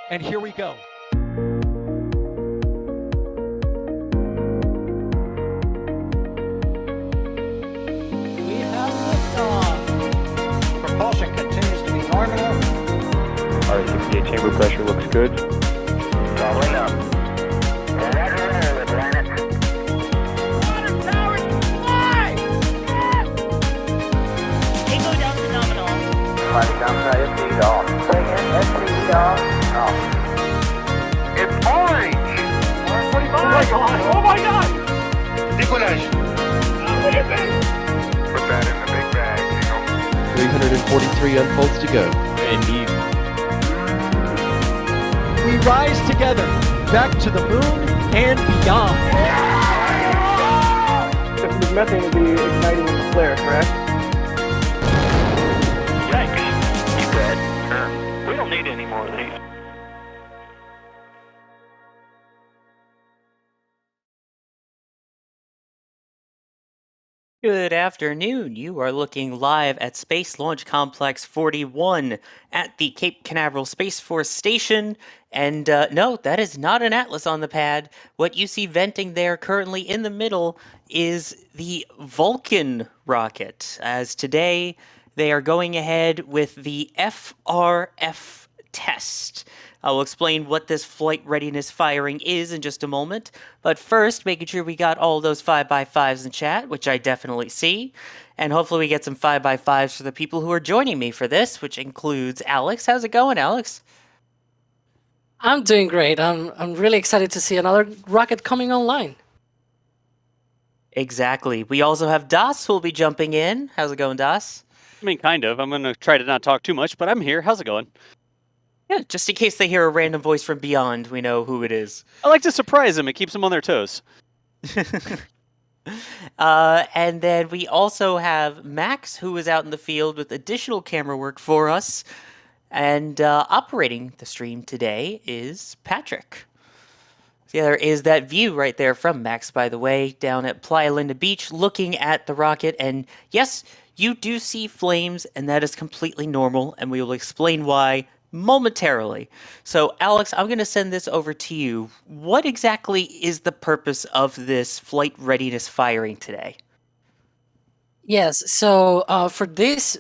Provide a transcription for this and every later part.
And here we go. We have liftoff. Propulsion continues to be nominal. R68 chamber pressure looks good. Doubling up. Roger, roger, planet. Bottom towers fly! Yes! Tango down to nominal. Flight downside SPD off. Bring in SPD off. It's orange! 145! Oh my god! Oh my god! Decollage. What is it? Put that in the big bag, you know. 343 unfolds to go. Indeed. We rise together, back to the moon and beyond. The methane will be igniting the flare, correct? Yikes. You dead? Sure. We don't need any more of these. Good afternoon. You are looking live at Space Launch Complex 41 at the Cape Canaveral Space Force Station. And no, that is not an Atlas on the pad. What you see venting there currently in the middle is the Vulcan rocket. As today, they are going ahead with the FRF test. I will explain what this flight readiness firing is in just a moment. But first, making sure we got all those 5x5s in chat, which I definitely see. And hopefully we get some 5x5s for the people who are joining me for this, which includes Alex. How's it going, Alex? I'm doing great. I'm really excited to see another rocket coming online. Exactly. We also have Das who will be jumping in. How's it going, Das? I mean, kind of. I'm going to try to not talk too much, but I'm here. How's it going? Yeah, just in case they hear a random voice from beyond, we know who it is. I like to surprise them. It keeps them on their toes. And then we also have Max, who is out in the field with additional camera work for us. And operating the stream today is Patrick. So there is that view right there from Max, by the way, down at Playa Linda Beach, looking at the rocket. And yes, you do see flames, and that is completely normal, and we will explain why momentarily. So, Alex, I'm going to send this over to you. What exactly is the purpose of this flight readiness firing today? Yes, so for this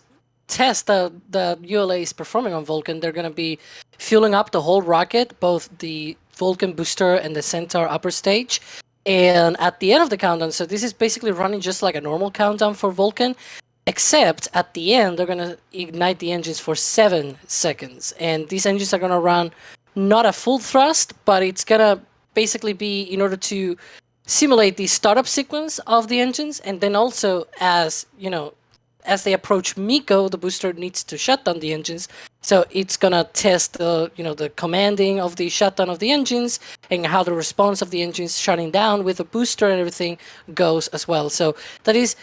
test that ULA is performing on Vulcan, they're going to be fueling up the whole rocket, both the Vulcan booster and the Centaur upper stage. And at the end of the countdown, so this is basically running just like a normal countdown for Vulcan, except at the end, they're going to ignite the engines for 7 seconds. And these engines are going to run not a full thrust, but it's going to basically be in order to simulate the startup sequence of the engines. And then also, as you know, as they approach MECO, the booster needs to shut down the engines. So it's going to test the commanding of the shutdown of the engines and how the response of the engines shutting down with the booster and everything goes as well. So that is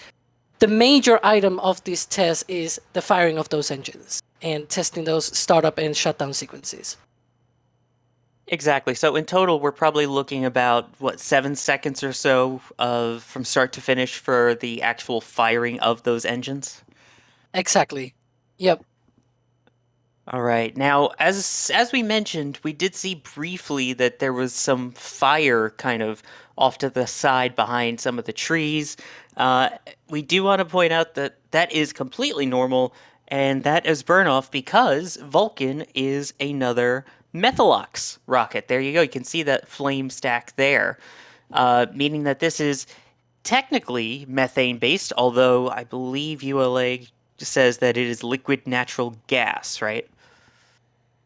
the major item of this test, is the firing of those engines and testing those startup and shutdown sequences. Exactly. So in total, we're probably looking about, 7 seconds or so from start to finish for the actual firing of those engines? Exactly. Yep. All right. Now, as we mentioned, we did see briefly that there was some fire kind of off to the side behind some of the trees. We do want to point out that that is completely normal, and that is burn off because Vulcan is another Methalox rocket. There you go. You can see that flame stack there, meaning that this is technically methane-based, although I believe ULA says that it is liquid natural gas, right?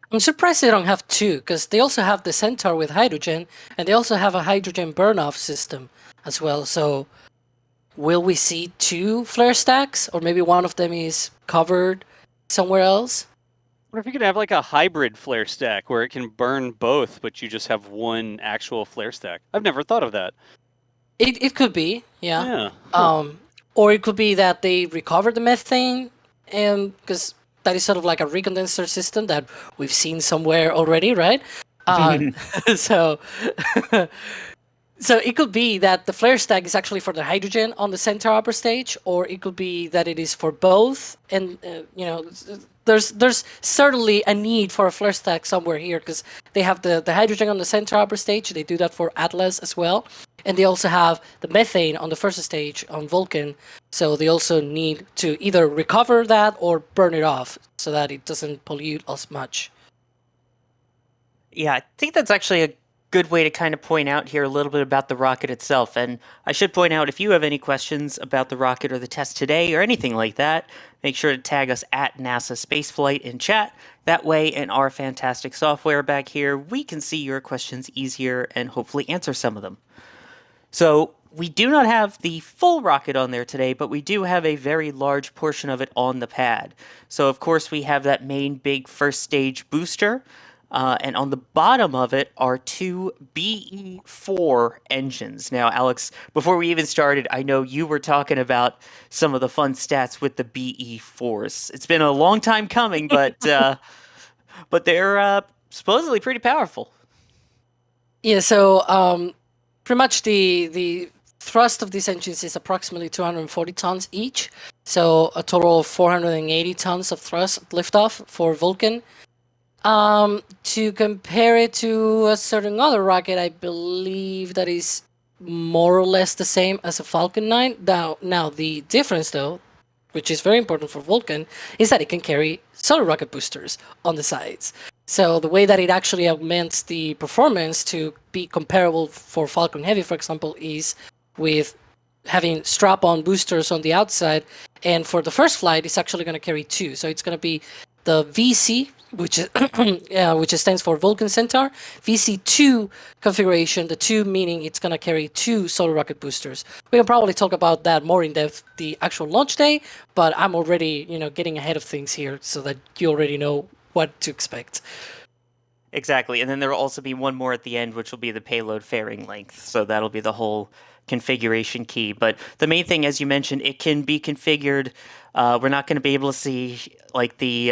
I'm surprised they don't have two, because they also have the Centaur with hydrogen, and they also have a hydrogen burn-off system as well. So will we see 2 flare stacks, or maybe one of them is covered somewhere else? What if you could have like a hybrid flare stack where it can burn both, but you just have one actual flare stack? I've never thought of that. It could be, yeah. Yeah. Or it could be that they recover the methane, and because that is sort of like a recondenser system that we've seen somewhere already, right? So it could be that the flare stack is actually for the hydrogen on the Centaur upper stage, or it could be that it is for both. And there's certainly a need for a flare stack somewhere here because they have the hydrogen on the center upper stage. They do that for Atlas as well, and they also have the methane on the first stage on Vulcan. So they also need to either recover that or burn it off so that it doesn't pollute as much. Yeah, I think that's actually a good way to kind of point out here a little bit about the rocket itself. And I should point out, if you have any questions about the rocket or the test today or anything like that, make sure to tag us at NASASpaceflight in chat. That way, in our fantastic software back here, we can see your questions easier and hopefully answer some of them. So we do not have the full rocket on there today, but we do have a very large portion of it on the pad. So of course we have that main big first stage booster, and on the bottom of it are two BE-4 engines. Now, Alex, before we even started, I know you were talking about some of the fun stats with the BE-4s. It's been a long time coming, but they're supposedly pretty powerful. Yeah, so pretty much the thrust of these engines is approximately 240 tons each. So a total of 480 tons of thrust liftoff for Vulcan. To compare it to a certain other rocket, I believe that is more or less the same as a Falcon 9. Now the difference, though, which is very important for Vulcan, is that it can carry solar rocket boosters on the sides. So the way that it actually augments the performance to be comparable for Falcon Heavy, for example, is with having strap-on boosters on the outside. And for the first flight, it's actually going to carry two. So it's going to be the VC, which is which stands for Vulcan Centaur, VC2 configuration, the 2 meaning it's going to carry 2 solar rocket boosters. We can probably talk about that more in depth the actual launch day, but I'm already, getting ahead of things here so that you already know what to expect. Exactly, and then there will also be one more at the end, which will be the payload fairing length. So that'll be the whole configuration key. But the main thing, as you mentioned, it can be configured. We're not going to be able to see like the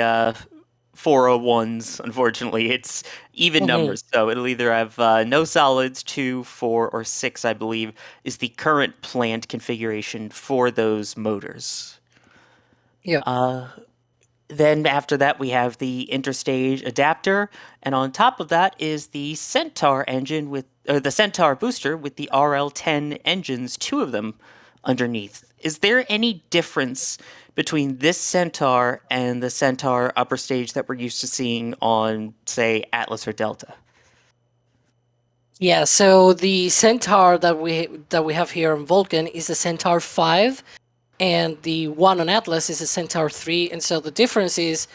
401s, unfortunately. It's even numbers, so it'll either have no solids, 2, 4, or 6, I believe, is the current planned configuration for those motors. Yeah. Then after that, we have the interstage adapter, and on top of that is the Centaur engine the Centaur booster with the RL-10 engines, 2 of them underneath. Is there any difference between this Centaur and the Centaur upper stage that we're used to seeing on, say, Atlas or Delta? Yeah, so the Centaur that we have here on Vulcan is the Centaur 5, and the one on Atlas is a Centaur 3. And so the difference is,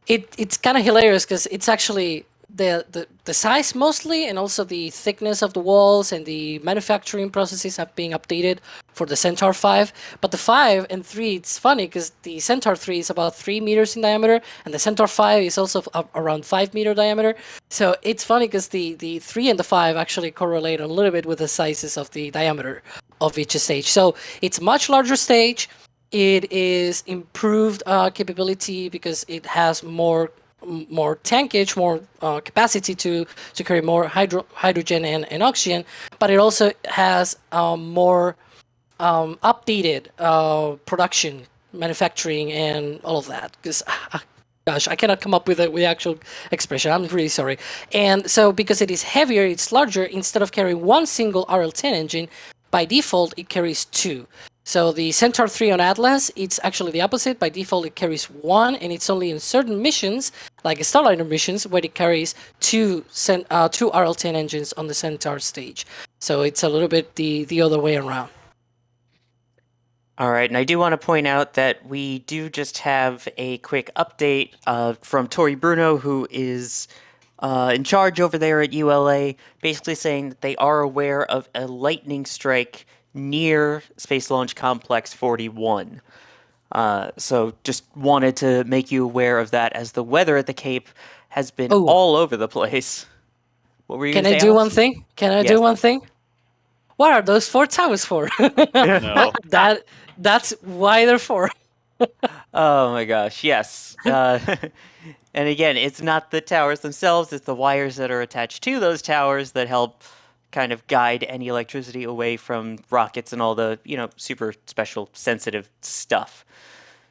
it's kind of hilarious because it's actually the size mostly, and also the thickness of the walls and the manufacturing processes have been updated for the Centaur 5. But the 5 and 3, it's funny because the Centaur 3 is about 3 meters in diameter, and the Centaur 5 is also around 5-meter diameter. So it's funny because the 3 and the 5 actually correlate a little bit with the sizes of the diameter of each stage. So it's much larger stage. It is improved capability because it has more tankage, more capacity to carry more hydrogen and oxygen, but it also has more updated production, manufacturing, and all of that. Because gosh, I cannot come up with the actual expression. I'm really sorry. And so because it is heavier, it's larger. Instead of carrying one single RL-10 engine, by default it carries 2. So the Centaur 3 on Atlas, it's actually the opposite. By default, it carries 1, and it's only in certain missions, like Starliner missions, where it carries 2 RL-10 engines on the Centaur stage. So it's a little bit the other way around. All right, and I do want to point out that we do just have a quick update from Tori Bruno, who is in charge over there at ULA, basically saying that they are aware of a lightning strike near Space Launch Complex 41. So just wanted to make you aware of that, as the weather at the Cape has been all over the place. What were you Can I do one thing? Can I do one thing? What are those 4 towers for? No. That's why they're for. Oh my gosh, yes. And again, it's not the towers themselves, it's the wires that are attached to those towers that help kind of guide any electricity away from rockets and all the, super special sensitive stuff.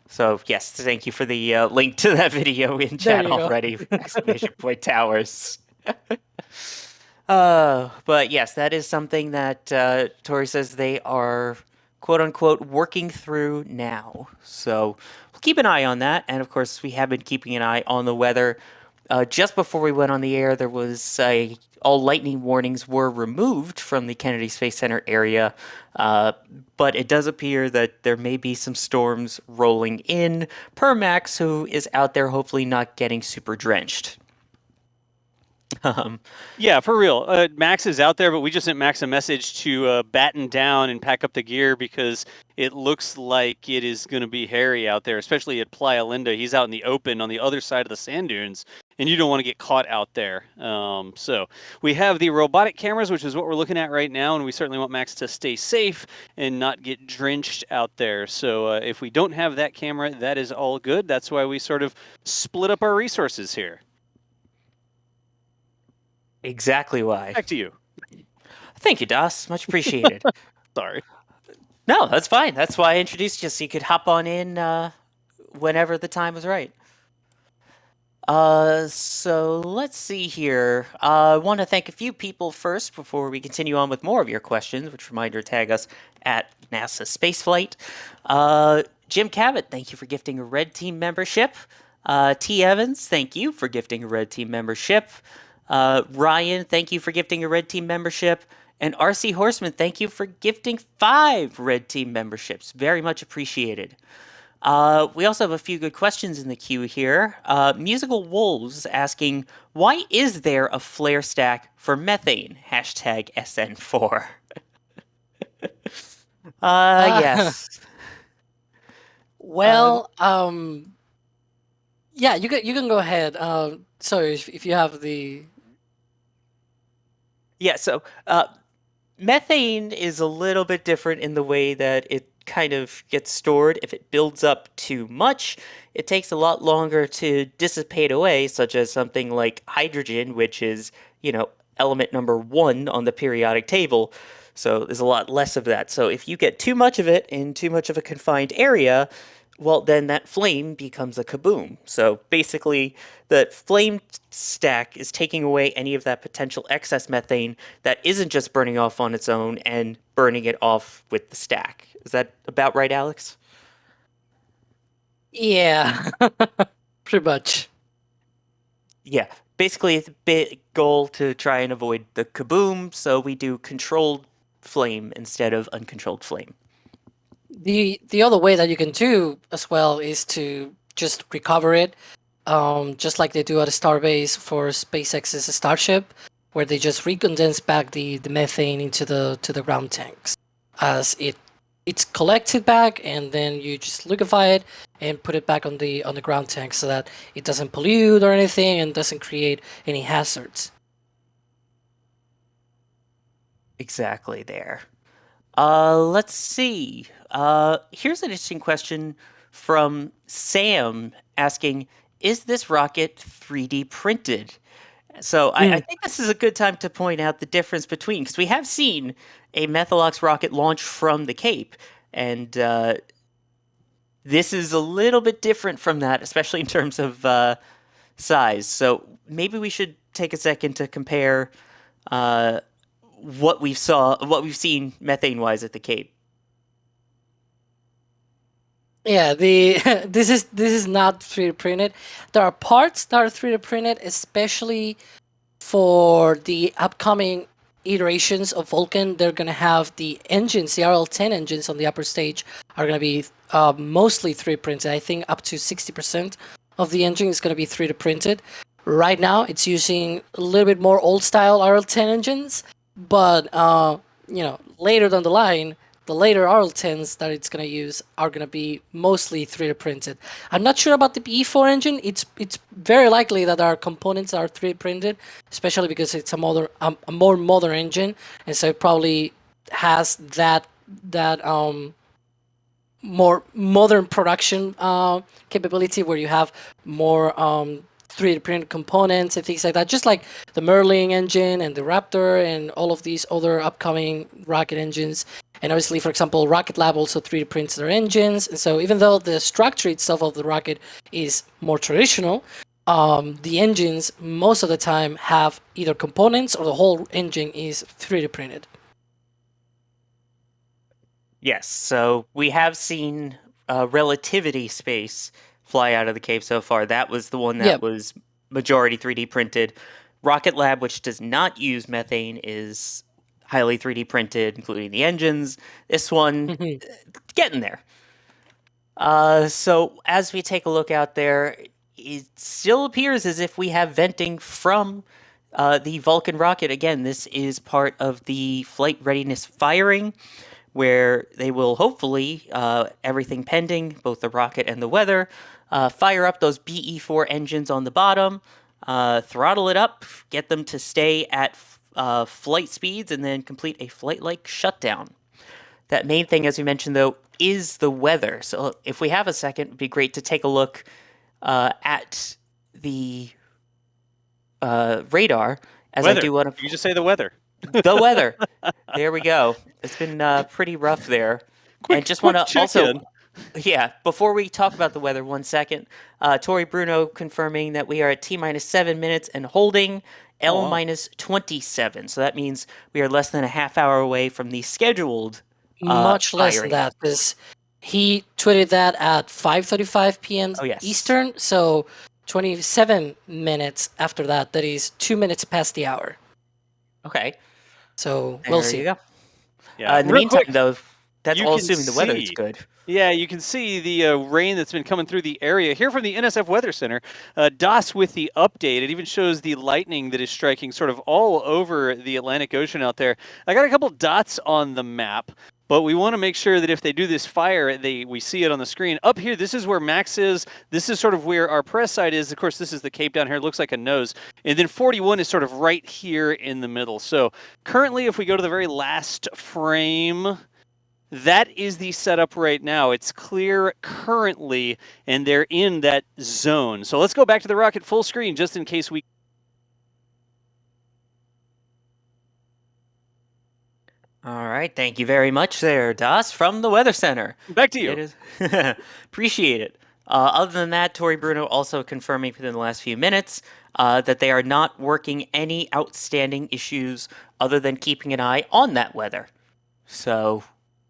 So yes, thank you for the link to that video in chat you go. already. Exclamation point towers. But yes, that is something that Tori says they are quote unquote working through now. So we'll keep an eye on that. And of course, we have been keeping an eye on the weather. Just before we went on the air, there was all lightning warnings were removed from the Kennedy Space Center area, but it does appear that there may be some storms rolling in, per Max, who is out there hopefully not getting super drenched. Yeah, for real. Max is out there, but we just sent Max a message to batten down and pack up the gear because it looks like it is going to be hairy out there, especially at Playa Linda. He's out in the open on the other side of the sand dunes, and you don't want to get caught out there. So we have the robotic cameras, which is what we're looking at right now, and we certainly want Max to stay safe and not get drenched out there. So if we don't have that camera, that is all good. That's why we sort of split up our resources here. Exactly why. Back to you. Thank you, Das. Much appreciated. Sorry. No, that's fine. That's why I introduced you so you could hop on in whenever the time was right. So let's see here. I want to thank a few people first before we continue on with more of your questions, which reminder, tag us at NASASpaceflight. Jim Cabot, thank you for gifting a Red Team membership. T. Evans, thank you for gifting a Red Team membership. Ryan, thank you for gifting a Red Team membership. And RC Horseman, thank you for gifting 5 Red Team memberships. Very much appreciated. We also have a few good questions in the queue here. Musical Wolves asking, why is there a flare stack for methane? Hashtag SN4. Yes. Well, yeah, you can go ahead. Sorry, if you have the. Yeah, so methane is a little bit different in the way that it kind of gets stored. If it builds up too much, it takes a lot longer to dissipate away, such as something like hydrogen, which is, element number 1 on the periodic table. So there's a lot less of that. So if you get too much of it in too much of a confined area, well, then that flame becomes a kaboom. So basically, the flame stack is taking away any of that potential excess methane that isn't just burning off on its own and burning it off with the stack. Is that about right, Alex? Yeah, pretty much. Yeah, basically it's a big goal to try and avoid the kaboom, so we do controlled flame instead of uncontrolled flame. The other way that you can do as well is to just recover it, just like they do at a Starbase for SpaceX's Starship, where they just recondense back the methane into the ground tanks, as it's collected back, and then you just liquefy it and put it back on the ground tank so that it doesn't pollute or anything and doesn't create any hazards. Exactly there. Let's see. Here's an interesting question from Sam asking, is this rocket 3D printed? So I think this is a good time to point out the difference between, because we have seen a Methalox rocket launch from the Cape, and this is a little bit different from that, especially in terms of size. So maybe we should take a second to compare what we've seen methane-wise at the Cape. Yeah, this is not 3D printed. There are parts that are 3D printed, especially for the upcoming iterations of Vulcan. They're gonna have the engines, the RL-10 engines on the upper stage are gonna be mostly 3D printed. I think up to 60% of the engine is gonna be 3D printed. Right now, it's using a little bit more old-style RL-10 engines, but later down the line, the later RL-10s that it's going to use are going to be mostly 3D printed. I'm not sure about the BE4 engine. It's very likely that our components are 3D printed, especially because it's a more modern engine, and so it probably has that more modern production capability where you have more 3D printed components and things like that, just like the Merlin engine and the Raptor and all of these other upcoming rocket engines. And obviously, for example, Rocket Lab also 3D prints their engines. And so even though the structure itself of the rocket is more traditional, the engines most of the time have either components or the whole engine is 3D printed. Yes, so we have seen Relativity space fly out of the cave so far. That was the one that Yeah. was majority 3D printed. Rocket Lab, which does not use methane, is highly 3D printed, including the engines. This one, getting there. So as we take a look out there, it still appears as if we have venting from the Vulcan rocket. Again, this is part of the flight readiness firing, where they will hopefully, everything pending, both the rocket and the weather, fire up those BE-4 engines on the bottom, throttle it up, get them to stay at flight speeds, and then complete a flight-like shutdown. That main thing, as we mentioned, though, is the weather. So if we have a second, it'd be great to take a look at the radar. As Weather. I do want to... You just say the weather. The weather. There we go. It's been pretty rough there. Quick- and just quick want to also... check-in. Yeah, before we talk about the weather, 1 second. Tori Bruno confirming that we are at T-minus 7 minutes and holding L-minus 27. So that means we are less than a half hour away from the scheduled Much less than firing. that, because he tweeted that at 5:35 p.m. Oh, yes. Eastern, so 27 minutes after that. That is 2 minutes past the hour. Okay. So There we'll see. you go. Yeah. In the Real meantime, quick, though, that's you all can assuming the weather is see- good. Yeah, you can see the rain that's been coming through the area here from the NSF Weather Center. DOS with the update. It even shows the lightning that is striking sort of all over the Atlantic Ocean out there. I got a couple dots on the map, but we want to make sure that if they do this fire, we see it on the screen. Up here, this is where Max is. This is sort of where our press site is. Of course, this is the Cape down here. It looks like a nose. And then 41 is sort of right here in the middle. So currently, if we go to the very last frame... That is the setup right now. It's clear currently, and they're in that zone. So let's go back to the rocket full screen just in case we... All right. Thank you very much there, Das, from the Weather Center. Back to you. It is appreciate it. Other than that, Tori Bruno also confirming within the last few minutes that they are not working any outstanding issues other than keeping an eye on that weather. So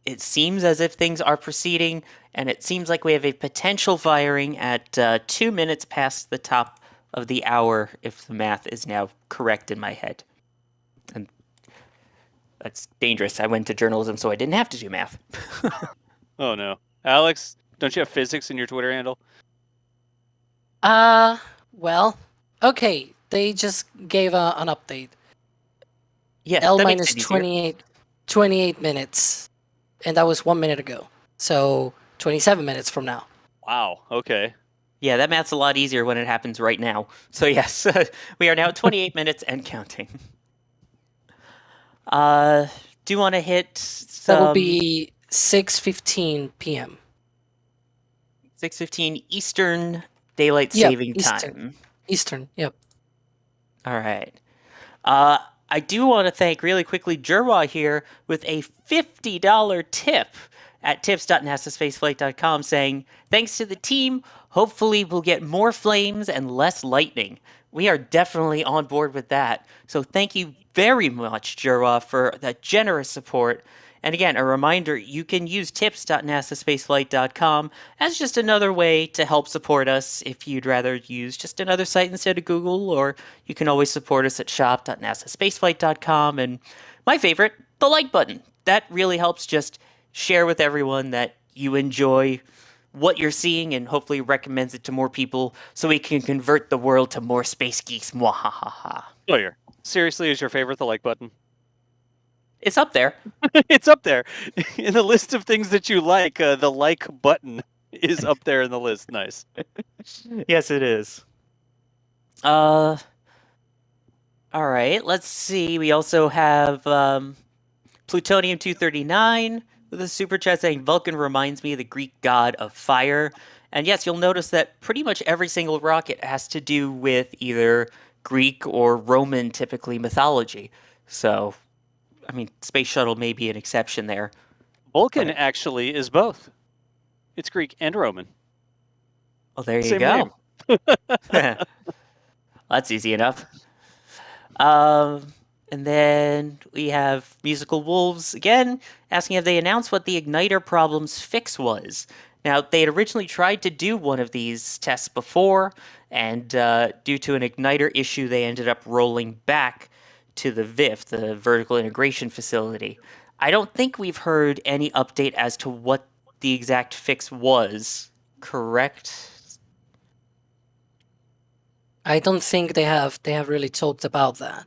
it seems as if things are proceeding, and it seems like we have a potential firing at 2 minutes past the top of the hour, if the math is now correct in my head. And that's dangerous. I went to journalism, so I didn't have to do math. Oh, no. Alex, don't you have physics in your Twitter handle? Well, okay. They just gave an update. Yeah, L that makes minus it easier. 28 minutes, and that was 1 minute ago. So 27 minutes from now. Wow, okay. Yeah, that math's a lot easier when it happens right now. So yes, we are now at 28 minutes and counting. Do you want to hit some... That will be 6:15 p.m. 6:15 Eastern Daylight Yep, Saving Eastern. Time. Eastern. Yep. All right. I do want to thank really quickly Jerwa here with a $50 tip at tips.nasaspaceflight.com saying, thanks to the team, hopefully we'll get more flames and less lightning. We are definitely on board with that. So thank you very much, Jerwa, for that generous support. And again, a reminder, you can use tips.nasaspaceflight.com as just another way to help support us if you'd rather use just another site instead of Google, or you can always support us at shop.nasaspaceflight.com. And my favorite, the like button. That really helps just share with everyone that you enjoy what you're seeing and hopefully recommends it to more people so we can convert the world to more space geeks. Mwahaha. Lawyer, seriously, is your favorite the like button? It's up there. It's up there. In the list of things that you like, the like button is up there in the list. Nice. Yes, it is. All right, let's see. We also have Plutonium 239 with a super chat saying, Vulcan reminds me of the Greek god of fire. And yes, you'll notice that pretty much every single rocket has to do with either Greek or Roman, typically, mythology. So, I mean, Space Shuttle may be an exception there. Vulcan actually is both. It's Greek and Roman. Well, there you Same go. name. That's easy enough. And then we have Musical Wolves again asking if they announced what the igniter problem's fix was. Now, they had originally tried to do one of these tests before, and due to an igniter issue, they ended up rolling back to the VIF, the Vertical Integration Facility. I don't think we've heard any update as to what the exact fix was, correct? I don't think they have really talked about that.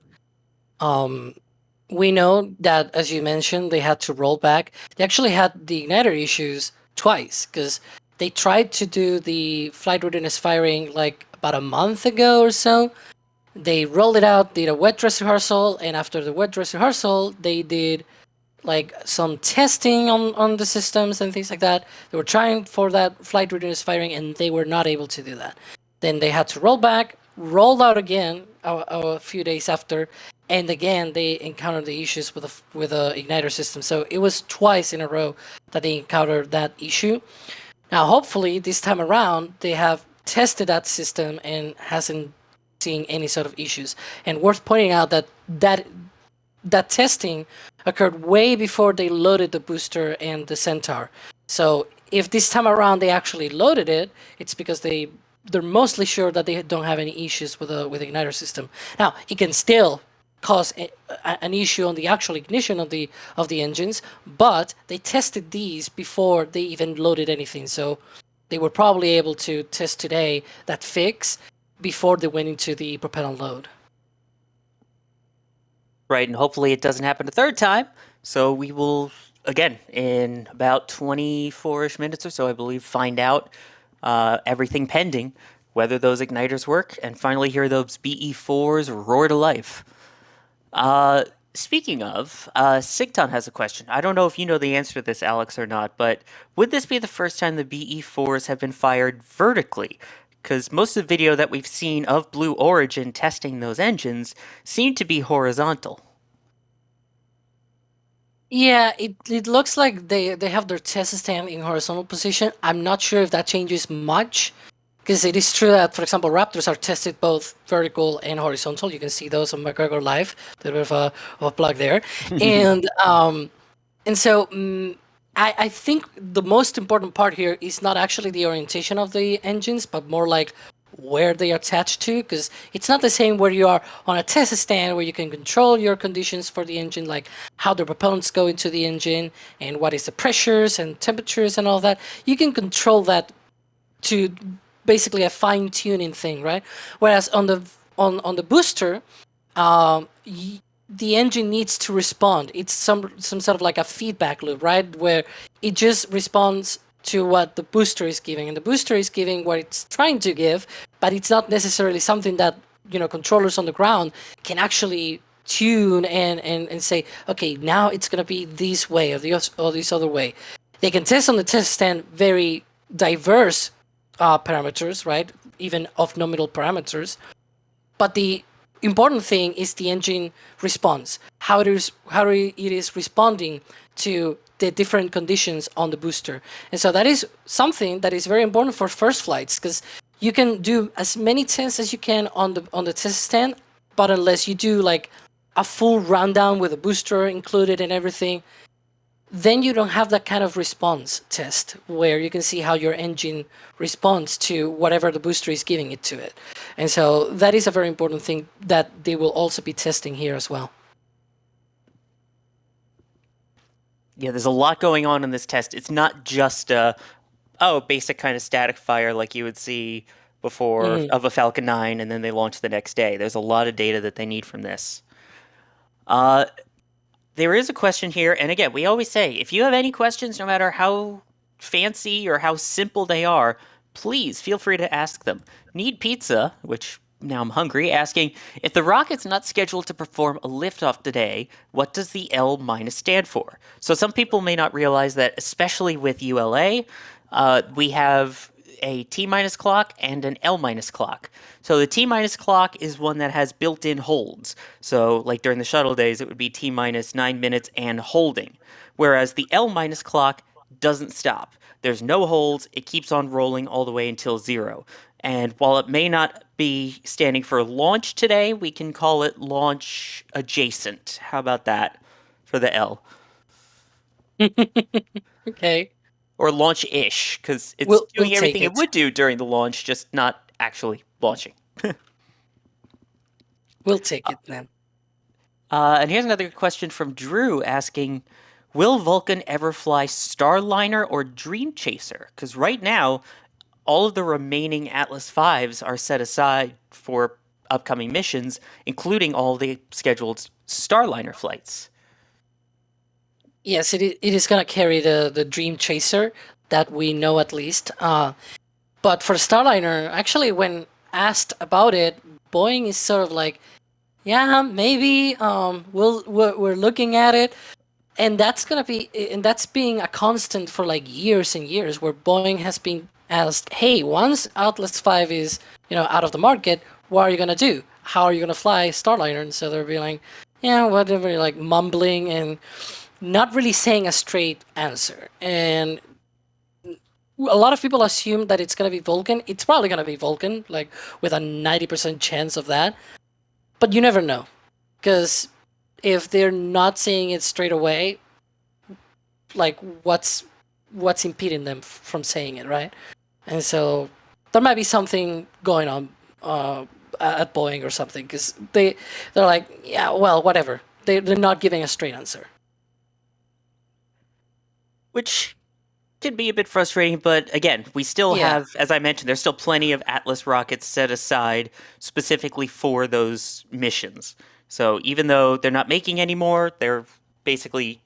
We know that, as you mentioned, they had to roll back. They actually had the igniter issues twice because they tried to do the flight readiness firing like about a month ago or so. They rolled it out, did a wet dress rehearsal, and after the wet dress rehearsal, they did like some testing on the systems and things like that. They were trying for that flight readiness firing, and they were not able to do that. Then they had to roll back, rolled out again a few days after, and again they encountered the issues with the igniter system. So it was twice in a row that they encountered that issue. Now, hopefully, this time around, they have tested that system and hasn't seen any sort of issues. And worth pointing out that testing occurred way before they loaded the booster and the Centaur. So if this time around they actually loaded it, it's because they're mostly sure that they don't have any issues with the igniter system. Now, it can still cause an issue on the actual ignition of the engines, but they tested these before they even loaded anything. So they were probably able to test today that fix before they went into the propellant load. Right, and hopefully it doesn't happen a third time. So we will, again, in about 24-ish minutes or so, I believe, find out everything pending, whether those igniters work, and finally hear those BE4s roar to life. Speaking of, Sigton has a question. I don't know if you know the answer to this, Alex, or not, but would this be the first time the BE4s have been fired vertically? Because most of the video that we've seen of Blue Origin testing those engines seem to be horizontal. Yeah, it looks like they have their test stand in horizontal position. I'm not sure if that changes much, because it is true that, for example, Raptors are tested both vertical and horizontal. You can see those on McGregor Live. A little bit of a plug there. And so I think the most important part here is not actually the orientation of the engines, but more like where they are attached to, because it's not the same where you are on a test stand where you can control your conditions for the engine, like how the propellants go into the engine and what is the pressures and temperatures and all that. You can control that to basically a fine-tuning thing, right? Whereas on the booster, the engine needs to respond. It's some sort of like a feedback loop, right? Where it just responds to what the booster is giving, and the booster is giving what it's trying to give, but it's not necessarily something that, you know, controllers on the ground can actually tune and say, okay, now it's going to be this way or this other way. They can test on the test stand very diverse parameters, right? Even of nominal parameters. But the important thing is the engine response, how it is responding to the different conditions on the booster. And so that is something that is very important for first flights, because you can do as many tests as you can on the test stand, but unless you do like a full rundown with a booster included and everything, then you don't have that kind of response test where you can see how your engine responds to whatever the booster is giving it to it. And so that is a very important thing that they will also be testing here as well. Yeah, there's a lot going on in this test. It's not just basic kind of static fire like you would see before of a Falcon 9 and then they launch the next day. There's a lot of data that they need from this. There is a question here, and again, we always say, if you have any questions, no matter how fancy or how simple they are, please feel free to ask them. Need Pizza, which now I'm hungry, asking, if the rocket's not scheduled to perform a liftoff today, what does the L- stand for? So some people may not realize that, especially with ULA, we have a T-minus clock and an L-minus clock. So the T-minus clock is one that has built-in holds. So like during the shuttle days, it would be T-minus 9 minutes and holding. Whereas the L-minus clock doesn't stop. There's no holds. It keeps on rolling all the way until 0. And while it may not be standing for launch today, we can call it launch adjacent. How about that for the L? Okay. Or launch-ish, because it's We'll doing take everything it it. would do during the launch, just not actually launching. We'll take it then. And here's another question from Drew asking, will Vulcan ever fly Starliner or Dream Chaser? Because right now, all of the remaining Atlas Vs are set aside for upcoming missions, including all the scheduled Starliner flights. Yes, it is going to carry the Dream Chaser that we know at least. But for Starliner, actually, when asked about it, Boeing is sort of like, yeah, maybe we're looking at it, and that's being a constant for like years and years, where Boeing has been asked, hey, once Atlas V is out of the market, what are you gonna do? How are you gonna fly Starliner? And so they're being like, yeah, whatever, like mumbling and not really saying a straight answer. And a lot of people assume that it's gonna be Vulcan. It's probably gonna be Vulcan, like with a 90% chance of that. But you never know, because if they're not saying it straight away, like what's impeding them from saying it, right? And so there might be something going on at Boeing or something, because they're like, yeah, well, whatever. They're not giving a straight answer. Which can be a bit frustrating, but again, we still have, as I mentioned, there's still plenty of Atlas rockets set aside specifically for those missions. So even though they're not making any more, they're basically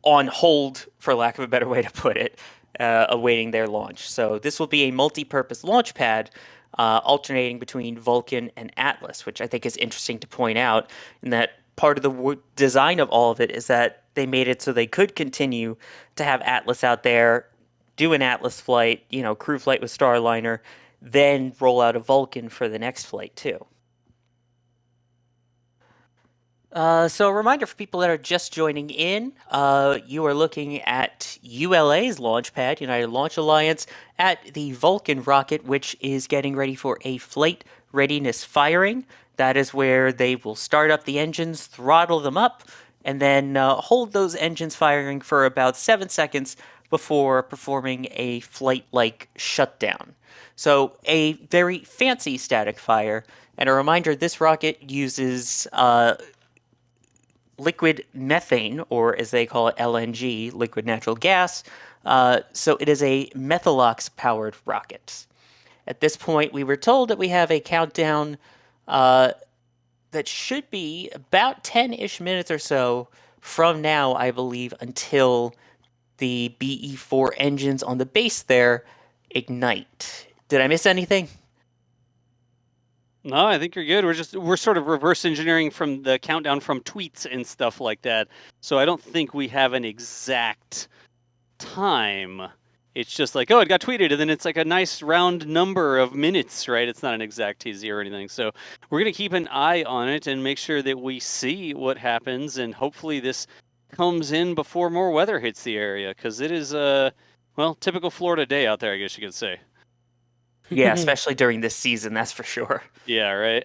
on hold, for lack of a better way to put it, awaiting their launch. So this will be a multi-purpose launch pad, alternating between Vulcan and Atlas, which I think is interesting to point out, in that part of the design of all of it is that they made it so they could continue to have Atlas out there, do an Atlas flight, crew flight with Starliner, then roll out a Vulcan for the next flight too. So a reminder for people that are just joining in, you are looking at ULA's Launchpad, United Launch Alliance, at the Vulcan rocket, which is getting ready for a flight readiness firing. That is where they will start up the engines, throttle them up, and then hold those engines firing for about 7 seconds before performing a flight-like shutdown. So a very fancy static fire. And a reminder, this rocket uses liquid methane, or as they call it, LNG, liquid natural gas. So it is a Methalox-powered rocket. At this point, we were told that we have a countdown that should be about 10-ish minutes or so from now, I believe, until the BE-4 engines on the base there ignite. Did I miss anything? No, I think you're good. We're sort of reverse engineering from the countdown from tweets and stuff like that. So I don't think we have an exact time. It's just like, oh, it got tweeted, and then it's like a nice round number of minutes, right? It's not an exact TZ or anything. So we're going to keep an eye on it and make sure that we see what happens, and hopefully this comes in before more weather hits the area, because it is typical Florida day out there, I guess you could say. Yeah, especially during this season, that's for sure. Yeah, right.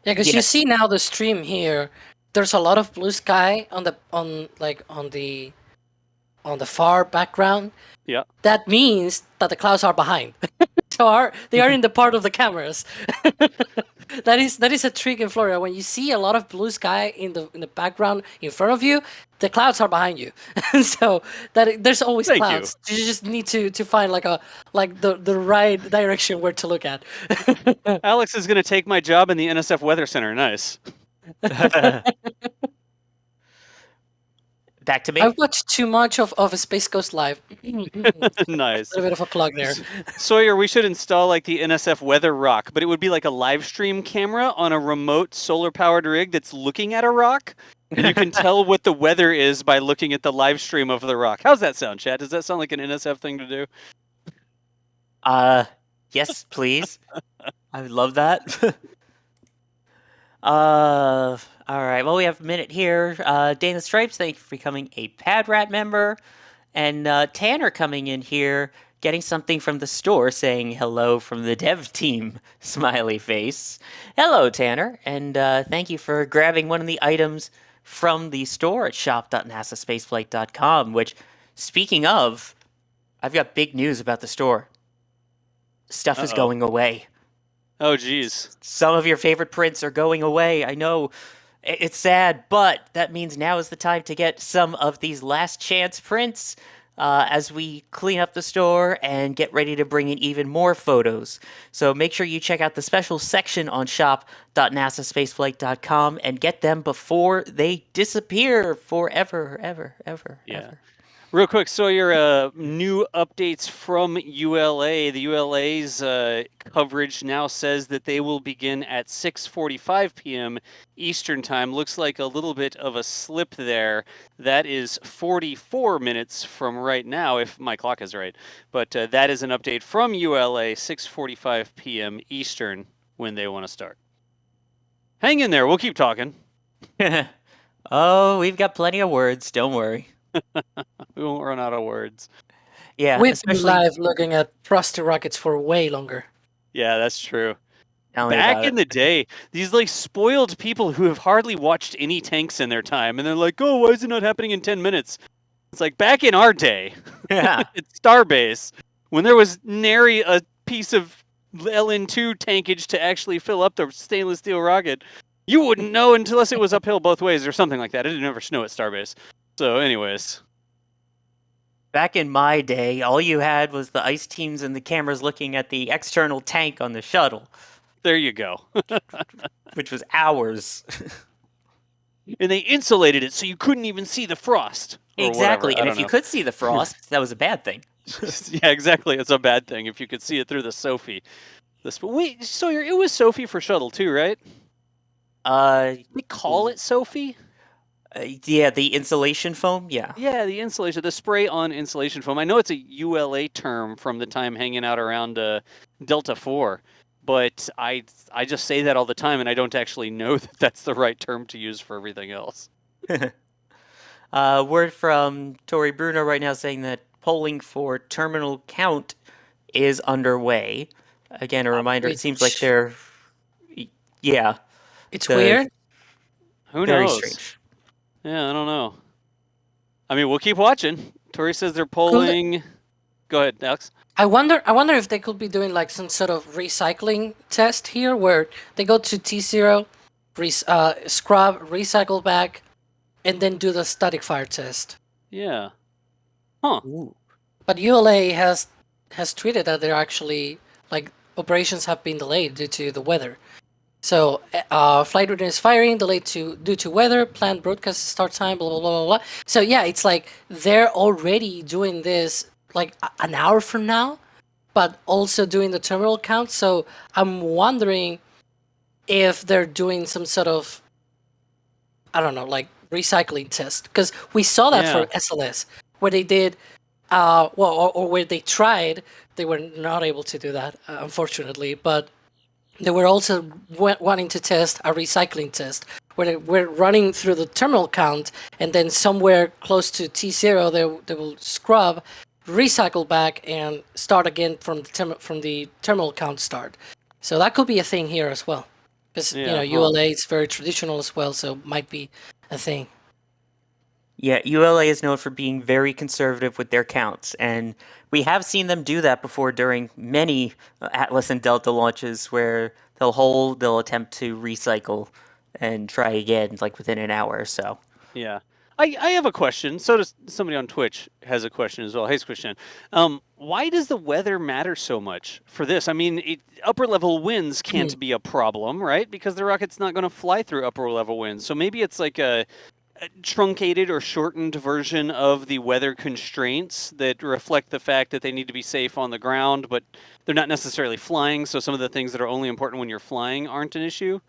Yeah, because you see now the stream here. There's a lot of blue sky on the far background. Yeah. That means that the clouds are behind. So they are in the part of the cameras. That is a trick in Florida. When you see a lot of blue sky in the background in front of you, the clouds are behind you. So there's always clouds. You just need to find the right direction where to look at. Alex is going to take my job in the NSF Weather Center. Nice. Back to me. I've watched too much of a Space Coast Live. Nice. A little bit of a plug there. Sawyer, we should install like the NSF Weather Rock, but it would be like a live stream camera on a remote solar-powered rig that's looking at a rock, and you can tell what the weather is by looking at the live stream of the rock. How's that sound, Chad? Does that sound like an NSF thing to do? Yes, please. I would love that. All right. Well, we have a minute here. Dana Stripes, thank you for becoming a Pad Rat member. And Tanner coming in here, getting something from the store, saying hello from the dev team, smiley face. Hello, Tanner, and thank you for grabbing one of the items from the store at shop.nasaspaceflight.com, which, speaking of, I've got big news about the store. Stuff is going away. Oh, geez. Some of your favorite prints are going away. I know it's sad, but that means now is the time to get some of these last chance prints as we clean up the store and get ready to bring in even more photos. So make sure you check out the special section on shop.nasaspaceflight.com and get them before they disappear forever, ever. Real quick, so your new updates from ULA. The ULA's coverage now says that they will begin at 6:45 p.m. Eastern Time. Looks like a little bit of a slip there. That is 44 minutes from right now, if my clock is right. But that is an update from ULA, 6:45 p.m. Eastern, when they want to start. Hang in there. We'll keep talking. Oh, we've got plenty of words. Don't worry. We won't run out of words. Yeah, We've been especially live looking at Frosty rockets for way longer. Yeah, that's true. tell me Back about in it. the day, these like spoiled people who have hardly watched any tanks in their time, and they're like, "Oh, why is it not happening in 10 minutes?" It's like back in our day, Yeah. at Starbase, when there was nary a piece of LN2 tankage to actually fill up the stainless steel rocket, you wouldn't know unless it was uphill both ways or something like that. It didn't ever snow at Starbase. So, anyways. Back in my day, all you had was the ice teams and the cameras looking at the external tank on the shuttle, There you go. which was hours. And they insulated it so you couldn't even see the frost. Or Exactly, whatever. I and don't if you know. could see the frost, that was a bad thing. Yeah, exactly. It's a bad thing if you could see it through the Sophie. Wait, Sawyer, it was Sophie for shuttle too, right? We call it Sophie? Yeah, the insulation foam. Yeah. Yeah, the insulation, the spray on insulation foam. I know it's a ULA term from the time hanging out around Delta 4, but I just say that all the time, and I don't actually know that that's the right term to use for everything else. Word from Tori Bruno right now saying that polling for terminal count is underway. Again, a reminder. It seems like which- they're. Yeah, It's The- weird. Who very knows? strange. Yeah, I don't know. I mean, we'll keep watching. Tori says they're polling. Go ahead, Alex. I wonder if they could be doing like some sort of recycling test here, where they go to T0, scrub, recycle back, and then do the static fire test. Yeah. Huh. But ULA has tweeted that they're actually like operations have been delayed due to the weather. So flight readiness firing delayed due to weather, planned broadcast start time, blah blah blah blah blah. So yeah, it's like they're already doing this like an hour from now, but also doing the terminal count. So I'm wondering if they're doing some sort of, I don't know, like recycling test, because we saw that for SLS where they did or where they tried. They were not able to do that, unfortunately, but they were also wanting to test a recycling test where they were running through the terminal count, and then somewhere close to T0 they will scrub, recycle back, and start again from the terminal count start. So that could be a thing here as well, because ULA is very traditional as well, so might be a thing. Yeah, ULA is known for being very conservative with their counts, and we have seen them do that before during many Atlas and Delta launches, where they'll attempt to recycle and try again, like within an hour or so. Yeah. I have a question. So does somebody on Twitch has a question as well. Hey, Christian. Why does the weather matter so much for this? I mean, upper level winds can't be a problem, right? Because the rocket's not going to fly through upper level winds. So maybe it's like a truncated or shortened version of the weather constraints that reflect the fact that they need to be safe on the ground, but they're not necessarily flying. So some of the things that are only important when you're flying aren't an issue.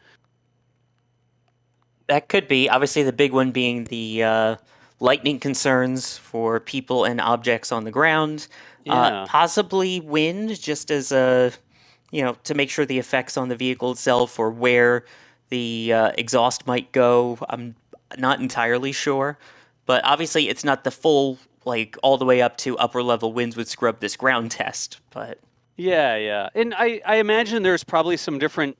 That could be. Obviously, the big one being the lightning concerns for people and objects on the ground. Yeah. Possibly wind, just as a, to make sure the effects on the vehicle itself or where the exhaust might go. I'm not entirely sure, but obviously it's not the full, like, all the way up to upper level winds would scrub this ground test, but... Yeah. And I imagine there's probably some different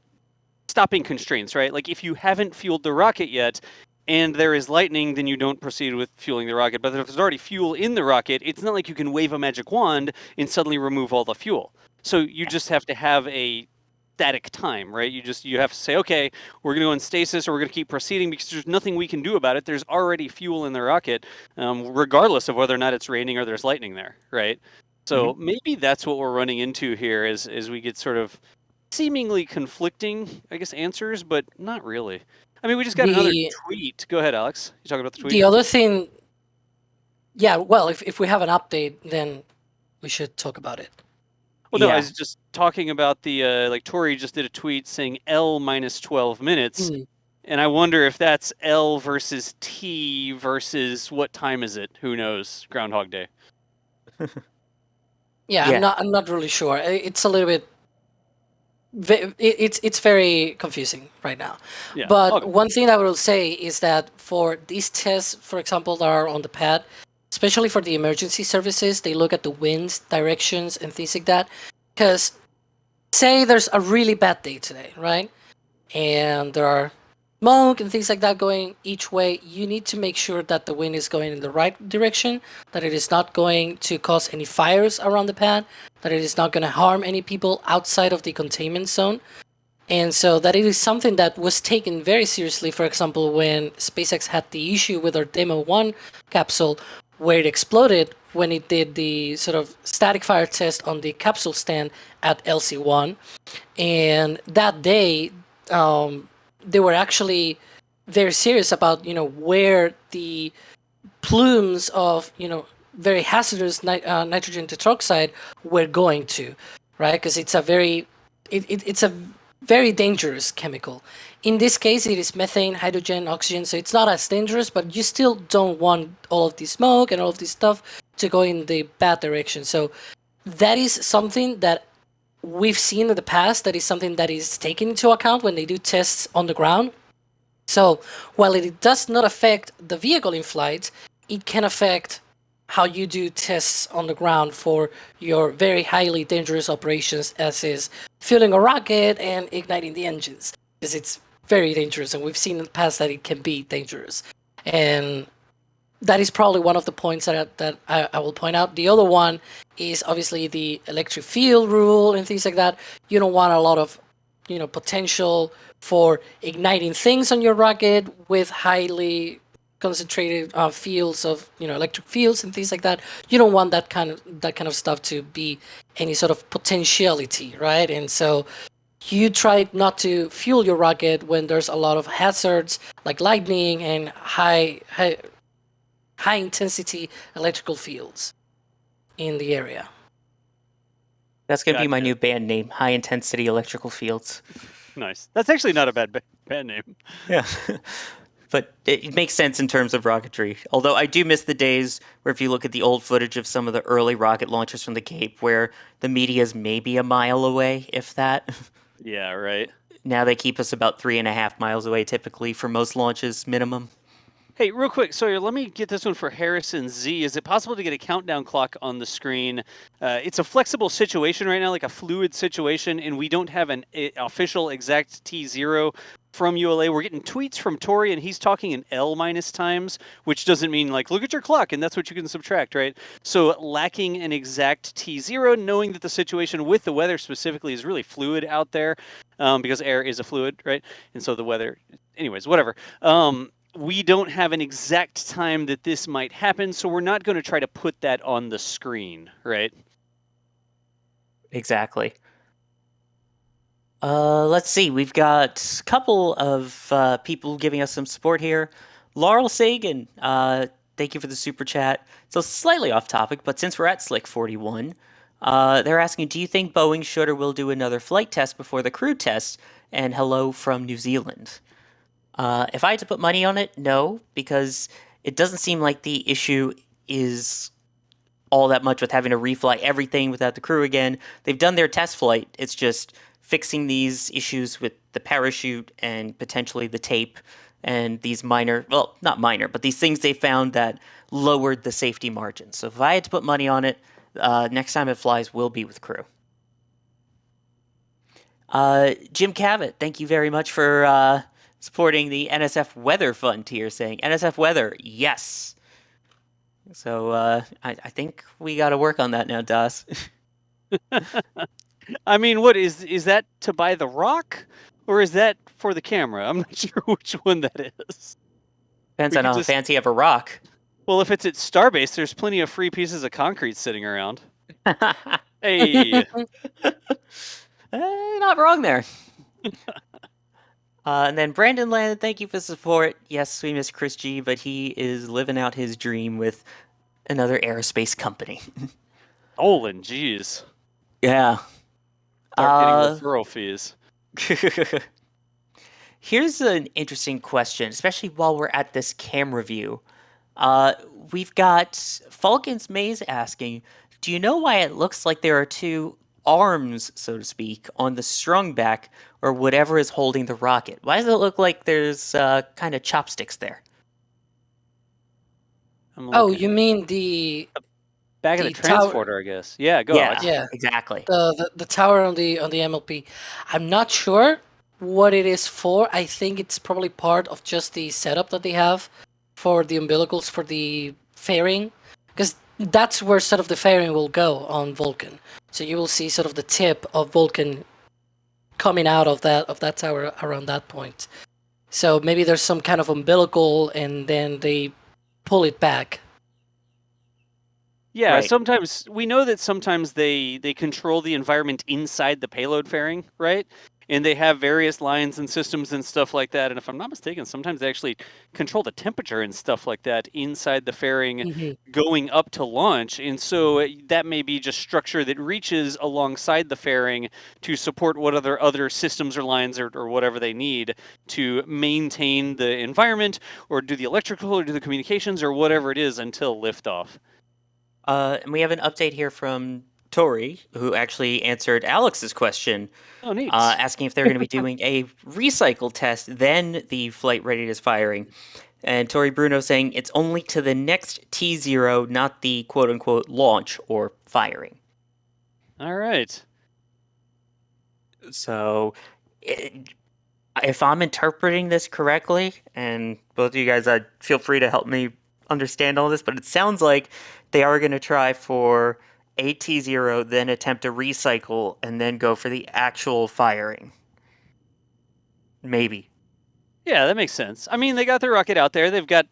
stopping constraints, right? Like if you haven't fueled the rocket yet and there is lightning, then you don't proceed with fueling the rocket. But if there's already fuel in the rocket, it's not like you can wave a magic wand and suddenly remove all the fuel. So you just have to have a static time, right? You have to say, okay, we're going to go in stasis or we're going to keep proceeding because there's nothing we can do about it. There's already fuel in the rocket, regardless of whether or not it's raining or there's lightning there, right? So maybe that's what we're running into here as we get sort of seemingly conflicting, I guess, answers, but not really. I mean, we just got another tweet. Go ahead, Alex. You talking about the tweet? The other thing, yeah, well, if we have an update, then we should talk about it. Well, no, I was just talking about the, like, Tori just did a tweet saying L minus 12 minutes, and I wonder if that's L versus T versus what time is it? Who knows? Groundhog Day. Yeah, I'm not really sure. It's a little bit... It's very confusing right now. Yeah. But one thing I will say is that for these tests, for example, that are on the pad, especially for the emergency services, they look at the winds, directions, and things like that. Because say there's a really bad day today, right? And there are smoke and things like that going each way. You need to make sure that the wind is going in the right direction, that it is not going to cause any fires around the pad, that it is not going to harm any people outside of the containment zone. And so that it is something that was taken very seriously, for example, when SpaceX had the issue with our Demo 1 capsule, where it exploded when it did the sort of static fire test on the capsule stand at LC1. And that day, they were actually very serious about, where the plumes of, very hazardous nitrogen tetroxide were going to, right? Because it's a very dangerous chemical. In this case, it is methane, hydrogen, oxygen, so it's not as dangerous, but you still don't want all of the smoke and all of this stuff to go in the bad direction. So that is something that we've seen in the past. That is something that is taken into account when they do tests on the ground. So while it does not affect the vehicle in flight, it can affect how you do tests on the ground for your very highly dangerous operations, as is fueling a rocket and igniting the engines, because it's very dangerous, and we've seen in the past that it can be dangerous. And that is probably one of the points that I will point out. The other one is obviously the electric field rule and things like that. You don't want a lot of, potential for igniting things on your rocket with highly concentrated fields of, electric fields and things like that. You don't want that kind of stuff to be any sort of potentiality, right? And so you try not to fuel your rocket when there's a lot of hazards like lightning and high intensity electrical fields in the area. That's going to be my new band name, High Intensity Electrical Fields. Nice. That's actually not a bad band name. Yeah. But it makes sense in terms of rocketry. Although I do miss the days where if you look at the old footage of some of the early rocket launches from the Cape where the media is maybe a mile away, if that. Yeah, right. Now they keep us about 3.5 miles away typically for most launches minimum. Hey, real quick, Sawyer, let me get this one for Harrison Z. Is it possible to get a countdown clock on the screen? It's a flexible situation right now, like a fluid situation, and we don't have an official exact T0 from ULA. We're getting tweets from Tori, and he's talking in L minus times, which doesn't mean, like, look at your clock, and that's what you can subtract, right? So lacking an exact T0, knowing that the situation with the weather specifically is really fluid out there, because air is a fluid, right? And so the weather, anyways, whatever. We don't have an exact time that this might happen, so we're not going to try to put that on the screen, right? Exactly. Let's see. We've got a couple of people giving us some support here. Laurel Sagan, thank you for the super chat. So slightly off topic, but since we're at Slick 41, they're asking, do you think Boeing should or will do another flight test before the crew test? And hello from New Zealand. If I had to put money on it, no, because it doesn't seem like the issue is all that much with having to refly everything without the crew again. They've done their test flight. It's just fixing these issues with the parachute and potentially the tape and these minor, well, not minor, but these things they found that lowered the safety margin. So if I had to put money on it, next time it flies will be with crew. Jim Cavett, thank you very much for supporting the NSF Weather Fund here, saying NSF Weather, yes. So I think we got to work on that now, Das. I mean, what is that to buy the rock, or is that for the camera? I'm not sure which one that is. Depends We on could how just- fancy of a rock. Well, if it's at Starbase, there's plenty of free pieces of concrete sitting around. Hey, Not wrong there. And then Brandon Land, thank you for support. Yes, we miss Chris G, but he is living out his dream with another aerospace company. Olin, jeez. Yeah. Start getting referral fees. Here's an interesting question, especially while we're at this camera view. We've got Falcon's Maze asking, do you know why it looks like there are two arms, so to speak, on the strung back or whatever is holding the rocket? Why does it look like there's kind of chopsticks there? I'm Oh, looking. you mean the Back of the the tower- transporter, I guess. Yeah, go. Yeah, Alex. Yeah. exactly. the tower on the MLP? I'm not sure what it is for. I think it's probably part of just the setup that they have for the umbilicals for the fairing, because that's where sort of the fairing will go on Vulcan. So you will see sort of the tip of Vulcan coming out of that tower around that point. So maybe there's some kind of umbilical, and then they pull it back. Yeah, Right. sometimes we know that sometimes they control the environment inside the payload fairing, right? And they have various lines and systems and stuff like that. And if I'm not mistaken, sometimes they actually control the temperature and stuff like that inside the fairing Mhm. going up to launch. And so that may be just structure that reaches alongside the fairing to support what other systems or lines or whatever they need to maintain the environment or do the electrical or do the communications or whatever it is until liftoff. And we have an update here from Tori, who actually answered Alex's question, Oh, neat. asking if they're going to be doing a recycle test, then the flight readiness firing. And Tori Bruno saying it's only to the next T0, not the quote-unquote launch or firing. All right. So, if I'm interpreting this correctly, and both of you guys, feel free to help me understand all this, but it sounds like they are going to try for a T0, then attempt a recycle, and then go for the actual firing. Maybe. Yeah, that makes sense. I mean, they got their rocket out there. They've got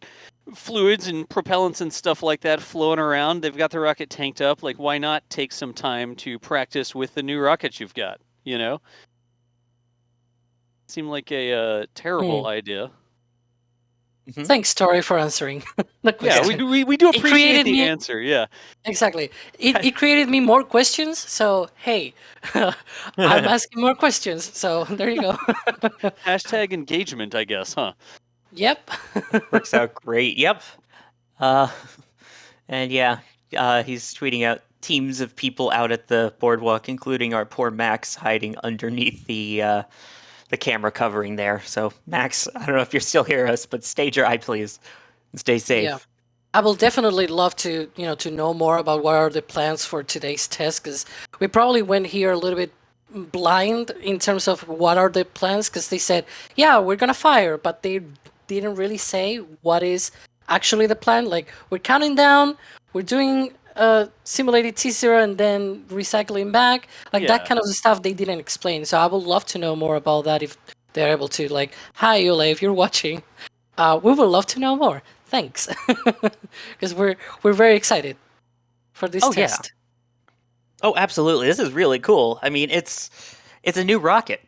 fluids and propellants and stuff like that flowing around. They've got the rocket tanked up. Like, why not take some time to practice with the new rockets you've got? You know? Seemed like a terrible idea. Mhm. Thanks, Tori, for answering the Yeah, question. we do It appreciate created the me- answer. Yeah. Exactly. It created me more questions. So hey, I'm asking more questions. So there you go. Hashtag engagement, I guess, huh? Yep. Works out great. Yep. And yeah, he's tweeting out teams of people out at the boardwalk, including our poor Max hiding underneath the camera covering there. So Max, I don't know if you're still here us, but stay dry, please, and stay safe. Yeah. I will definitely love to know more about what are the plans for today's test, because we probably went here a little bit blind in terms of what are the plans, because they said, yeah, we're gonna fire, but they didn't really say what is actually the plan. Like, we're counting down, we're doing simulated T0 and then recycling back, like that Yeah. kind of stuff they didn't explain. So I would love to know more about that if they're able to. Like, hi Yule, if you're watching, we would love to know more. Thanks, because we're very excited for this Oh, yeah. test. Oh, absolutely. This is really cool. I mean, it's a new rocket.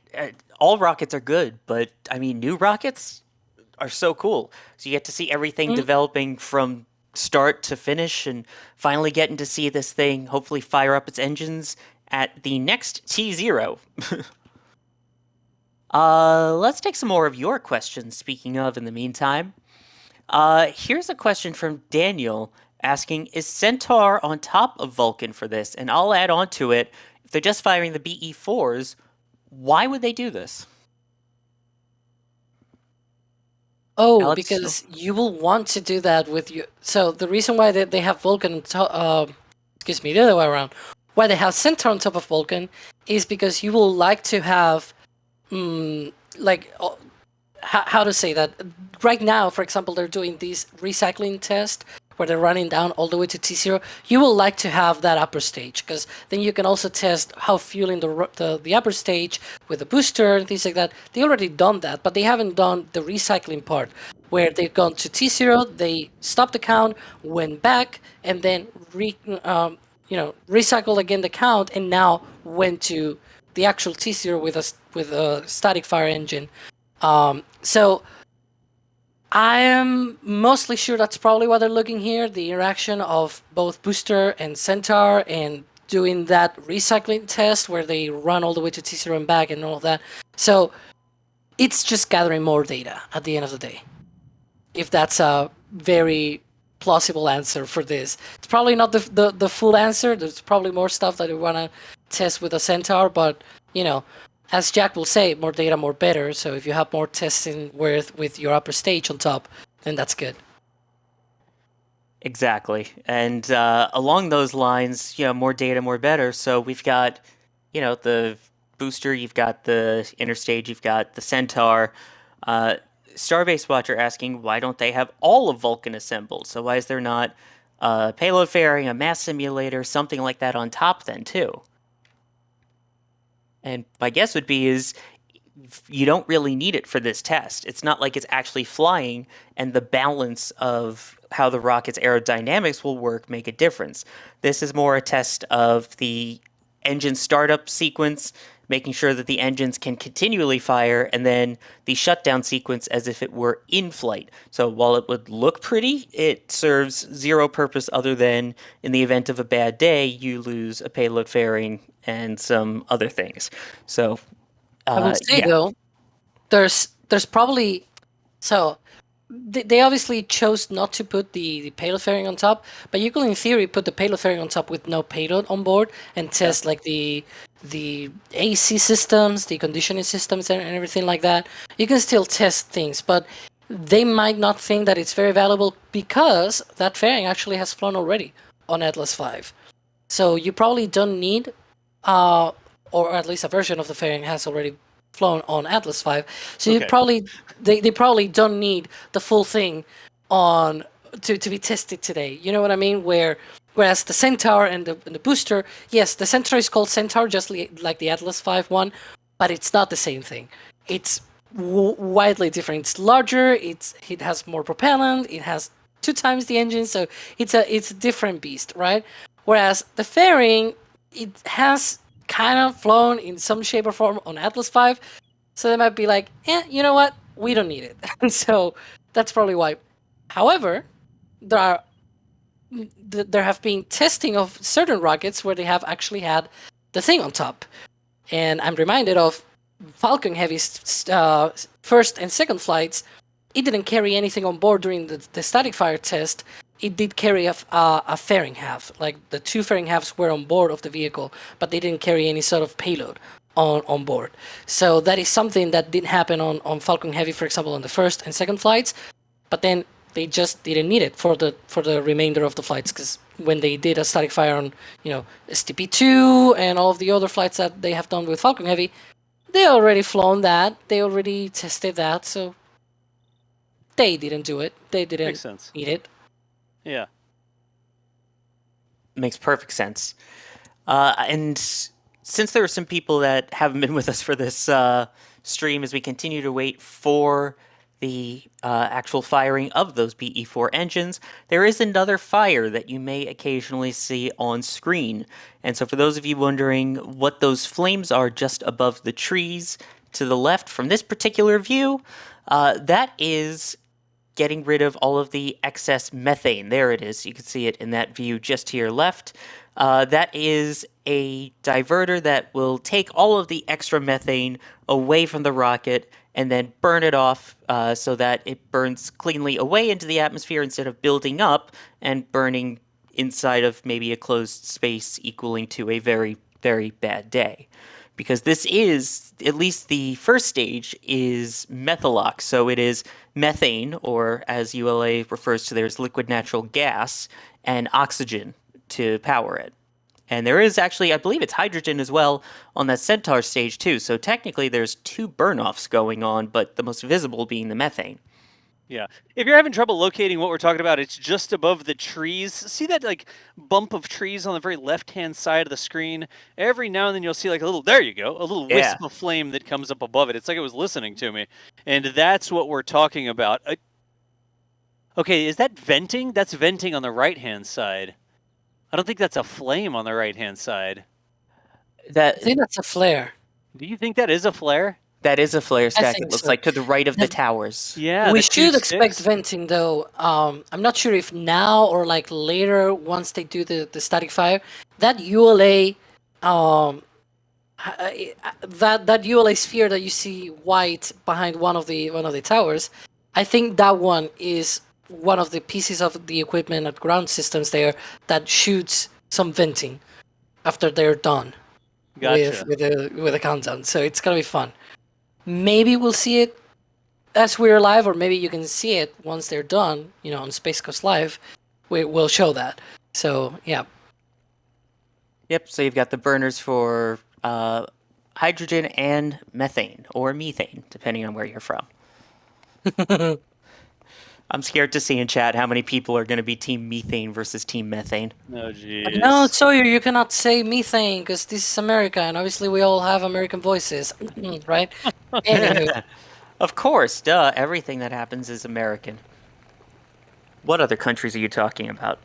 All rockets are good, but I mean, new rockets are so cool. So you get to see everything developing from start to finish and finally getting to see this thing hopefully fire up its engines at the next T0. Let's take some more of your questions, speaking of, in the meantime. Here's a question from Daniel asking, is Centaur on top of Vulcan for this? And I'll add on to it, if they're just firing the BE-4s, why would they do this? Oh, Alex? because you will want to do that with you. So the reason why they have Vulcan, excuse me, the other way around, why they have Centaur on top of Vulcan is because you will like to have, how to say that. Right now, for example, they're doing this recycling test where they're running down all the way to T0. You will like to have that upper stage because then you can also test how fueling the upper stage with the booster and things like that. They already done that, but they haven't done the recycling part where they've gone to T0, they stopped the count, went back, and then recycled again the count, and now went to the actual T0 with a static fire engine. So I am mostly sure that's probably what they're looking here, the interaction of both Booster and Centaur and doing that recycling test where they run all the way to T0 and back and all of that. So it's just gathering more data at the end of the day. If that's a very plausible answer for this. It's probably not the full answer. There's probably more stuff that we want to test with a Centaur, but, as Jack will say, more data, more better. So if you have more testing with your upper stage on top, then that's good. Exactly. And along those lines, more data, more better. So we've got, the booster, you've got the interstage, you've got the Centaur. Starbase Watcher asking, why don't they have all of Vulcan assembled? So why is there not a payload fairing, a mass simulator, something like that on top then too? And my guess would be is you don't really need it for this test. It's not like it's actually flying, and the balance of how the rocket's aerodynamics will work make a difference. This is more a test of the engine startup sequence, making sure that the engines can continually fire, and then the shutdown sequence as if it were in flight. So while it would look pretty, it serves zero purpose other than in the event of a bad day, you lose a payload fairing and some other things. So I will say though, there's probably they obviously chose not to put the payload fairing on top, but you can in theory put the payload fairing on top with no payload on board and test like the AC systems, the conditioning systems, and everything like that. You can still test things, but they might not think that it's very valuable because that fairing actually has flown already on Atlas V. So you probably don't need, or at least a version of the fairing has already flown on Atlas V. So you probably they probably don't need the full thing on to be tested today. You know what I mean? Whereas the Centaur and the booster, yes, the Centaur is called Centaur just like the Atlas V one, but it's not the same thing. It's widely different. It's larger. It has more propellant. It has 2 times the engine, so it's a different beast, right? Whereas the fairing, it has kind of flown in some shape or form on Atlas V, so they might be like, you know what? We don't need it. So that's probably why. However, there have been testing of certain rockets where they have actually had the thing on top. And I'm reminded of Falcon Heavy's first and second flights. It didn't carry anything on board during the static fire test. It did carry a fairing half. Like the 2 fairing halves were on board of the vehicle, but they didn't carry any sort of payload on board. So that is something that didn't happen on Falcon Heavy, for example, on the first and second flights. But then they just didn't need it for the remainder of the flights, because when they did a static fire on STP-2 and all of the other flights that they have done with Falcon Heavy, they already flown that. They already tested that. So they didn't do it. They didn't need it. Yeah. Makes perfect sense. And since there are some people that haven't been with us for this stream, as we continue to wait for the actual firing of those BE-4 engines, there is another fire that you may occasionally see on screen. And so for those of you wondering what those flames are just above the trees to the left from this particular view, that is getting rid of all of the excess methane. There it is. You can see it in that view just to your left. That is a diverter that will take all of the extra methane away from the rocket and then burn it off so that it burns cleanly away into the atmosphere instead of building up and burning inside of maybe a closed space, equaling to a very, very bad day. Because this is, at least the first stage, is methalox. So it is methane, or as ULA refers to there, as liquid natural gas, and oxygen to power it. And there is actually, I believe it's hydrogen as well on that Centaur stage too. So technically there's two burn-offs going on, but the most visible being the methane. Yeah. If you're having trouble locating what we're talking about, it's just above the trees. See that like bump of trees on the very left-hand side of the screen? Every now and then you'll see like a little, there you go, a little wisp of flame that comes up above it. It's like it was listening to me. And that's what we're talking about. Okay, is that venting? That's venting on the right-hand side. I don't think that's a flame on the right-hand side. I think that's a flare. Do you think that is a flare? That is a flare stack, think it looks so. like, to the right of the towers. Yeah, We the two should expect sticks. venting though. I'm not sure if now or like later once they do the static fire. That ULA that ULA sphere that you see white behind one of the towers, I think that one is one of the pieces of the equipment at ground systems there that shoots some venting after they're done Gotcha. with a countdown. So it's gonna be fun. Maybe we'll see it as we're live, or maybe you can see it once they're done. On Space Coast Live, we'll show that. So yeah. Yep, so you've got the burners for hydrogen and methane, or methane, depending on where you're from. I'm scared to see in chat how many people are going to be team methane versus team methane. Oh, jeez. No, Sawyer, you cannot say methane because this is America, and obviously we all have American voices, right? Anywho, Of course, duh, everything that happens is American. What other countries are you talking about?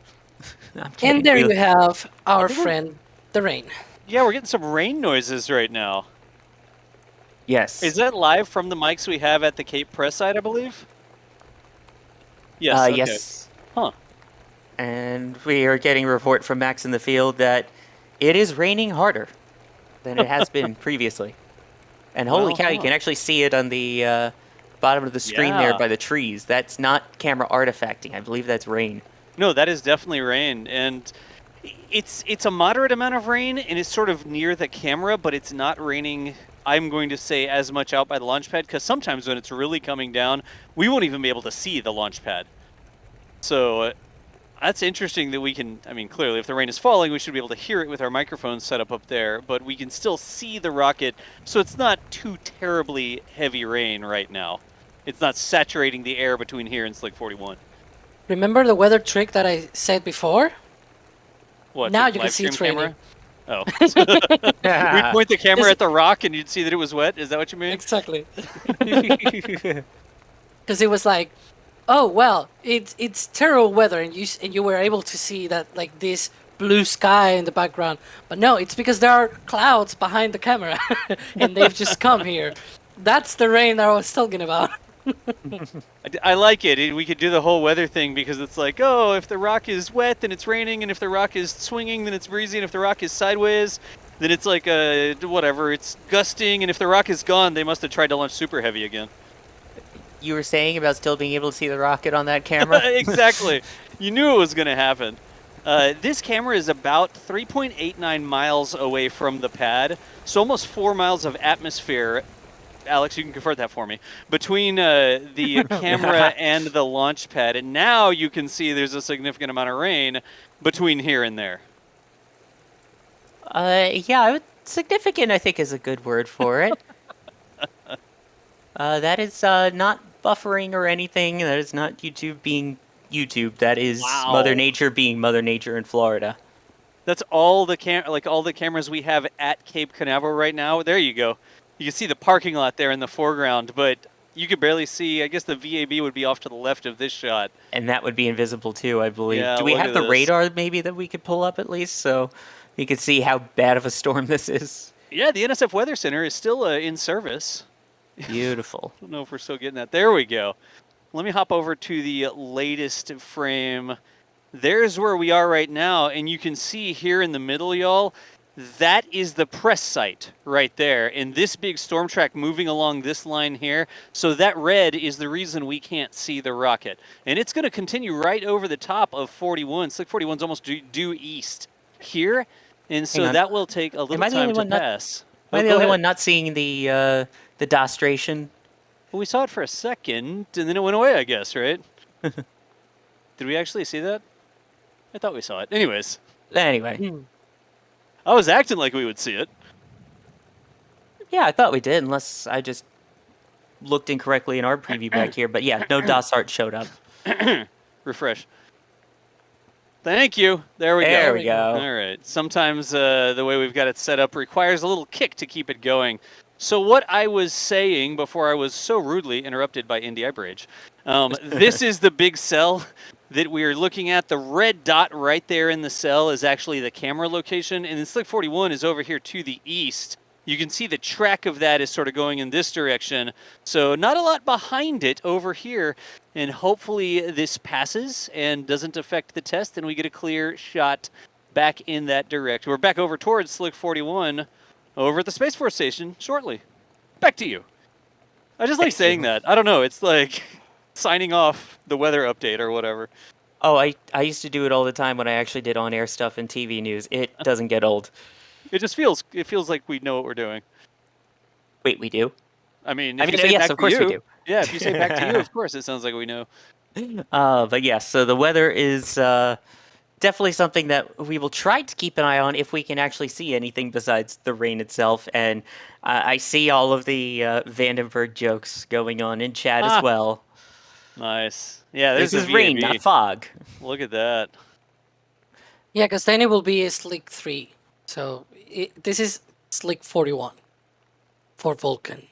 I'm kidding. and there you have our friend, the rain. Yeah, we're getting some rain noises right now. Yes. Is that live from the mics we have at the Cape Press site, I believe? Yes. Okay. Yes. Huh. And we are getting a report from Max in the field that it is raining harder than it has been previously. And holy cow, you can actually see it on the bottom of the screen there by the trees. That's not camera artifacting. I believe that's rain. No, that is definitely rain, and it's a moderate amount of rain, and it's sort of near the camera, but it's not raining, I'm going to say, as much out by the launch pad, because sometimes when it's really coming down, we won't even be able to see the launch pad. So that's interesting that we can, I mean, clearly if the rain is falling, we should be able to hear it with our microphones set up there, but we can still see the rocket, so it's not too terribly heavy rain right now. It's not saturating the air between here and Slick 41. Remember the weather trick that I said before? What, Now the you can live see it's stream raining. camera? Oh. We'd point the camera at the rock and you'd see that it was wet? Is that what you mean? Exactly. Because it was like, oh well, it's terrible weather, and you were able to see that like this blue sky in the background. But no, it's because there are clouds behind the camera, and they've just come here. That's the rain that I was talking about. I like it. We could do the whole weather thing because it's like, oh, if the rock is wet, then it's raining, and if the rock is swinging, then it's breezy, and if the rock is sideways, then it's like whatever, it's gusting, and if the rock is gone, they must have tried to launch super heavy again. You were saying about still being able to see the rocket on that camera? Exactly. You knew it was going to happen. This camera is about 3.89 miles away from the pad, so almost 4 miles of atmosphere. Alex, you can convert that for me. Between the camera and the launch pad, and now you can see there's a significant amount of rain between here and there. Yeah, significant I think is a good word for it. That is not buffering or anything. That is not YouTube being YouTube. That is Mother Nature being Mother Nature in Florida. That's all the all the cameras we have at Cape Canaveral right now. There you go. You can see the parking lot there in the foreground, but you could barely see. I guess the VAB would be off to the left of this shot. And that would be invisible too, I believe. Yeah, do we look have at the this. radar maybe that we could pull up at least so you could see how bad of a storm this is? Yeah, the NSF Weather Center is still in service. Beautiful. I don't know if we're still getting that. There we go. Let me hop over to the latest frame. There's where we are right now, and you can see here in the middle, y'all, that is the press site right there, and this big storm track moving along this line here. So that red is the reason we can't see the rocket. And it's going to continue right over the top of 41. Slick 41's almost due east here, and so that will take a little time to pass. Am I the only one not seeing the dostration? Well, we saw it for a second, and then it went away, I guess, right? Did we actually see that? I thought we saw it. Anyways. Anyway. I was acting like we would see it. Yeah, I thought we did, unless I just looked incorrectly in our preview back here. But yeah, no DOS art showed up. Refresh. Thank you. There we go. There we go. All right. Sometimes the way we've got it set up requires a little kick to keep it going. So what I was saying before I was so rudely interrupted by Indy Bridge, this is the big cell that we're looking at. The red dot right there in the cell is actually the camera location, and then Slick 41 is over here to the east. You can see the track of that is sort of going in this direction, so not a lot behind it over here, and hopefully this passes and doesn't affect the test, and we get a clear shot back in that direction. We're back over towards Slick 41 over at the Space Force Station shortly. Back to you. I just like saying that. I don't know, it's like signing off the weather update or whatever. Oh, I used to do it all the time when I actually did on-air stuff and TV news. It doesn't get old. It just feels like we know what we're doing. Wait, we do? I mean, if you say yes, back of course to you, we do. Yeah, if you say back to you, of course it sounds like we know. But yes, so the weather is definitely something that we will try to keep an eye on if we can actually see anything besides the rain itself. And I see all of the Vandenberg jokes going on in chat as well. Nice. Yeah, this is rain, not fog. Look at that. Yeah, because then it will be a Slick 3. So this is Slick 41 for Vulcan.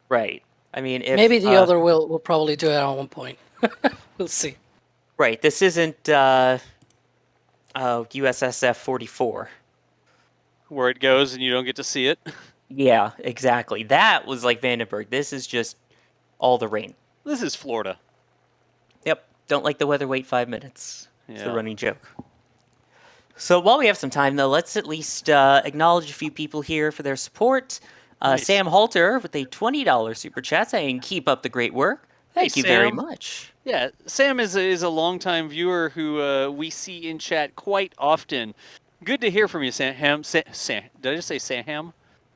Right. I mean, if, maybe the other will probably do it at one point. We'll see. Right. This isn't USSF 44. Where it goes and you don't get to see it. Yeah, exactly. That was like Vandenberg. This is just all the rain. This is Florida. Yep. Don't like the weather, wait 5 minutes. It's the Yeah. running joke. So while we have some time, though, let's at least acknowledge a few people here for their support. Nice. Sam Halter with a $20 super chat saying, keep up the great work. Thank you very Sam. much. Yeah, Sam is a longtime viewer who we see in chat quite often. Good to hear from you, Sam. Sam. Did I just say Sam?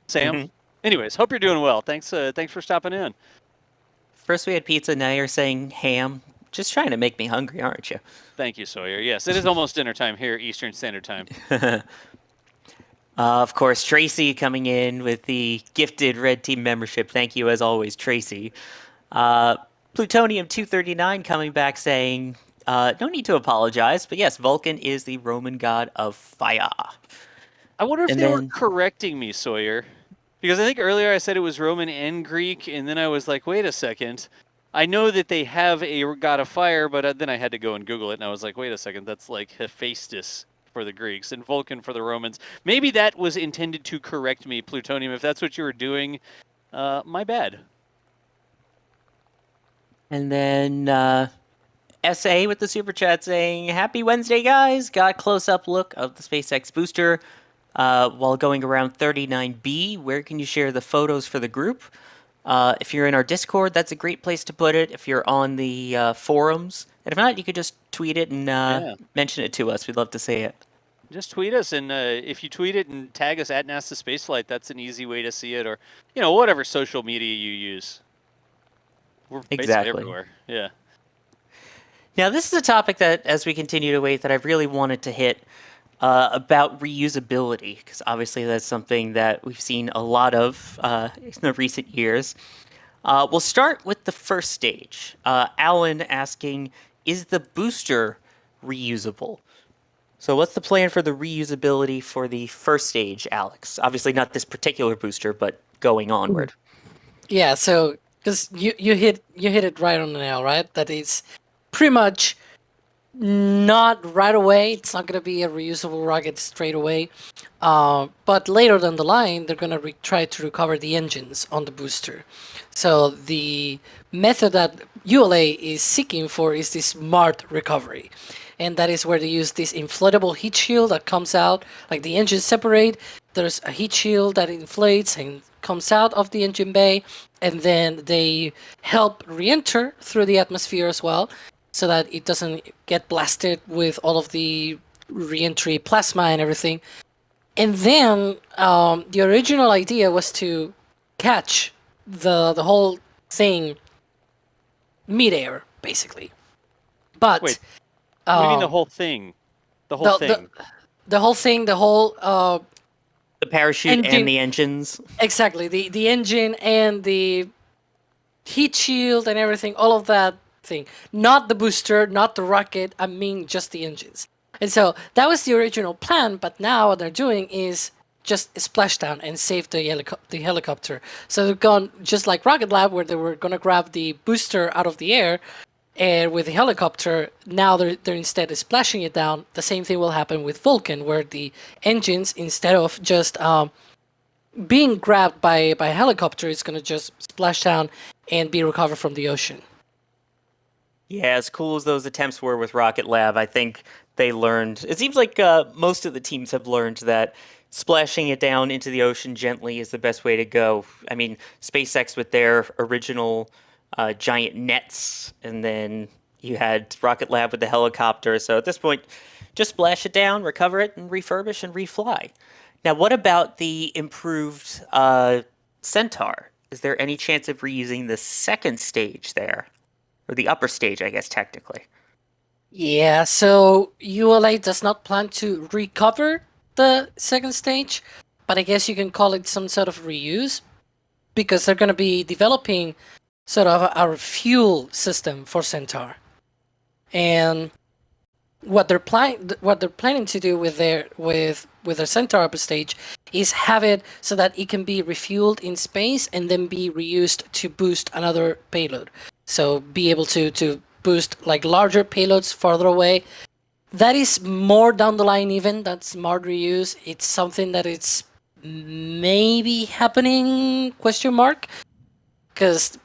Sam? Mhm. Anyways, hope you're doing well. Thanks for stopping in. First we had pizza, now you're saying ham. Just trying to make me hungry, aren't you? Thank you, Sawyer. Yes, it is almost dinner time here, Eastern Standard Time. Of course, Tracy coming in with the gifted Red Team membership. Thank you, as always, Tracy. Plutonium239 coming back saying, no need to apologize, but yes, Vulcan is the Roman god of fire. I wonder if And they were then- correcting me, Sawyer. Because I think earlier I said it was Roman and Greek, and then I was like, wait a second. I know that they have a god of fire, but then I had to go and Google it, and I was like, wait a second, that's like Hephaestus for the Greeks and Vulcan for the Romans. Maybe that was intended to correct me, Plutonium. If that's what you were doing, my bad. And then SA with the super chat saying, happy Wednesday, guys. Got a close-up look of the SpaceX booster while going around 39B. Where can you share the photos for the group? If you're in our Discord, that's a great place to put it. If you're on the forums, and if not, you could just tweet it and mention it to us. We'd love to see it. Just tweet us, and if you tweet it and tag us at NASASpaceflight, that's an easy way to see it, or whatever social media you use. We're basically Exactly. everywhere. Yeah. Now, this is a topic that, as we continue to wait, that I really wanted to hit about reusability, because obviously that's something that we've seen a lot of in the recent years. We'll start with the first stage. Alan asking, is the booster reusable? So what's the plan for the reusability for the first stage, Alex? Obviously not this particular booster, but going onward. Yeah, so because you hit it right on the nail, right? That it's pretty much not right away. It's not going to be a reusable rocket straight away. But later down the line, they're going to try to recover the engines on the booster. So the method that ULA is seeking for is this smart recovery. and that is where they use this inflatable heat shield that comes out, like the engines separate, there's a heat shield that inflates and comes out of the engine bay, and then they help re-enter through the atmosphere as well, so that it doesn't get blasted with all of the re-entry plasma and everything. And then the original idea was to catch the whole thing midair, basically. But Wait, what do you mean the whole thing? The whole thing? The whole thing, the whole The parachute engine. and the engines. Exactly, the engine and the heat shield and everything, all of that thing. Not the booster, not the rocket, I mean just the engines. And so that was the original plan, but now what they're doing is just splash down and save the helicopter. So they've gone just like Rocket Lab, where they were going to grab the booster out of the air, and with the helicopter, now they're instead splashing it down. The same thing will happen with Vulcan, where the engines, instead of just being grabbed by a helicopter, it's going to just splash down and be recovered from the ocean. Yeah, as cool as those attempts were with Rocket Lab, I think they learned. It seems like most of the teams have learned that splashing it down into the ocean gently is the best way to go. I mean, SpaceX with their original giant nets, and then you had Rocket Lab with the helicopter. So at this point, just splash it down, recover it, and refurbish and refly. Now, what about the improved Centaur? Is there any chance of reusing the second stage there? Or the upper stage, I guess, technically. Yeah, so ULA does not plan to recover the second stage, but I guess you can call it some sort of reuse, because they're going to be developing sort of our fuel system for Centaur. And what they're planning to do with their Centaur upper stage is have it so that it can be refueled in space and then be reused to boost another payload. So be able to boost like larger payloads farther away. That is more down the line even. That's smart reuse. It's something that it's maybe happening, question mark, because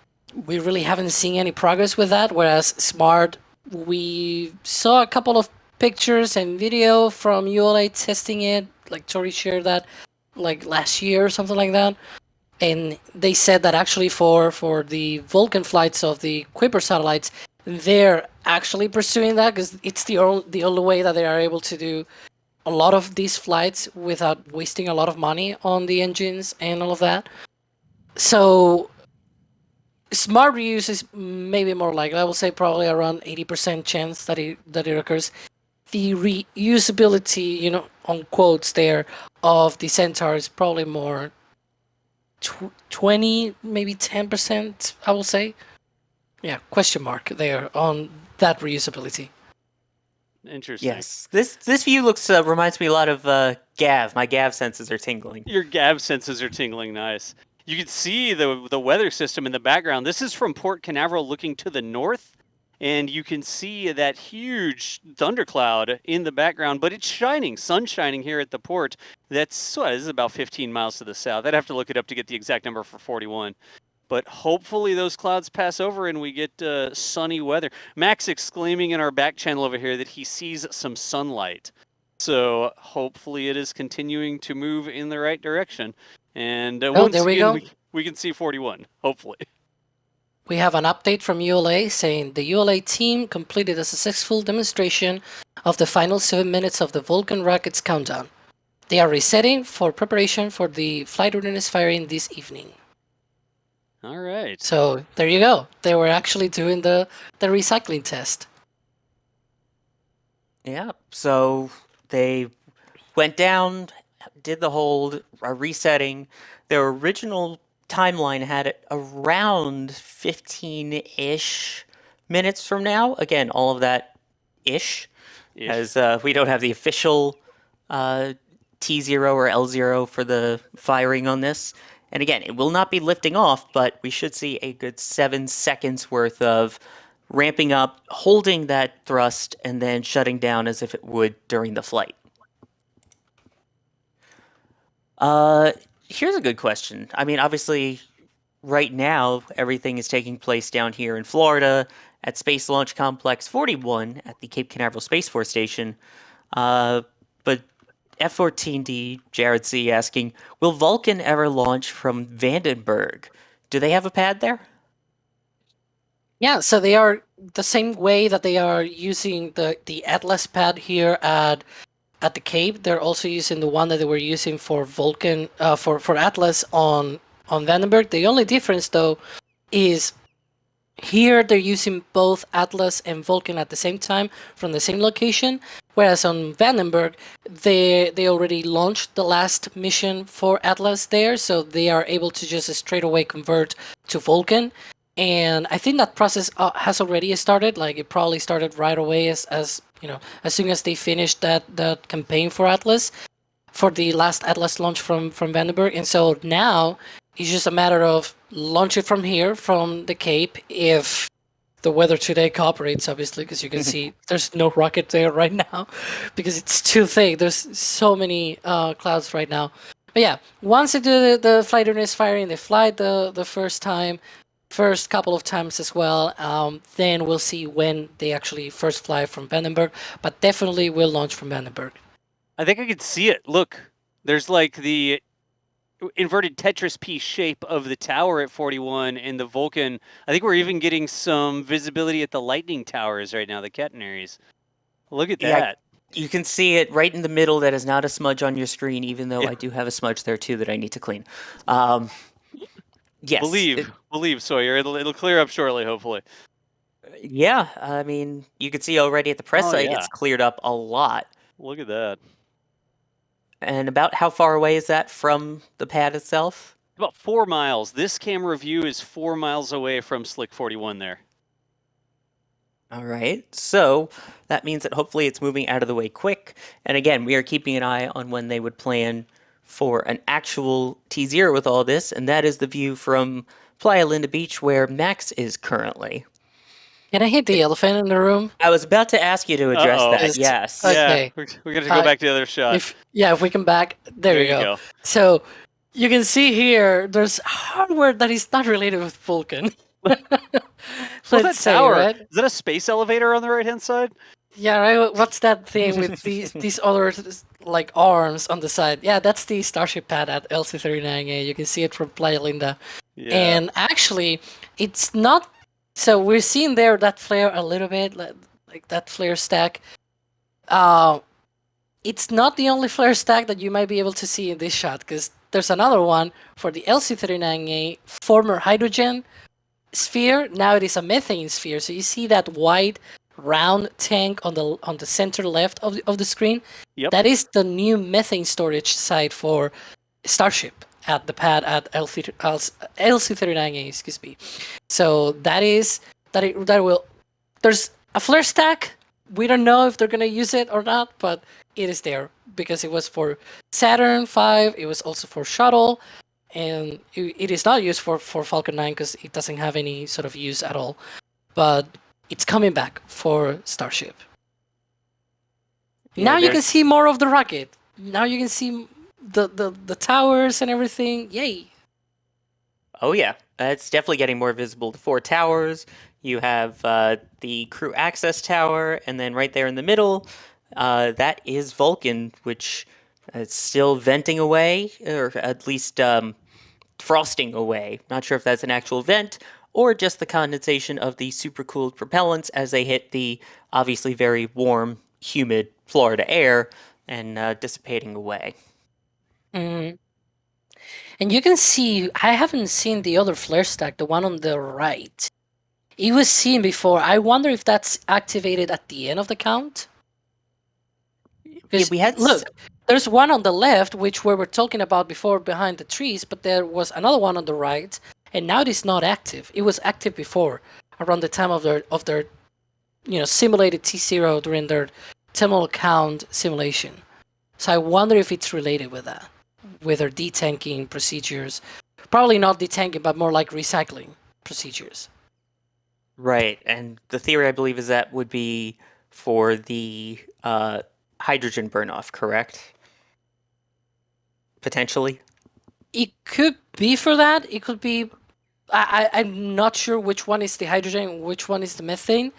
we really haven't seen any progress with that. Whereas smart, we saw a couple of pictures and video from ULA testing it, like Tori shared that like last year or something like that. And they said that actually for the Vulcan flights of the Kuiper satellites, they're actually pursuing that, because it's the only way that they are able to do a lot of these flights without wasting a lot of money on the engines and all of that. So smart reuse is maybe more likely. I will say probably around 80% chance that it occurs. The reusability, on quotes there, of the Centaur is probably more 20, maybe 10%, I will say. Yeah, question mark there on that reusability. Interesting. Yes, this view looks reminds me a lot of Gav. My Gav senses are tingling. Your Gav senses are tingling. Nice. You can see the weather system in the background. This is from Port Canaveral looking to the north, and you can see that huge thundercloud in the background, but it's shining, sun shining here at the port. This is about 15 miles to the south. I'd have to look it up to get the exact number for 41. But hopefully those clouds pass over and we get sunny weather. Max exclaiming in our back channel over here that he sees some sunlight. So hopefully it is continuing to move in the right direction. And once there we again, go. we can see 41, hopefully. We have an update from ULA saying the ULA team completed a successful demonstration of the final 7 minutes of the Vulcan rocket's countdown. They are resetting for preparation for the flight readiness firing this evening. All right. So there you go. They were actually doing the recycling test. Yeah, so they went down, did the hold, resetting. Their original timeline had it around 15-ish minutes from now. Again, all of that ish, as we don't have the official T0 or L0 for the firing on this. And again, it will not be lifting off, but we should see a good 7 seconds worth of ramping up, holding that thrust, and then shutting down as if it would during the flight. Here's a good question. I mean, obviously, right now, everything is taking place down here in Florida at Space Launch Complex 41 at the Cape Canaveral Space Force Station. But F-14D, Jared C. asking, will Vulcan ever launch from Vandenberg? Do they have a pad there? Yeah, so they are the same way that they are using the Atlas pad here at the Cape. They're also using the one that they were using for Vulcan for Atlas on Vandenberg. The only difference though is here they're using both Atlas and Vulcan at the same time from the same location, whereas on Vandenberg they already launched the last mission for Atlas there, so they are able to just straight away convert to Vulcan. And I think that process has already started. Like it probably started right away as you know, as soon as they finished that campaign for Atlas, for the last Atlas launch from Vandenberg. And so now it's just a matter of launch it from here, from the Cape, if the weather today cooperates, obviously, because you can see there's no rocket there right now because it's too thick. There's so many clouds right now. But yeah, once they do the flight readiness firing, they fly the first couple of times as well, then we'll see when they actually first fly from Vandenberg, but definitely will launch from Vandenberg. I think I can see it. Look, there's like the inverted Tetris piece shape of the tower at 41 and the Vulcan. I think we're even getting some visibility at the lightning towers right now, the catenaries. Look at that. Yeah, you can see it right in the middle. That is not a smudge on your screen, even though I do have a smudge there too that I need to clean. Yes. Believe, Sawyer. It'll clear up shortly, hopefully. Yeah, I mean, you can see already at the press site, yeah. It's cleared up a lot. Look at that. And about how far away is that from the pad itself? About 4 miles. This camera view is 4 miles away from Slick 41 there. All right, so that means that hopefully it's moving out of the way quick. And again, we are keeping an eye on when they would plan for an actual T0 with all this, and that is the view from Playa Linda Beach where Max is currently. Can I hit the elephant in the room? I was about to ask you to address that, yes. Okay. Yeah, we're going to go back to the other shot. If we come back, there you go. So you can see here, there's hardware that is not related with Vulcan. What's that tower? Right? Is that a space elevator on the right-hand side? Yeah, right. What's that thing with these other like arms on the side? Yeah, that's the Starship pad at LC-39A. You can see it from Playa Linda. Yeah. And actually, it's not. So we're seeing there that flare a little bit, like that flare stack. It's not the only flare stack that you might be able to see in this shot, because there's another one for the LC-39A, former hydrogen sphere. Now it is a methane sphere. So you see that white round tank on the center left of the screen. Yep. That is the new methane storage site for Starship at the pad at LC-39A, excuse me. So that will. There's a flare stack. We don't know if they're gonna use it or not, but it is there because it was for Saturn V. It was also for shuttle, and it is not used for Falcon 9 because it doesn't have any sort of use at all. But it's coming back for Starship. Yeah, now you can see more of the rocket. Now you can see the towers and everything. Yay! Oh yeah, it's definitely getting more visible. The 4 towers. You have the crew access tower, and then right there in the middle, that is Vulcan, which is still venting away, or at least frosting away. Not sure if that's an actual vent or just the condensation of the supercooled propellants as they hit the obviously very warm, humid Florida air and dissipating away. Mm-hmm. And you can see, I haven't seen the other flare stack, the one on the right. It was seen before. I wonder if that's activated at the end of the count. Yeah, look, there's one on the left, which we were talking about before behind the trees, but there was another one on the right, and now it is not active. It was active before, around the time of their simulated T0 during their terminal count simulation. So I wonder if it's related with that, with their detanking procedures. Probably not detanking, but more like recycling procedures. Right, and the theory I believe is that would be for the hydrogen burn-off, correct? Potentially? It could be for that. It could be I'm not sure which one is the hydrogen, which one is the methane.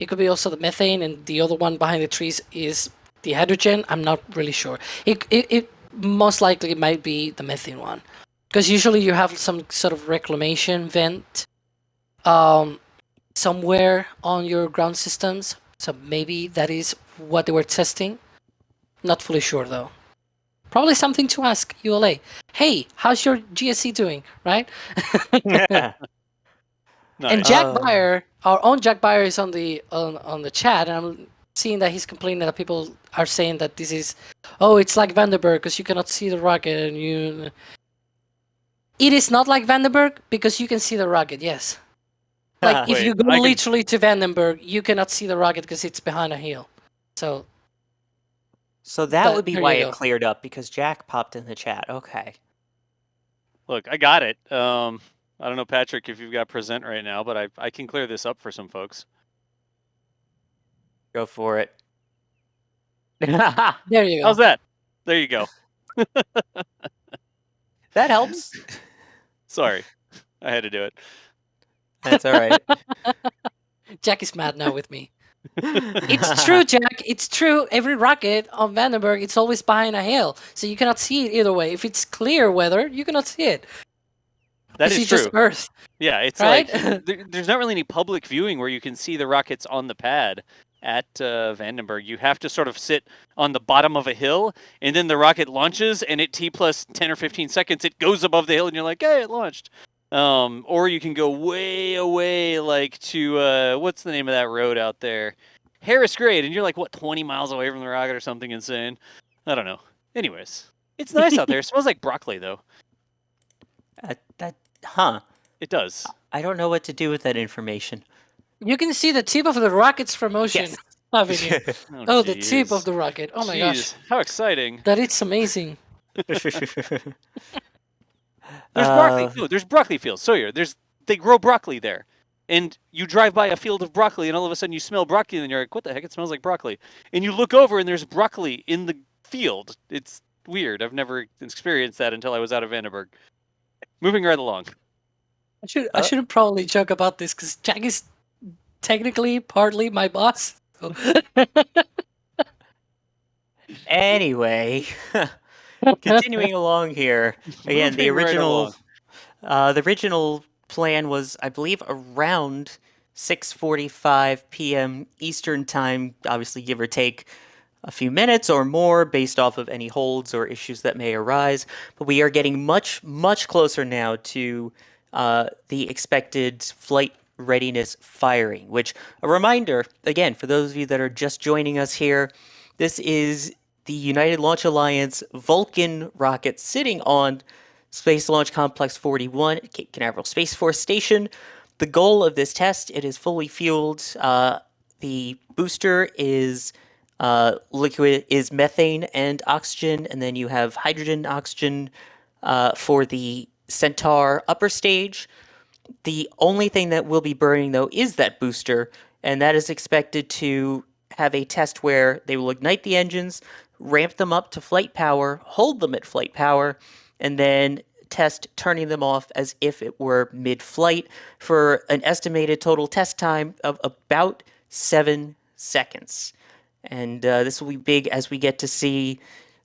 It could be also the methane, and the other one behind the trees is the hydrogen. I'm not really sure. It most likely might be the methane one, because usually you have some sort of reclamation vent somewhere on your ground systems. So maybe that is what they were testing. Not fully sure though. Probably something to ask ULA. Hey, how's your GSC doing? Right? And Nice. Jack Bayer, our own Jack Bayer, is on the chat, and I'm seeing that he's complaining that people are saying that this is, it's like Vandenberg because you cannot see the rocket, and you. It is not like Vandenberg because you can see the rocket. Yes. Like if Wait, you go I can- literally to Vandenberg, you cannot see the rocket because it's behind a hill. So. So that would be there why you it go. cleared up, because Jack popped in the chat. Okay. Look, I got it. I don't know, Patrick, if you've got present right now, but I can clear this up for some folks. Go for it. There you go. How's that? There you go. That helps. Sorry, I had to do it. That's all right. Jack is mad now with me. It's true, Jack. It's true. Every rocket on Vandenberg, it's always behind a hill, so you cannot see it either way. If it's clear weather, you cannot see it. That You is see true. just Earth. Yeah, it's Right? like there's not really any public viewing where you can see the rockets on the pad at Vandenberg. You have to sort of sit on the bottom of a hill, and then the rocket launches, and at T plus 10 or 15 seconds, it goes above the hill, and you're like, hey, it launched. Or you can go way away, like to, what's the name of that road out there? Harris Grade, and you're like, what, 20 miles away from the rocket or something insane? I don't know. Anyways, it's nice out there. It smells like broccoli, though. Huh. It does. I don't know what to do with that information. You can see the tip of the rockets from Ocean Yes. Avenue. Oh, the tip of the rocket. Oh my gosh. Jeez, how exciting. That is amazing. There's broccoli. No, there's broccoli fields. Sawyer, they grow broccoli there. And you drive by a field of broccoli, and all of a sudden you smell broccoli, and you're like, what the heck? It smells like broccoli. And you look over, and there's broccoli in the field. It's weird. I've never experienced that until I was out of Vandenberg. Moving right along. I shouldn't probably joke about this because Jack is technically partly my boss. So. Anyway, continuing along here. Again, the Moving right original plan was, I believe, around 6:45 p.m. Eastern time, obviously give or take a few minutes or more based off of any holds or issues that may arise. But we are getting much, much closer now to the expected flight readiness firing, which, a reminder, again, for those of you that are just joining us here, this is the United Launch Alliance Vulcan rocket sitting on Space Launch Complex 41 at Cape Canaveral Space Force Station. The goal of this test, it is fully fueled. The booster is liquid, is methane and oxygen, and then you have hydrogen, oxygen for the Centaur upper stage. The only thing that will be burning, though, is that booster, and that is expected to have a test where they will ignite the engines, ramp them up to flight power, hold them at flight power, and then test turning them off as if it were mid-flight for an estimated total test time of about 7 seconds. And this will be big as we get to see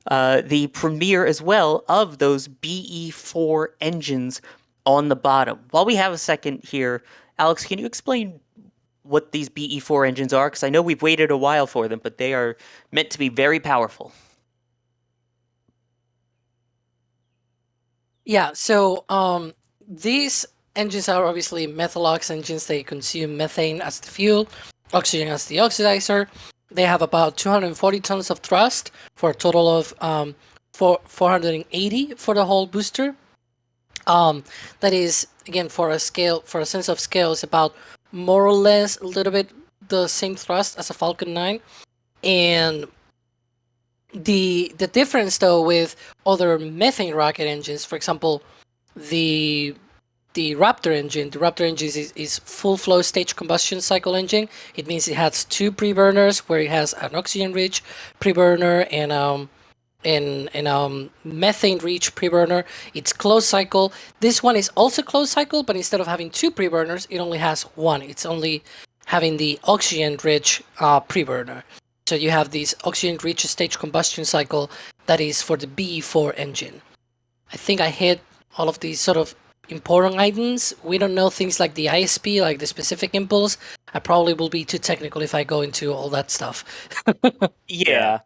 the premiere as well of those BE4 engines on the bottom. While we have a second here, Alex, can you explain what these BE4 engines are? Because I know we've waited a while for them, but they are meant to be very powerful. Yeah, so these engines are obviously methalox engines. They consume methane as the fuel, oxygen as the oxidizer. They have about 240 tons of thrust for a total of 480 for the whole booster. That is, again, for a sense of scale, is about more or less a little bit the same thrust as a Falcon 9. And the difference, though, with other methane rocket engines, for example, the Raptor engine. The Raptor engine is full flow stage combustion cycle engine. It means it has two preburners where it has an oxygen-rich preburner and methane-rich preburner. It's closed cycle. This one is also closed cycle, but instead of having 2 preburners, it only has 1. It's only having the oxygen-rich preburner. So you have this oxygen-rich stage combustion cycle that is for the BE4 engine. I think I hit all of these sort of important items. We don't know things like the ISP, like the specific impulse. I probably will be too technical if I go into all that stuff. Yeah.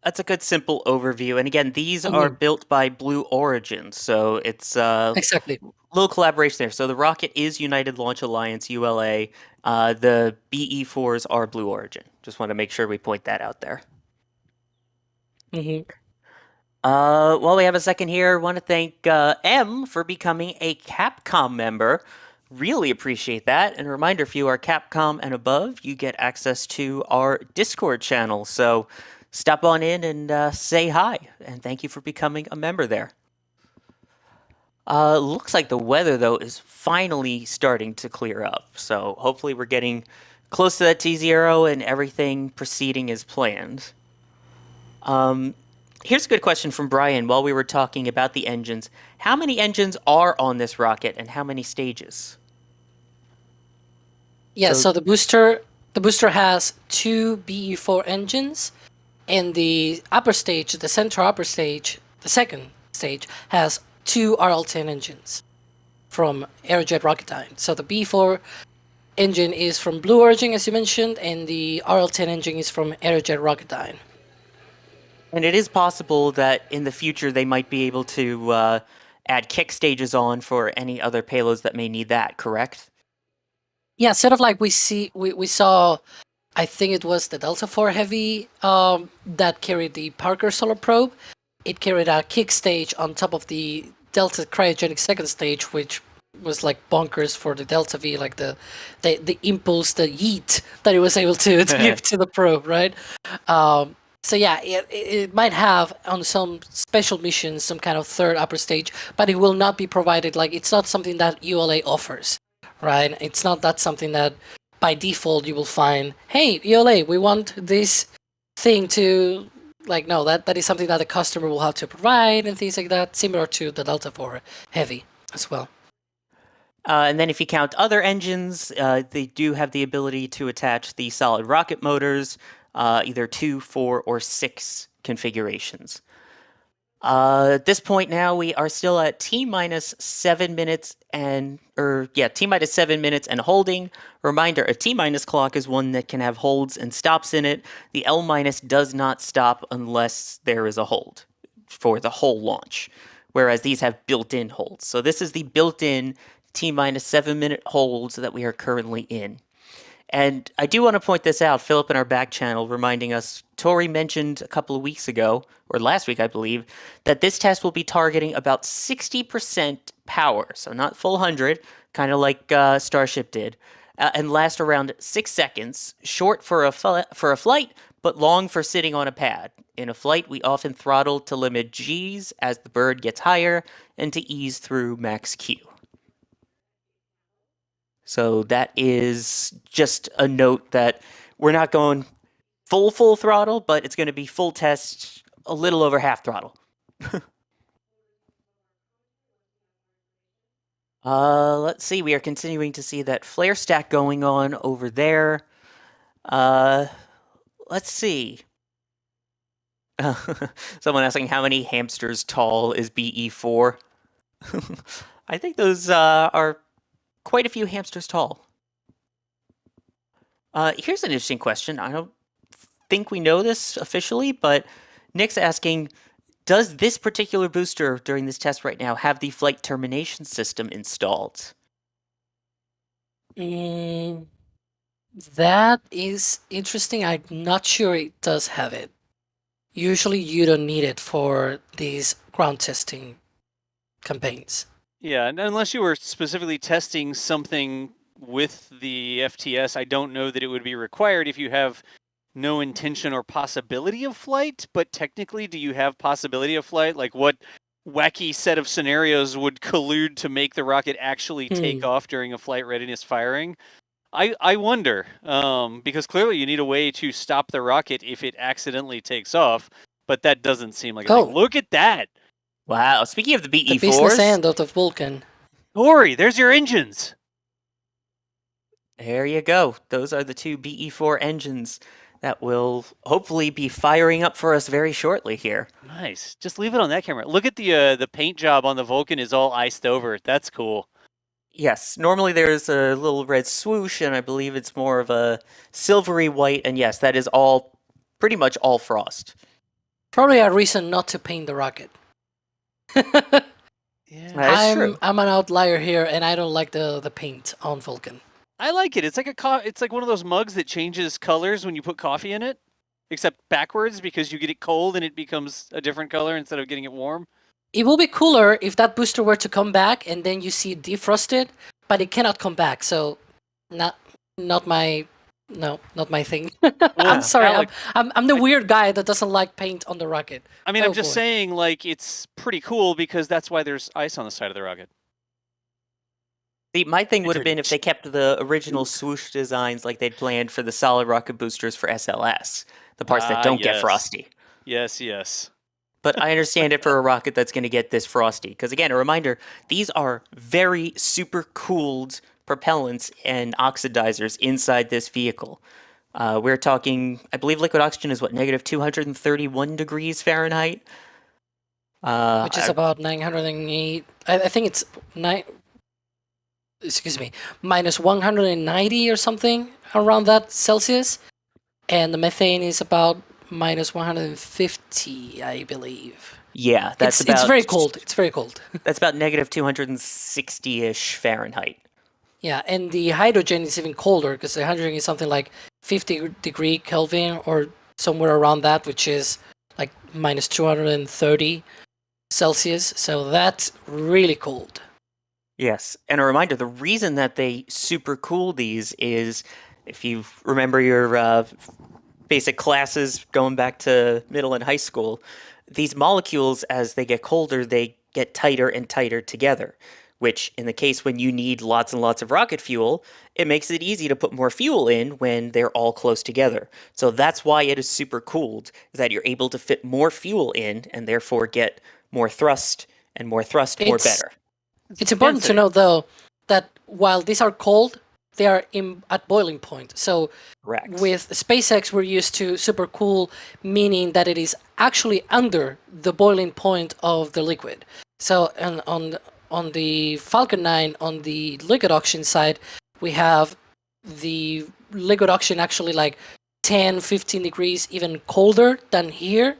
That's a good simple overview. And again, these are built by Blue Origin, so it's Exactly. little collaboration there. So the rocket is United Launch Alliance, ULA. The BE4s are Blue Origin. Just want to make sure we point that out there. While we have a second here, want to thank M for becoming a Capcom member. Really appreciate that. And a reminder, if you are Capcom and above, you get access to our Discord channel. So stop on in and say hi. And thank you for becoming a member there. Looks like the weather, though, is finally starting to clear up. So hopefully we're getting close to that T0 and everything proceeding as planned. Here's a good question from Brian while we were talking about the engines. How many engines are on this rocket and how many stages? Yeah, so the booster has 2 BE4 engines, and the upper stage, the central upper stage, the second stage, has 2 RL-10 engines from Aerojet Rocketdyne. So the BE4 engine is from Blue Origin, as you mentioned, and the RL-10 engine is from Aerojet Rocketdyne. And it is possible that in the future they might be able to add kick stages on for any other payloads that may need that, correct? Yeah, sort of like we saw, I think it was the Delta IV Heavy that carried the Parker Solar Probe. It carried a kick stage on top of the Delta Cryogenic second stage, which was like bonkers for the Delta V, like the impulse, the yeet that it was able to give to the probe, right? So yeah, it might have on some special missions some kind of third upper stage, but it will not be provided. Like, it's not something that ULA offers, right? It's not that something that by default you will find, hey, ULA, we want this thing to, like, no, that is something that the customer will have to provide and things like that, similar to the Delta IV Heavy as well. And then if you count other engines, they do have the ability to attach the solid rocket motors, either 2, 4, or 6 configurations. At this point now, we are still at T-minus 7 minutes T-minus 7 minutes and holding. Reminder, a T-minus clock is one that can have holds and stops in it. The L-minus does not stop unless there is a hold for the whole launch, whereas these have built-in holds. So this is the built-in T-minus 7 minute holds that we are currently in. And I do want to point this out, Philip in our back channel reminding us, Tori mentioned a couple of weeks ago, or last week I believe, that this test will be targeting about 60% power, so not full 100, kind of like Starship did, and last around 6 seconds, short for a flight, but long for sitting on a pad. In a flight, we often throttle to limit Gs as the bird gets higher and to ease through max Q. So that is just a note that we're not going full throttle, but it's going to be full test, a little over half throttle. Let's see. We are continuing to see that flare stack going on over there. Let's see. Someone asking how many hamsters tall is BE4? I think those are quite a few hamsters tall. Here's an interesting question. I don't think we know this officially, but Nick's asking, does this particular booster during this test right now have the flight termination system installed? That is interesting. I'm not sure it does have it. Usually you don't need it for these ground testing campaigns. Yeah, and unless you were specifically testing something with the FTS, I don't know that it would be required if you have no intention or possibility of flight. But technically, do you have possibility of flight? Like, what wacky set of scenarios would collude to make the rocket actually take off during a flight readiness firing? I wonder, because clearly you need a way to stop the rocket if it accidentally takes off. but that doesn't seem like a Oh. thing. Look at that. Wow. Speaking of the The BE4s, business end of the Vulcan. Tori, there's your engines. there you go. Those are the two BE4 engines that will hopefully be firing up for us very shortly here. Nice. Just leave it on that camera. Look at the paint job on the Vulcan is all iced over. That's cool. Yes, normally there's a little red swoosh, and I believe it's more of a silvery white, and yes, that is all pretty much all frost. Probably a reason not to paint the rocket. Yeah. That is true. I'm an outlier here, and I don't like the paint on Vulcan. I like it. It's like it's like one of those mugs that changes colors when you put coffee in it, except backwards because you get it cold and it becomes a different color instead of getting it warm. It will be cooler if that booster were to come back and then you see it defrosted, but it cannot come back. So, not my thing. I'm sorry. Alec, I'm the weird guy that doesn't like paint on the rocket. I mean, Oh, I'm just boy. saying, like, it's pretty cool because that's why there's ice on the side of the rocket. See, my thing would have been if they kept the original swoosh designs like they'd planned for the solid rocket boosters for SLS, the parts that don't get Yes. frosty. Yes. But I understand it for a rocket that's going to get this frosty. Because again, a reminder, these are very super cooled propellants and oxidizers inside this vehicle. We're talking, I believe liquid oxygen is what, negative 231 degrees Fahrenheit? Which is about 908. I think it's minus 190 or something around that Celsius, and the methane is about minus 150, I believe. Yeah, that's It's very cold. It's very cold. That's about negative 260-ish Fahrenheit. Yeah, and the hydrogen is even colder because the hydrogen is something like 50 degree Kelvin or somewhere around that, which is like minus 230 Celsius. So that's really cold. Yes, and a reminder, the reason that they super cool these is, if you remember your basic classes going back to middle and high school, these molecules, as they get colder, they get tighter and tighter together, which in the case when you need lots and lots of rocket fuel, it makes it easy to put more fuel in when they're all close together. So that's why it is super cooled, is that you're able to fit more fuel in and therefore get more thrust, and more thrust, more better. It's important to note, though, that while these are cold, they are at boiling point. So Correct. with SpaceX, we're used to super cool, meaning that it is actually under the boiling point of the liquid. So on the Falcon 9, on the liquid oxygen side, we have the liquid oxygen actually like 10, 15 degrees even colder than here.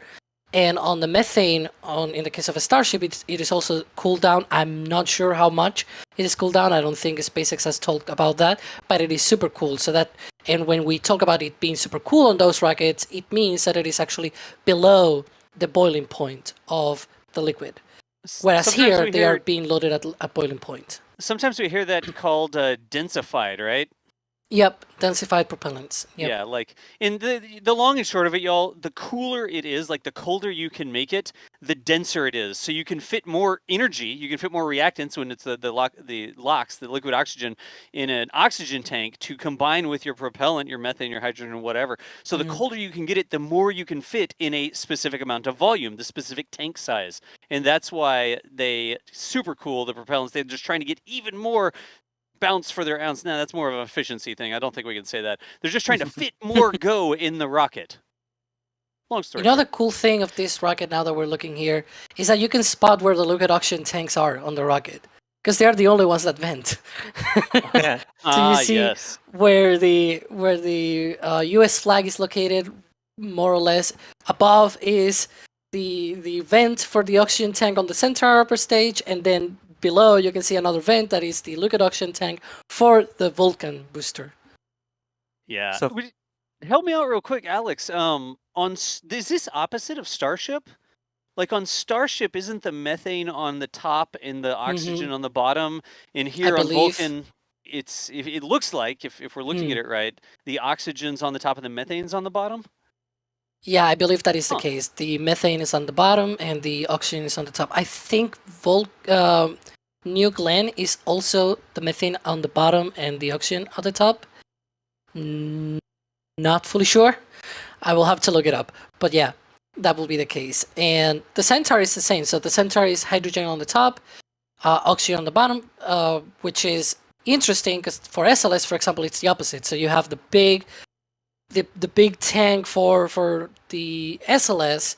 And on the methane, in the case of a Starship, it is also cooled down. I'm not sure how much it is cooled down. I don't think SpaceX has talked about that, but it is super cool. And when we talk about it being super cool on those rockets, it means that it is actually below the boiling point of the liquid. Whereas here, they are being loaded at boiling point. Sometimes we hear that called densified, right? Yep, densified propellants. Yep. Yeah, like in the long and short of it, y'all, the cooler it is, like the colder you can make it, the denser it is. So you can fit more energy, you can fit more reactants when it's the LOX, the liquid oxygen, in an oxygen tank to combine with your propellant, your methane, your hydrogen, whatever. So the colder you can get it, the more you can fit in a specific amount of volume, the specific tank size. And that's why they super cool the propellants. They're just trying to get even more bounce for their ounce. Now that's more of an efficiency thing. I don't think we can say that. They're just trying to fit more go in the rocket. Long story. You know, the cool thing of this rocket, now that we're looking here, is that you can spot where the liquid oxygen tanks are on the rocket, because they are the only ones that vent. Yeah. So you see where the U.S. flag is located, more or less. Above is the vent for the oxygen tank on the center upper stage, and then below you can see another vent that is the liquid oxygen tank for the Vulcan booster. Yeah. So- Help me out real quick, Alex. Is this opposite of Starship? Like on Starship, isn't the methane on the top and the oxygen on the bottom? And here on believe. Vulcan, it looks like, if we're looking at it right, the oxygen's on the top and the methane's on the bottom? Yeah, I believe that is the case. The methane is on the bottom and the oxygen is on the top. I think New Glenn is also the methane on the bottom and the oxygen at the top. Not fully sure. I will have to look it up. But yeah, that will be the case. And the Centaur is the same. So the Centaur is hydrogen on the top, oxygen on the bottom, which is interesting because for SLS, for example, it's the opposite. So you have the big tank for the SLS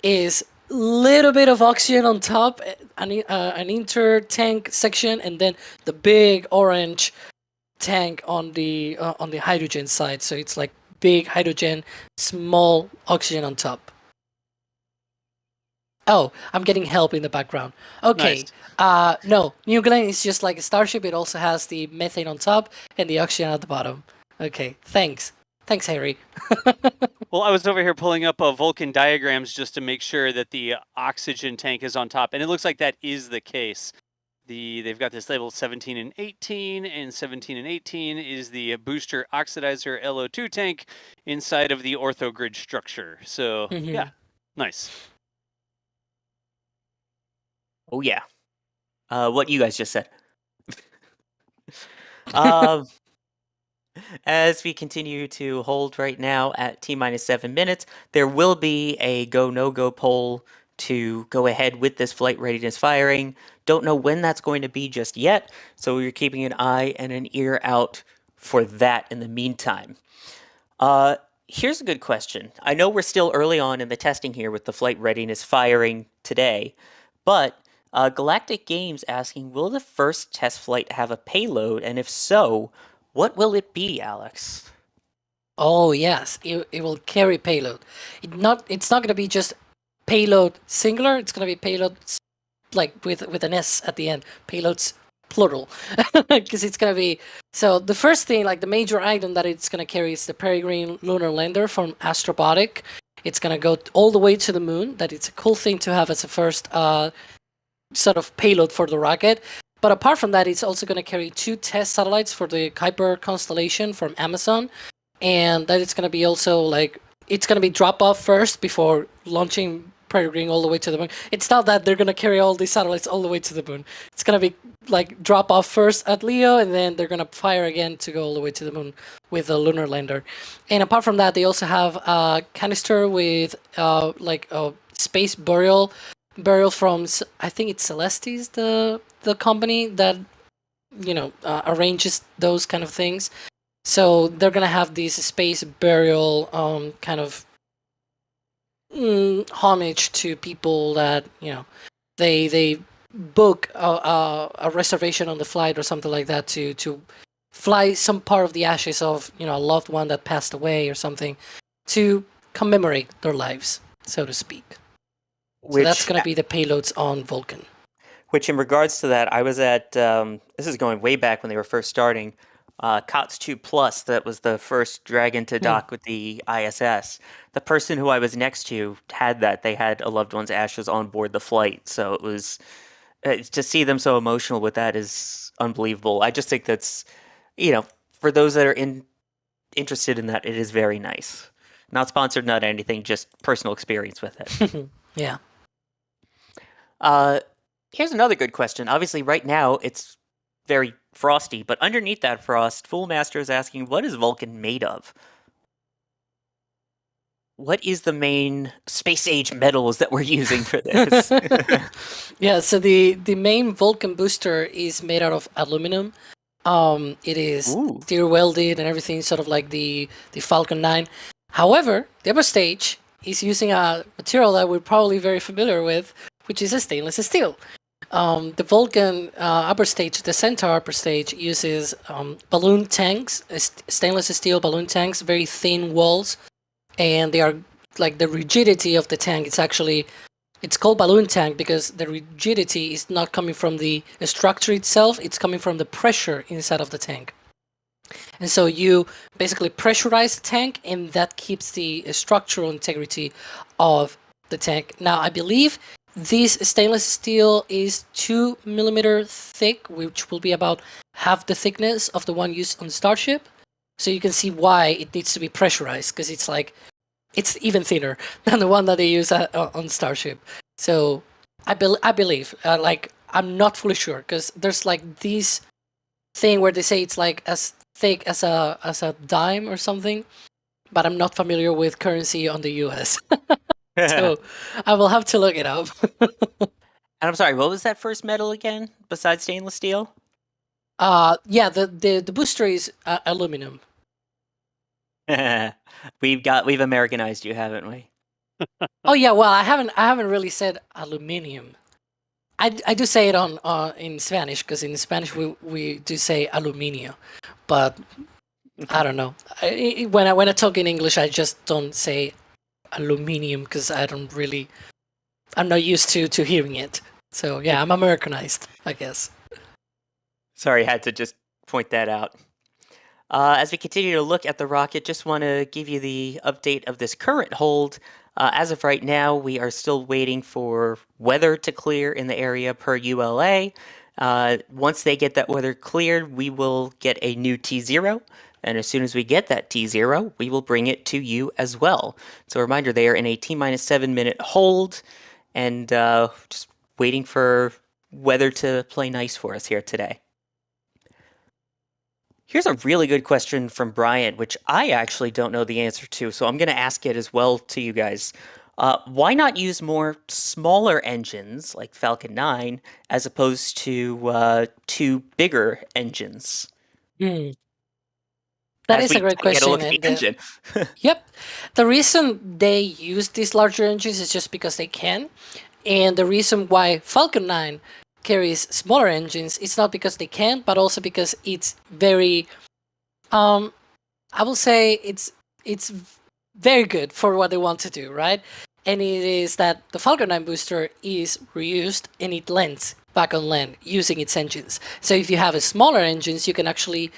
is little bit of oxygen on top, an inter-tank section, and then the big orange tank on the hydrogen side. So it's like big hydrogen, small oxygen on top. Oh, I'm getting help in the background. Okay. Nice. No, New Glenn is just like a Starship. It also has the methane on top and the oxygen at the bottom. Okay, thanks. Thanks, Harry. Well, I was over here pulling up Vulcan diagrams just to make sure that the oxygen tank is on top, and it looks like that is the case. They've got this label 17 and 18, and 17 and 18 is the booster oxidizer LO2 tank inside of the orthogrid structure. So, yeah, nice. Oh yeah. What you guys just said. As we continue to hold right now at T-minus 7 minutes, there will be a go no-go poll to go ahead with this flight readiness firing. Don't know when that's going to be just yet, so we're keeping an eye and an ear out for that in the meantime. Here's a good question. I know we're still early on in the testing here with the flight readiness firing today, but Galactic Games asking, will the first test flight have a payload, and if so, what will it be, Alex? Oh yes, it will carry payload. It's not going to be just payload singular. It's going to be payload like with an S at the end. Payloads plural, because it's going to be. So the first thing, like the major item that it's going to carry is the Peregrine lunar lander from Astrobotic. It's going to go all the way to the moon. That it's a cool thing to have as a first sort of payload for the rocket. But apart from that, it's also going to carry 2 test satellites for the Kuiper constellation from Amazon. And that it's going to be also like, it's going to be drop off first before launching Peregrine all the way to the moon. It's not that they're going to carry all these satellites all the way to the moon. It's going to be like drop off first at Leo, and then they're going to fire again to go all the way to the moon with the lunar lander. And apart from that, they also have a canister with like a space burial from, I think it's Celestis, the company that arranges those kind of things. So they're gonna have this space burial kind of homage to people that they book a reservation on the flight or something like that to fly some part of the ashes of a loved one that passed away or something to commemorate their lives, so to speak. So that's going to be the payloads on Vulcan. Which, in regards to that, I was at, this is going way back when they were first starting, COTS 2 Plus, that was the first Dragon to dock with the ISS. The person who I was next to had that. They had a loved one's ashes on board the flight. So it was, to see them so emotional with that is unbelievable. I just think that's, for those that are interested in that, it is very nice. Not sponsored, not anything, just personal experience with it. Yeah. Here's another good question. Obviously, right now, it's very frosty, but underneath that frost, Foolmaster is asking, what is Vulcan made of? What is the main space-age metals that we're using for this? Yeah, so the main Vulcan booster is made out of aluminum. It is steel welded and everything, sort of like the Falcon 9. However, the upper stage is using a material that we're probably very familiar with, which is a stainless steel. The Vulcan upper stage, the Centaur upper stage, uses balloon tanks, stainless steel balloon tanks, very thin walls, and they are like the rigidity of the tank. It's called balloon tank because the rigidity is not coming from the structure itself, it's coming from the pressure inside of the tank. And so you basically pressurize the tank, and that keeps the structural integrity of the tank. Now, I believe this stainless steel is 2 millimeter thick, which will be about half the thickness of the one used on Starship. So you can see why it needs to be pressurized, because it's even thinner than the one that they use on Starship. So I believe, I'm not fully sure, because there's like this thing where they say it's like as thick as a dime or something, but I'm not familiar with currency on the US. So I will have to look it up. And I'm sorry, what was that first metal again, besides stainless steel? Yeah, the booster is aluminum. We've Americanized you, haven't we? Oh yeah, well I haven't really said aluminium. I do say it on in Spanish, because in Spanish we do say aluminio, but I don't know. When I talk in English, I just don't say aluminium because I'm not used to hearing it. So yeah, I'm Americanized, I guess. Sorry, I had to just point that out. As we continue to look at the rocket, just want to give you the update of this current hold. As of right now, we are still waiting for weather to clear in the area per ULA. Once they get that weather cleared, we will get a new T0. And as soon as we get that T0, we will bring it to you as well. So a reminder, they are in a T-minus 7-minute hold and just waiting for weather to play nice for us here today. Here's a really good question from Brian, which I actually don't know the answer to, so I'm going to ask it as well to you guys. Why not use more smaller engines like Falcon 9 as opposed to two bigger engines? Hmm. That As is we a great get a question. look at the engine. Yep, the reason they use these larger engines is just because they can, and the reason why Falcon 9 carries smaller engines is not because they can, but also because it's very, I will say it's very good for what they want to do, right? And it is that the Falcon 9 booster is reused and it lands back on land using its engines. So if you have a smaller engines, you can actually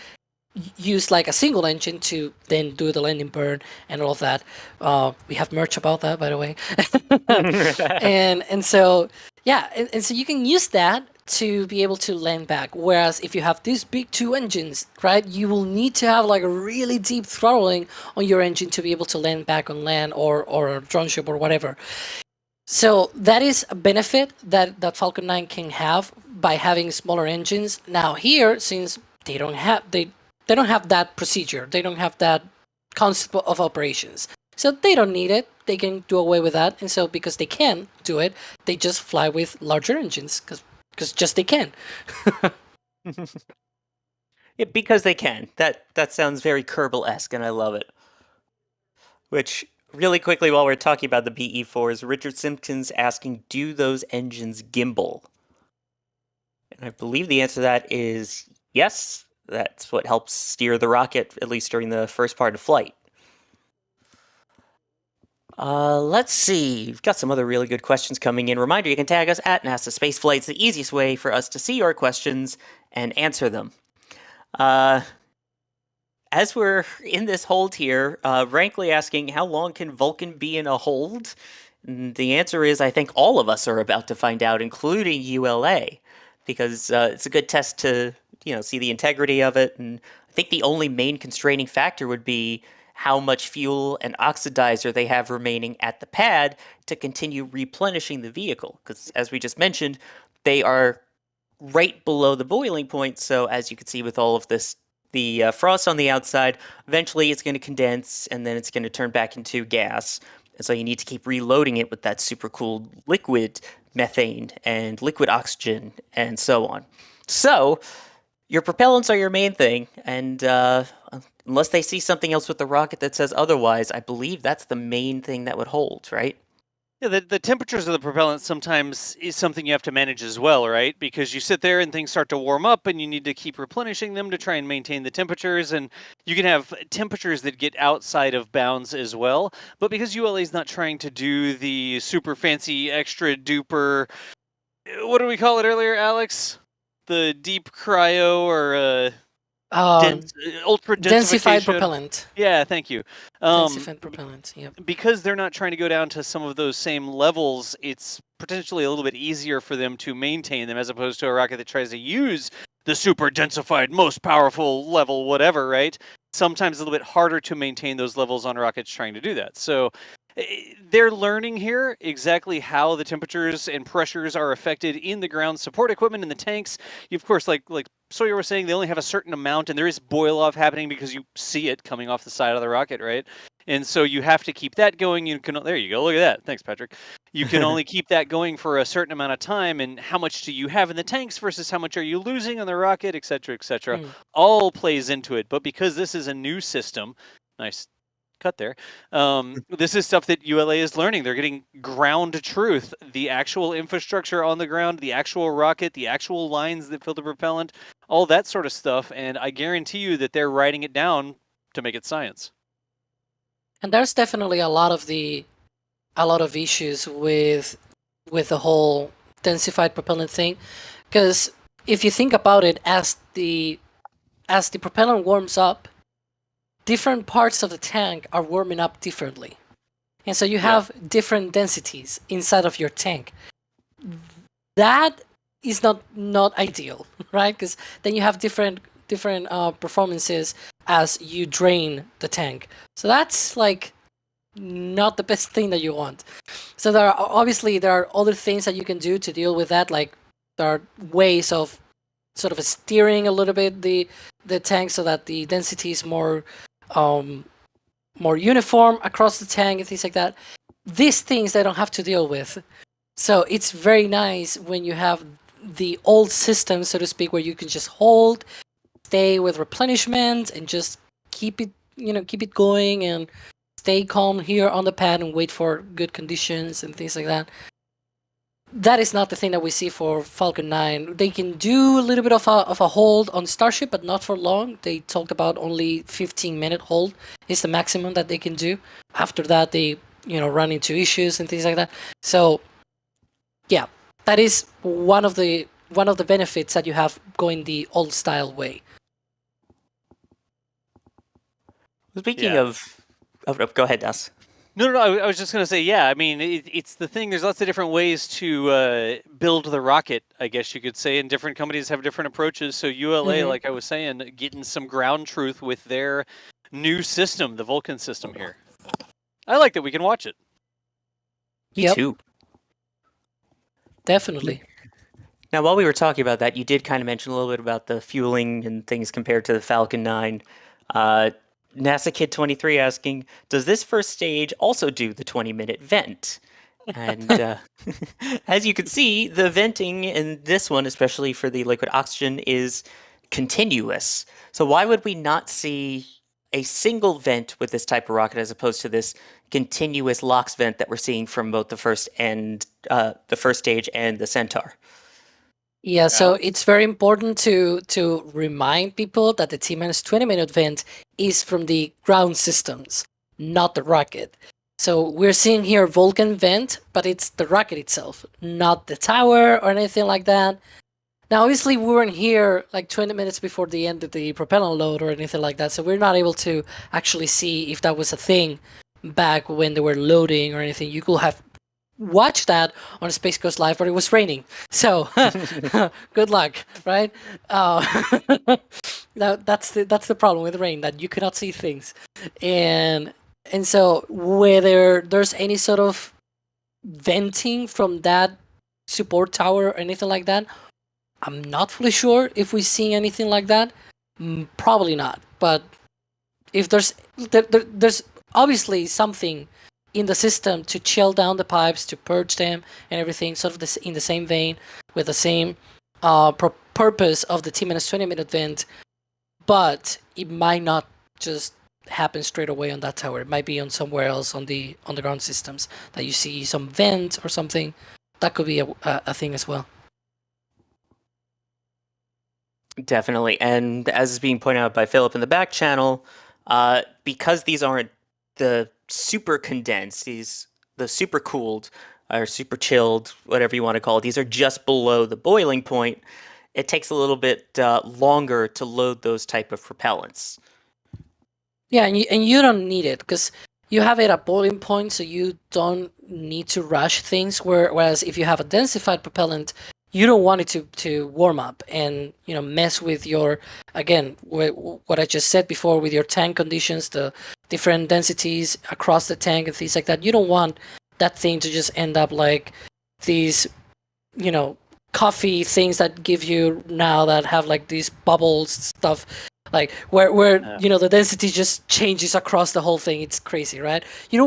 use like a single engine to then do the landing burn and all of that. We have merch about that, by the way. and so yeah, and so you can use that to be able to land back. Whereas if you have these big two engines, right, you will need to have like a really deep throttling on your engine to be able to land back on land or a drone ship or whatever. So that is a benefit that Falcon 9 can have by having smaller engines. Now here, since they don't have that procedure, they don't have that concept of operations, so they don't need it. They can do away with that, and so because they can do it, they just fly with larger engines because just they can. Yeah, because they can. That sounds very Kerbal-esque, and I love it. Which, really quickly, while we're talking about the BE4s, Richard Simpkins asking, do those engines gimbal? And I believe the answer to that is yes. That's what helps steer the rocket, at least during the first part of flight. Let's see. We've got some other really good questions coming in. Reminder, you can tag us at NASASpaceflight. It's the easiest way for us to see your questions and answer them. As we're in this hold here, Rankley asking, how long can Vulcan be in a hold? And the answer is, I think all of us are about to find out, including ULA, because it's a good test to see the integrity of it. And I think the only main constraining factor would be how much fuel and oxidizer they have remaining at the pad to continue replenishing the vehicle. Because as we just mentioned, they are right below the boiling point. So as you can see with all of this, the frost on the outside, eventually it's going to condense and then it's going to turn back into gas. And so you need to keep reloading it with that super cool liquid methane and liquid oxygen and so on. So your propellants are your main thing, and unless they see something else with the rocket that says otherwise, I believe that's the main thing that would hold, right? Yeah, the temperatures of the propellant sometimes is something you have to manage as well, right? Because you sit there and things start to warm up and you need to keep replenishing them to try and maintain the temperatures. And you can have temperatures that get outside of bounds as well. But because ULA is not trying to do the super fancy, extra duper, what did we call it earlier, Alex? The deep cryo or ultra Densified propellant. Yeah, thank you. Densified propellant. Yep. Because they're not trying to go down to some of those same levels, it's potentially a little bit easier for them to maintain them as opposed to a rocket that tries to use the super densified, most powerful level, whatever, right? Sometimes a little bit harder to maintain those levels on rockets trying to do that. So they're learning here exactly how the temperatures and pressures are affected in the ground support equipment in the tanks. You, of course, like Sawyer was saying, they only have a certain amount, and there is boil off happening because you see it coming off the side of the rocket, right? And so you have to keep that going. There you go. Look at that. Thanks, Patrick. You can only keep that going for a certain amount of time. And how much do you have in the tanks versus how much are you losing on the rocket, et cetera, all plays into it. But because this is a new system, nice cut there. This is stuff that ULA is learning. They're getting ground truth, the actual infrastructure on the ground, the actual rocket, the actual lines that fill the propellant, all that sort of stuff. And I guarantee you that they're writing it down to make it science. And there's definitely a lot of issues with the whole densified propellant thing, because if you think about it, as the propellant warms up, different parts of the tank are warming up differently. And so you have different densities inside of your tank. That is not ideal, right? Because then you have different performances as you drain the tank. So that's like not the best thing that you want. So there are other things that you can do to deal with that. Like there are ways of sort of steering a little bit the tank so that the density is more uniform across the tank and things like that. These things they don't have to deal with. So it's very nice when you have the old system, so to speak, where you can just hold, stay with replenishment, and just keep it going and stay calm here on the pad and wait for good conditions and things like that. That is not the thing that we see for Falcon 9. They can do a little bit of a hold on Starship, but not for long. They talked about only 15-minute hold is the maximum that they can do. After that, they run into issues and things like that. So, yeah, that is one of the benefits that you have going the old style way. Speaking of, go ahead, Das. No, I was just going to say, yeah, I mean, it's the thing. There's lots of different ways to build the rocket, I guess you could say, and different companies have different approaches. So ULA, like I was saying, getting some ground truth with their new system, the Vulcan system here. I like that we can watch it. Me too. Definitely. Now, while we were talking about that, you did kind of mention a little bit about the fueling and things compared to the Falcon 9. NASA Kid 23 asking, does this first stage also do the 20-minute vent? And as you can see, the venting in this one, especially for the liquid oxygen, is continuous. So why would we not see a single vent with this type of rocket as opposed to this continuous LOX vent that we're seeing from both the first stage and the Centaur? Yeah, so it's very important to remind people that the T-minus 20-minute vent is from the ground systems, not the rocket. So we're seeing here Vulcan vent, but it's the rocket itself, not the tower or anything like that. Now, obviously, we weren't here like 20 minutes before the end of the propellant load or anything like that, so we're not able to actually see if that was a thing back when they were loading or anything. You could have watch that on Space Coast Live, but it was raining. So good luck, right? That's the problem with rain, that you cannot see things. And so whether there's any sort of venting from that support tower or anything like that, I'm not fully sure if we're seeing anything like that. Probably not. But if there's obviously something in the system to chill down the pipes, to purge them and everything, sort of in the same vein, with the same purpose of the T-minus 20-minute vent, but it might not just happen straight away on that tower. It might be on somewhere else on the ground systems that you see some vent or something. That could be a thing as well. Definitely, and as is being pointed out by Philip in the back channel, because these aren't the super condensed, the super cooled or super chilled, whatever you want to call it, these are just below the boiling point. It takes a little bit longer to load those type of propellants. Yeah, and you don't need it because you have it at boiling point, so you don't need to rush things. Whereas if you have a densified propellant, you don't want it to warm up and mess with your, again, what I just said before, with your tank conditions, the different densities across the tank and things like that. You don't want that thing to just end up like these, coffee things that give you now that have like these bubbles stuff like where Yeah. the density just changes across the whole thing. It's crazy, right? You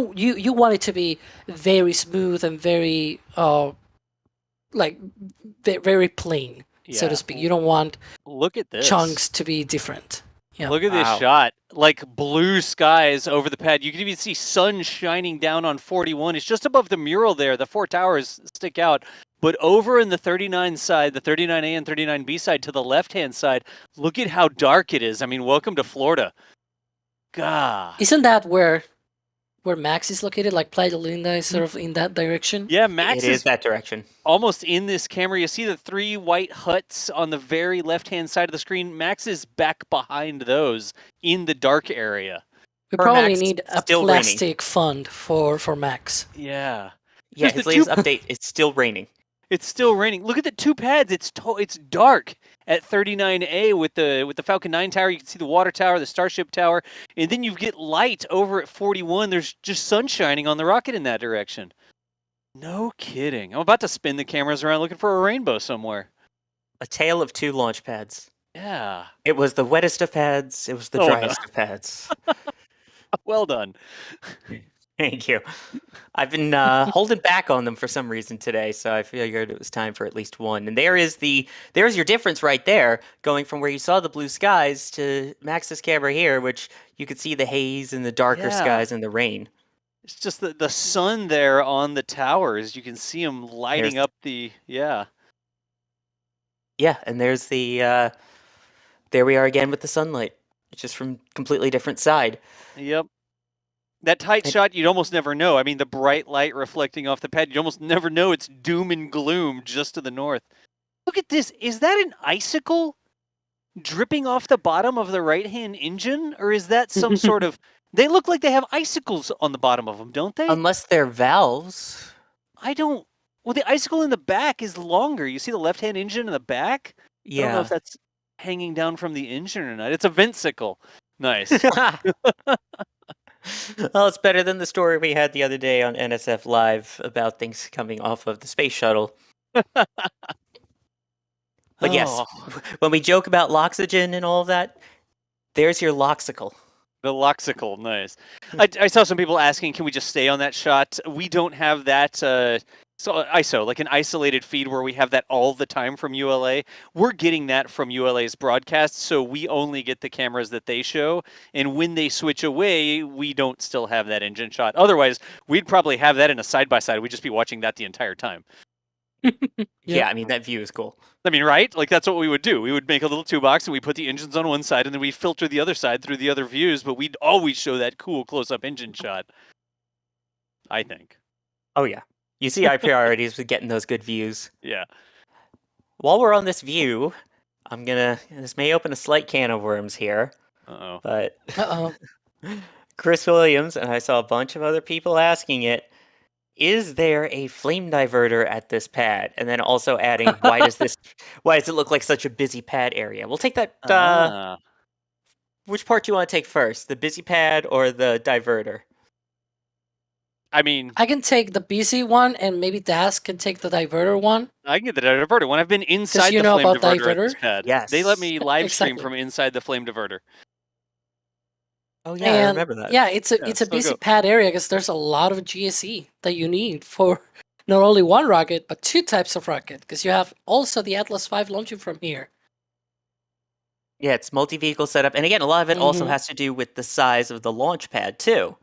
want it to be very smooth and very like very plain, so to Yeah. speak. You don't want Look at this. chunks to be different. Yeah. Look at this Wow. shot. Like blue skies over the pad. You can even see sun shining down on 41. It's just above the mural there. The four towers stick out. But over in the 39 side, the 39A and 39B side to the left-hand side, look at how dark it is. I mean, welcome to Florida. God. Isn't that where Max is located? Like Playa Linda is sort of in that direction. Yeah, Max It is that direction. almost in this camera. You see the three white huts on the very left-hand side of the screen. Max is back behind those in the dark area. We For probably Max, need a still raining. plastic fund for Max. Yeah. Yeah, Just his the latest two- update, it's still raining. It's still raining. Look at the two pads. It's dark at 39A with the Falcon 9 tower. You can see the water tower, the Starship tower, and then you get light over at 41. There's just sun shining on the rocket in that direction. No kidding. I'm about to spin the cameras around looking for a rainbow somewhere. A tale of two launch pads. Yeah. It was the wettest of pads. It was the Oh, no. driest of pads. Well done. Thank you. I've been holding back on them for some reason today, so I figured it was time for at least one. And there's your difference right there, going from where you saw the blue skies to Max's camera here, which you could see the haze and the darker Yeah. skies and the rain. It's just the sun there on the towers. You can see them lighting There's- up the, yeah. Yeah, and there's the there we are again with the sunlight. It's just from completely different side. Yep. That tight And- shot, you'd almost never know. I mean, the bright light reflecting off the pad, you'd almost never know it's doom and gloom just to the north. Look at this. Is that an icicle dripping off the bottom of the right-hand engine? Or is that some sort of... They look like they have icicles on the bottom of them, don't they? Unless they're valves. I don't... Well, the icicle in the back is longer. You see the left-hand engine in the back? I don't know Yeah. if that's hanging down from the engine or not. It's a vent-sicle. Nice. Well, it's better than the story we had the other day on NSF Live about things coming off of the space shuttle. But yes, Oh. when we joke about loxygen and all of that, there's your loxicle. The loxicle, nice. I saw some people asking, can we just stay on that shot? We don't have that ISO, like an isolated feed where we have that all the time from ULA. We're getting that from ULA's broadcast, so we only get the cameras that they show. And when they switch away, we don't still have that engine shot. Otherwise, we'd probably have that in a side-by-side. We'd just be watching that the entire time. Yeah, I mean, that view is cool. I mean, right? Like, that's what we would do. We would make a little 2-box, and we put the engines on one side, and then we filter the other side through the other views, but we'd always show that cool close-up engine shot. I think. Oh, yeah. You see our priorities with getting those good views. Yeah. While we're on this view, this may open a slight can of worms here, Uh-oh. but Uh-oh. Chris Williams, and I saw a bunch of other people asking it, is there a flame diverter at this pad? And then also adding, why does it look like such a busy pad area? We'll take that, which part do you want to take first? The busy pad or the diverter? I mean, I can take the busy one, and maybe Das can take the diverter one. I can get the diverter one. I've been inside you the know flame about diverter at this diverter? pad. Yes. They let me live stream Exactly. from inside the flame diverter. Oh yeah, I And remember that. yeah, it's a so busy go. pad area because there's a lot of GSE that you need for not only one rocket but two types of rocket. Because you have also the Atlas V launching from here. Yeah, it's multi-vehicle setup, and again, a lot of it also Mhm. has to do with the size of the launch pad too.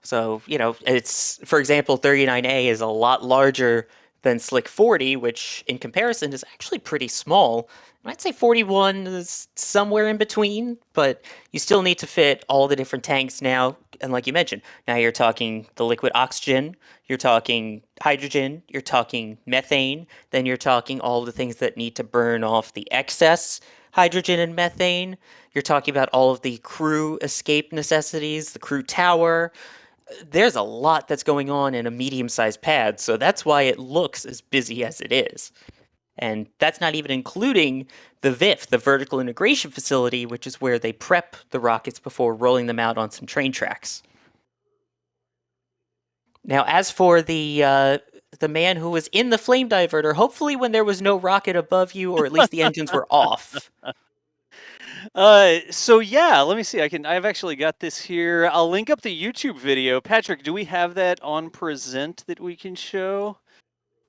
So it's, for example, 39A is a lot larger than Slick 40, which in comparison is actually pretty small. And I'd say 41 is somewhere in between, but you still need to fit all the different tanks now. And like you mentioned, now you're talking the liquid oxygen, you're talking hydrogen, you're talking methane, then you're talking all the things that need to burn off the excess hydrogen and methane. You're talking about all of the crew escape necessities, the crew tower. There's a lot that's going on in a medium-sized pad, so that's why it looks as busy as it is. And that's not even including the VIF, the Vertical Integration Facility, which is where they prep the rockets before rolling them out on some train tracks. Now, as for the man who was in the flame diverter, hopefully when there was no rocket above you, or at least the engines were off. So yeah, let me see. I've actually got this here. I'll link up the YouTube video. Patrick, do we have that on present that we can show?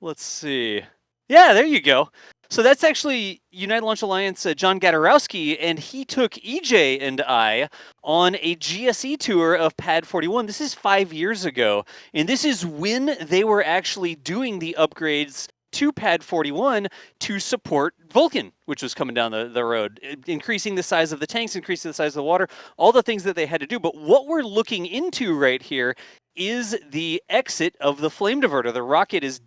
Let's see. Yeah, there you go. So that's actually United Launch Alliance John Gadarowski, and he took EJ and I on a GSE tour of Pad 41. This is 5 years ago, and this is when they were actually doing the upgrades to Pad 41 to support Vulcan, which was coming down the road, increasing the size of the tanks, increasing the size of the water, all the things that they had to do. But what we're looking into right here is the exit of the flame diverter. The rocket is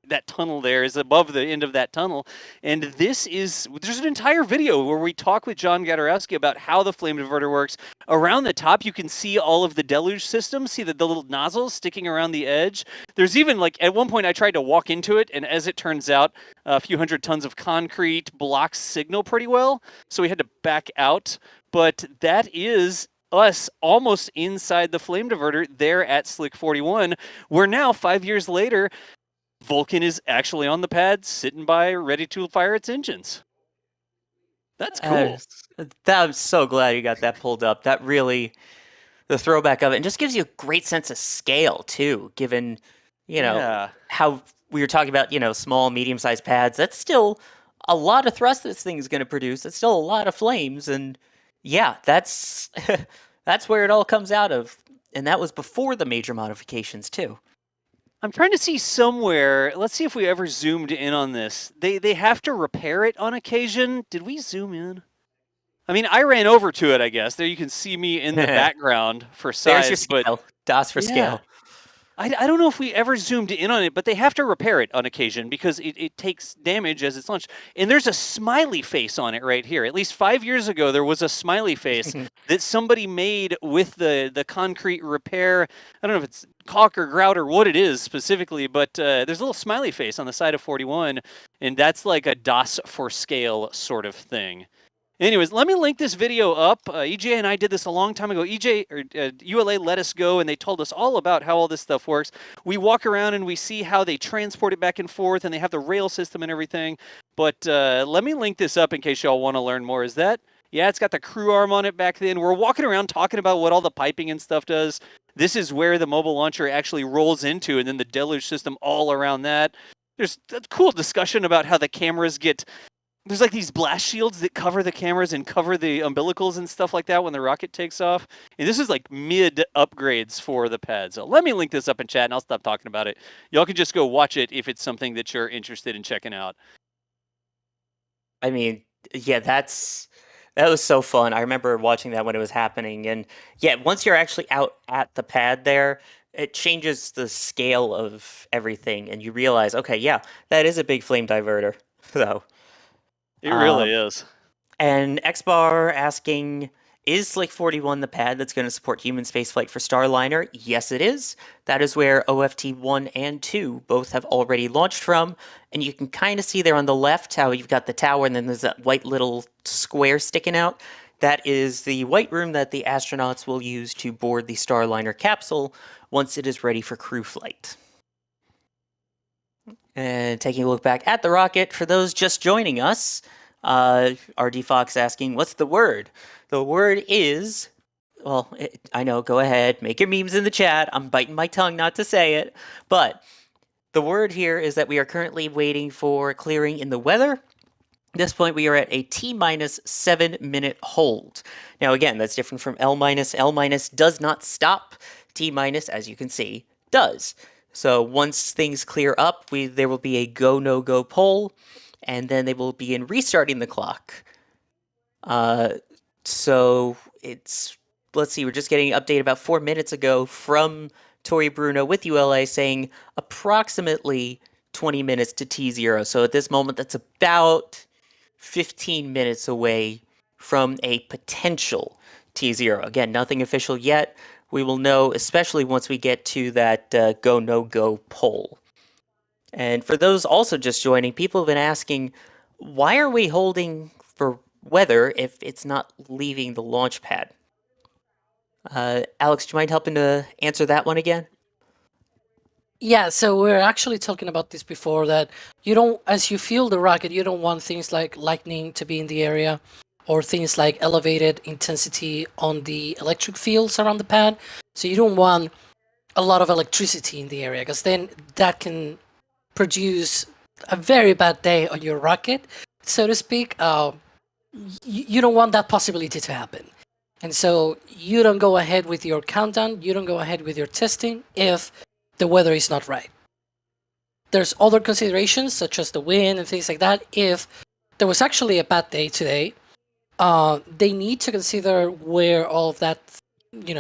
that tunnel there is above the end of that tunnel. And there's an entire video where we talk with John Gadarowski about how the flame diverter works. Around the top, you can see all of the deluge systems, see the little nozzles sticking around the edge. There's even, like, at one point I tried to walk into it, and as it turns out, a few hundred tons of concrete blocks signal pretty well, so we had to back out. But that is us almost inside the flame diverter there at Slick 41, where now, 5 years later, Vulcan is actually on the pad, sitting by, ready to fire its engines. That's cool. I'm so glad you got that pulled up. That really, the throwback of it, and just gives you a great sense of scale too, given, how we were talking about, small, medium-sized pads. That's still a lot of thrust this thing's going to produce. That's still a lot of flames, and yeah, that's that's where it all comes out of. And that was before the major modifications too. I'm trying to see somewhere. Let's see if we ever zoomed in on this. They have to repair it on occasion. Did we zoom in? I mean, I ran over to it, I guess. There you can see me in the background for size. There's your scale. DOS for scale. I don't know if we ever zoomed in on it, but they have to repair it on occasion because it takes damage as it's launched. And there's a smiley face on it right here. At least 5 years ago, there was a smiley face that somebody made with the concrete repair. I don't know if it's caulk or grout or what it is specifically, but there's a little smiley face on the side of 41, and that's like a DOS for scale sort of thing. Anyways, let me link this video up. EJ and I did this a long time ago. ULA let us go, and they told us all about how all this stuff works. We walk around and we see how they transport it back and forth, and they have the rail system and everything. But let me link this up in case y'all want to learn more. Is that? Yeah, it's got the crew arm on it back then. We're walking around talking about what all the piping and stuff does. This is where the mobile launcher actually rolls into, and then the deluge system all around that. There's a cool discussion about how the cameras get... There's like these blast shields that cover the cameras and cover the umbilicals and stuff like that when the rocket takes off. And this is like mid upgrades for the pad. So let me link this up in chat and I'll stop talking about it. Y'all can just go watch it if it's something that you're interested in checking out. I mean, yeah, that was so fun. I remember watching that when it was happening. And yeah, once you're actually out at the pad there, it changes the scale of everything. And you realize, okay, yeah, that is a big flame diverter. So... It really is. And Xbar asking, is Slick 41 the pad that's going to support human spaceflight for Starliner? Yes, it is. That is where OFT 1 and 2 both have already launched from. And you can kind of see there on the left how you've got the tower and then there's that white little square sticking out. That is the white room that the astronauts will use to board the Starliner capsule once it is ready for crew flight. And taking a look back at the rocket, for those just joining us, RD Fox asking, what's the word? The word is, well, I know, go ahead, make your memes in the chat. I'm biting my tongue not to say it. But the word here is that we are currently waiting for clearing in the weather. At this point, we are at a T-minus 7-minute hold. Now, again, that's different from L-minus. L-minus does not stop. T-minus, as you can see, does. So once things clear up, there will be a go, no-go poll, and then they will begin restarting the clock. So let's see, we're just getting an update about 4 minutes ago from Tori Bruno with ULA saying approximately 20 minutes to T0. So at this moment, that's about 15 minutes away from a potential T0. Again, nothing official yet. We will know, especially once we get to that go, no-go poll. And for those also just joining, people have been asking, why are we holding for weather if it's not leaving the launch pad? Alex, do you mind helping to answer that one again? Yeah, so we're actually talking about this before, that you don't, as you fuel the rocket, you don't want things like lightning to be in the area, or things like elevated intensity on the electric fields around the pad. So you don't want a lot of electricity in the area, because then that can produce a very bad day on your rocket, so to speak. You don't want that possibility to happen. And so you don't go ahead with your countdown, you don't go ahead with your testing if the weather is not right. There's other considerations, such as the wind and things like that. If there was actually a bad day today, they need to consider where all of that,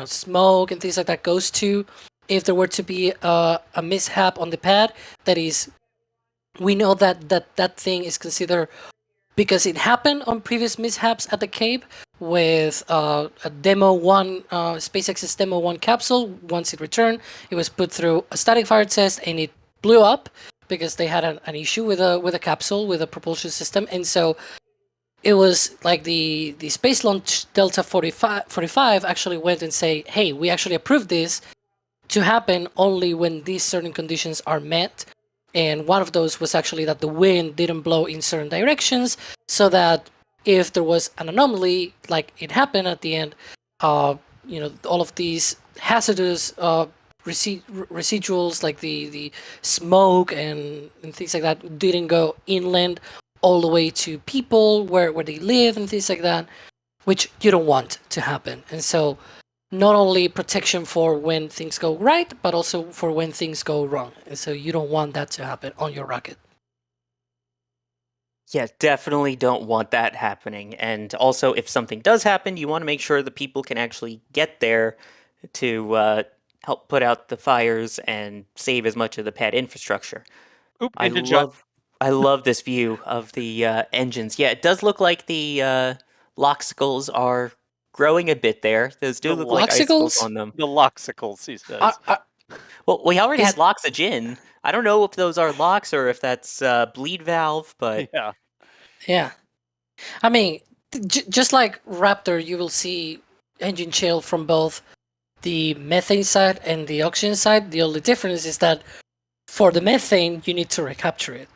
smoke and things like that goes to. If there were to be a mishap on the pad, that is, we know that thing is considered, because it happened on previous mishaps at the Cape with a Demo 1, SpaceX's Demo 1 capsule. Once it returned, it was put through a static fire test and it blew up because they had an issue with a capsule, with a propulsion system. And so it was like the Space Launch Delta 45 actually went and say, hey, we actually approved this to happen only when these certain conditions are met. And one of those was actually that the wind didn't blow in certain directions, so that if there was an anomaly, like it happened at the end, all of these hazardous residuals, like the smoke and things like that, didn't go inland all the way to people where they live and things like that, which you don't want to happen. And so not only protection for when things go right, but also for when things go wrong. And so you don't want that to happen on your rocket. Yeah, definitely don't want that happening. And also, if something does happen, you want to make sure the people can actually get there to help put out the fires and save as much of the pad infrastructure. Oop, I love this view of the engines. Yeah, it does look like the loxicles are growing a bit there. Those do look like icicles on them. The loxicles, he says. Well, we already had Loxygen. I don't know if those are locks or if that's bleed valve, but yeah. I mean, just like Raptor, you will see engine chill from both the methane side and the oxygen side. The only difference is that for the methane, you need to recapture it.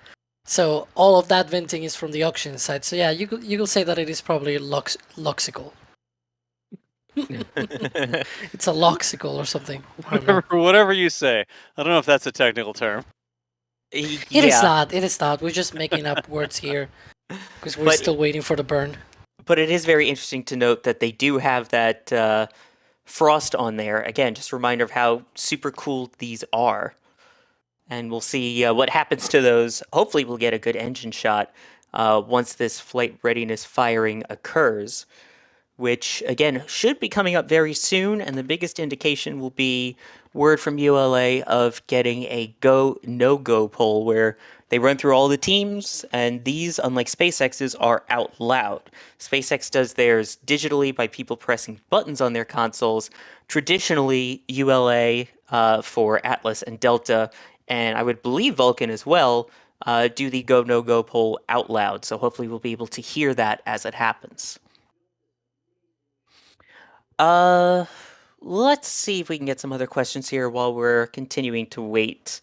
So all of that venting is from the oxygen side. So yeah, you could say that it is probably loxical. It's a loxicle or something. Whatever you say. I don't know if that's a technical term. It is not. It is not. We're just making up words here because we're still waiting for the burn. But it is very interesting to note that they do have that frost on there. Again, just a reminder of how super cool these are. And we'll see what happens to those. Hopefully we'll get a good engine shot once this flight readiness firing occurs, which, again, should be coming up very soon. And the biggest indication will be word from ULA of getting a go, no-go poll where they run through all the teams, and these, unlike SpaceX's, are out loud. SpaceX does theirs digitally by people pressing buttons on their consoles. Traditionally, ULA for Atlas and Delta, and I would believe Vulcan as well, do the go, no-go poll out loud. So hopefully we'll be able to hear that as it happens. Let's see if we can get some other questions here while we're continuing to wait.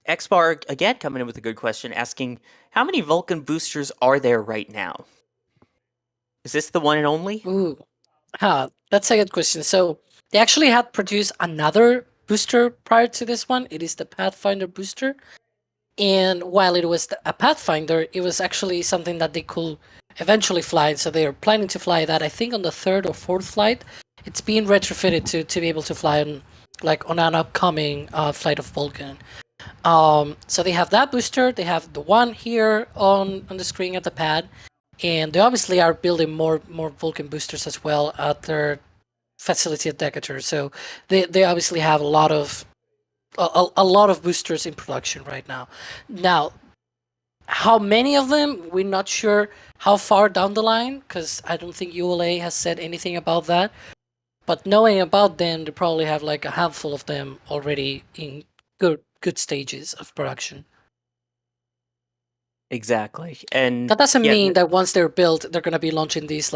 Xbar, again, coming in with a good question, asking, how many Vulcan boosters are there right now? Is this the one and only? Ooh, that's a good question. So they actually had produced another booster prior to this one. It is the Pathfinder booster. And while it was a Pathfinder, it was actually something that they could eventually fly. So they are planning to fly that, I think, on the third or fourth flight. It's being retrofitted to be able to fly on an upcoming flight of Vulcan. So they have that booster. They have the one here on the screen at the pad, and they obviously are building more Vulcan boosters as well at their facility at Decatur. So they obviously have a lot of boosters in production right now. Now, how many of them, we're not sure how far down the line, because I don't think ULA has said anything about that. But knowing about them, they probably have like a handful of them already in good stages of production. Exactly. And that doesn't mean that once they're built, they're going to be launching these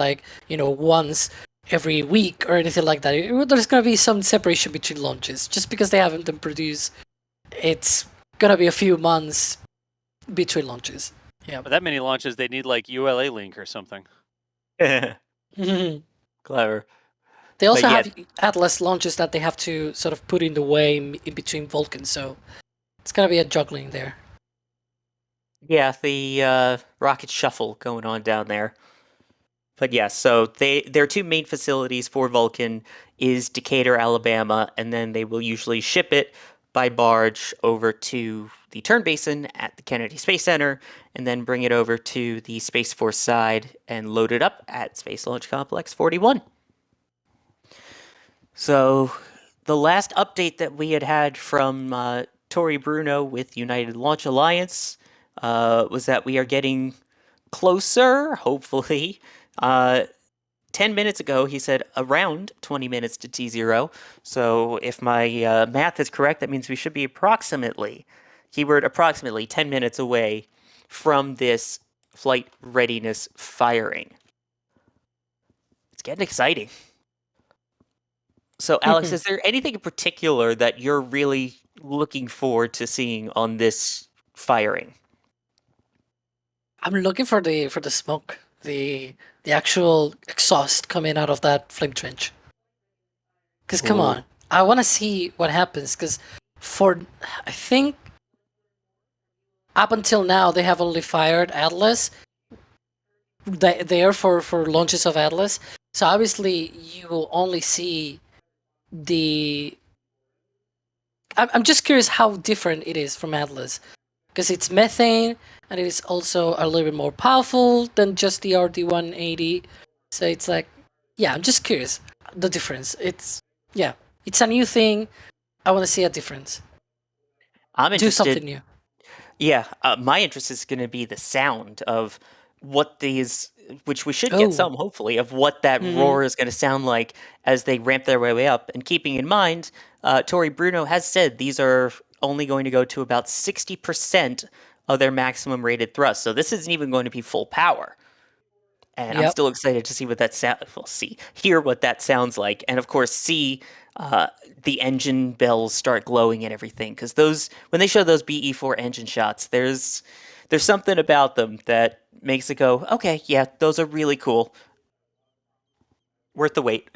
once every week or anything like that. There's going to be some separation between launches. Just because they haven't been produced, it's going to be a few months between launches. Yeah. For that many launches, they need like ULA link or something. Clever. They also But yeah, have Atlas launches that they have to sort of put in the way in between Vulcan, so it's gonna be a juggling there. yeah, the rocket shuffle going on down there. But yes, so their two main facilities for Vulcan is Decatur, Alabama, and then they will usually ship it by barge over to the turn basin at the Kennedy Space Center, and then bring it over to the Space Force side and load it up at Space Launch Complex 41. So the last update that we had from Tori Bruno with United Launch Alliance was that we are getting closer, hopefully. 10 minutes ago, he said around 20 minutes to T0. So if my math is correct, that means we should be approximately, keyword approximately, 10 minutes away from this flight readiness firing. It's getting exciting. So, Alex, is there anything in particular that you're really looking forward to seeing on this firing? I'm looking for the smoke, the actual exhaust coming out of that flame trench. Because come Ooh. on, I want to see what happens. Because I think up until now they have only fired Atlas. There for launches of Atlas. So obviously you will only see the. I'm just curious how different it is from Atlas, because it's methane and it is also a little bit more powerful than just the RD-180. So it's like, yeah, I'm just curious the difference. It's a new thing. I want to see a difference. I'm Do interested. something new. Yeah, my interest is going to be the sound of what these, which we should Oh. get some, hopefully, of what that roar is going to sound like as they ramp their way up. And keeping in mind, Tori Bruno has said these are only going to go to about 60% of their maximum rated thrust. So this isn't even going to be full power. And I'm Yep. still excited to see what that hear what that sounds like, and of course see the engine bells start glowing and everything. Because those, when they show those BE4 engine shots, there's something about them that makes it go, okay, yeah, those are really cool, worth the wait.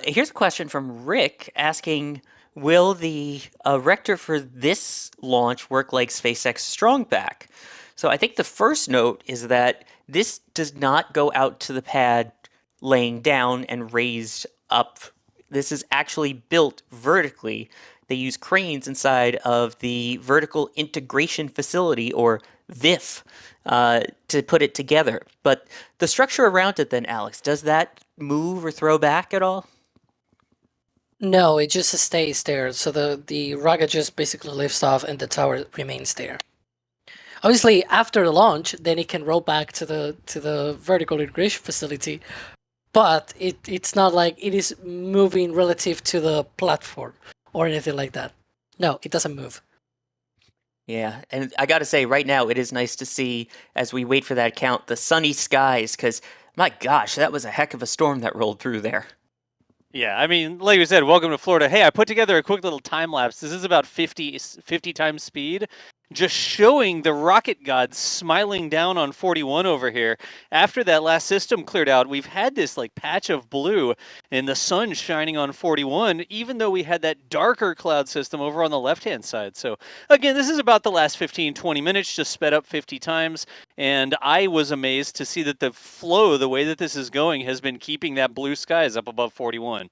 Here's a question from Rick asking, will the rector for this launch work like SpaceX Strongback? So I think the first note is that this does not go out to the pad laying down and raised up. This is actually built vertically. They use cranes inside of the Vertical Integration Facility, or VIF, to put it together. But the structure around it then, Alex, does that move or throw back at all? No, it just stays there. So the rocket just basically lifts off and the tower remains there. Obviously, after the launch, then it can roll back to the vertical integration facility, but it's not like it is moving relative to the platform or anything like that. No, it doesn't move. Yeah, and I gotta say, right now it is nice to see, as we wait for that count, the sunny skies, because my gosh, that was a heck of a storm that rolled through there. Yeah, I mean, like we said, welcome to Florida. Hey, I put together a quick little time lapse. This is about 50 times speed, just showing the rocket gods smiling down on 41 over here. After that last system cleared out, we've had this like patch of blue and the sun shining on 41, even though we had that darker cloud system over on the left-hand side. So again, this is about the last 15, 20 minutes, just sped up 50 times. And I was amazed to see that the flow, the way that this is going, has been keeping that blue skies up above 41.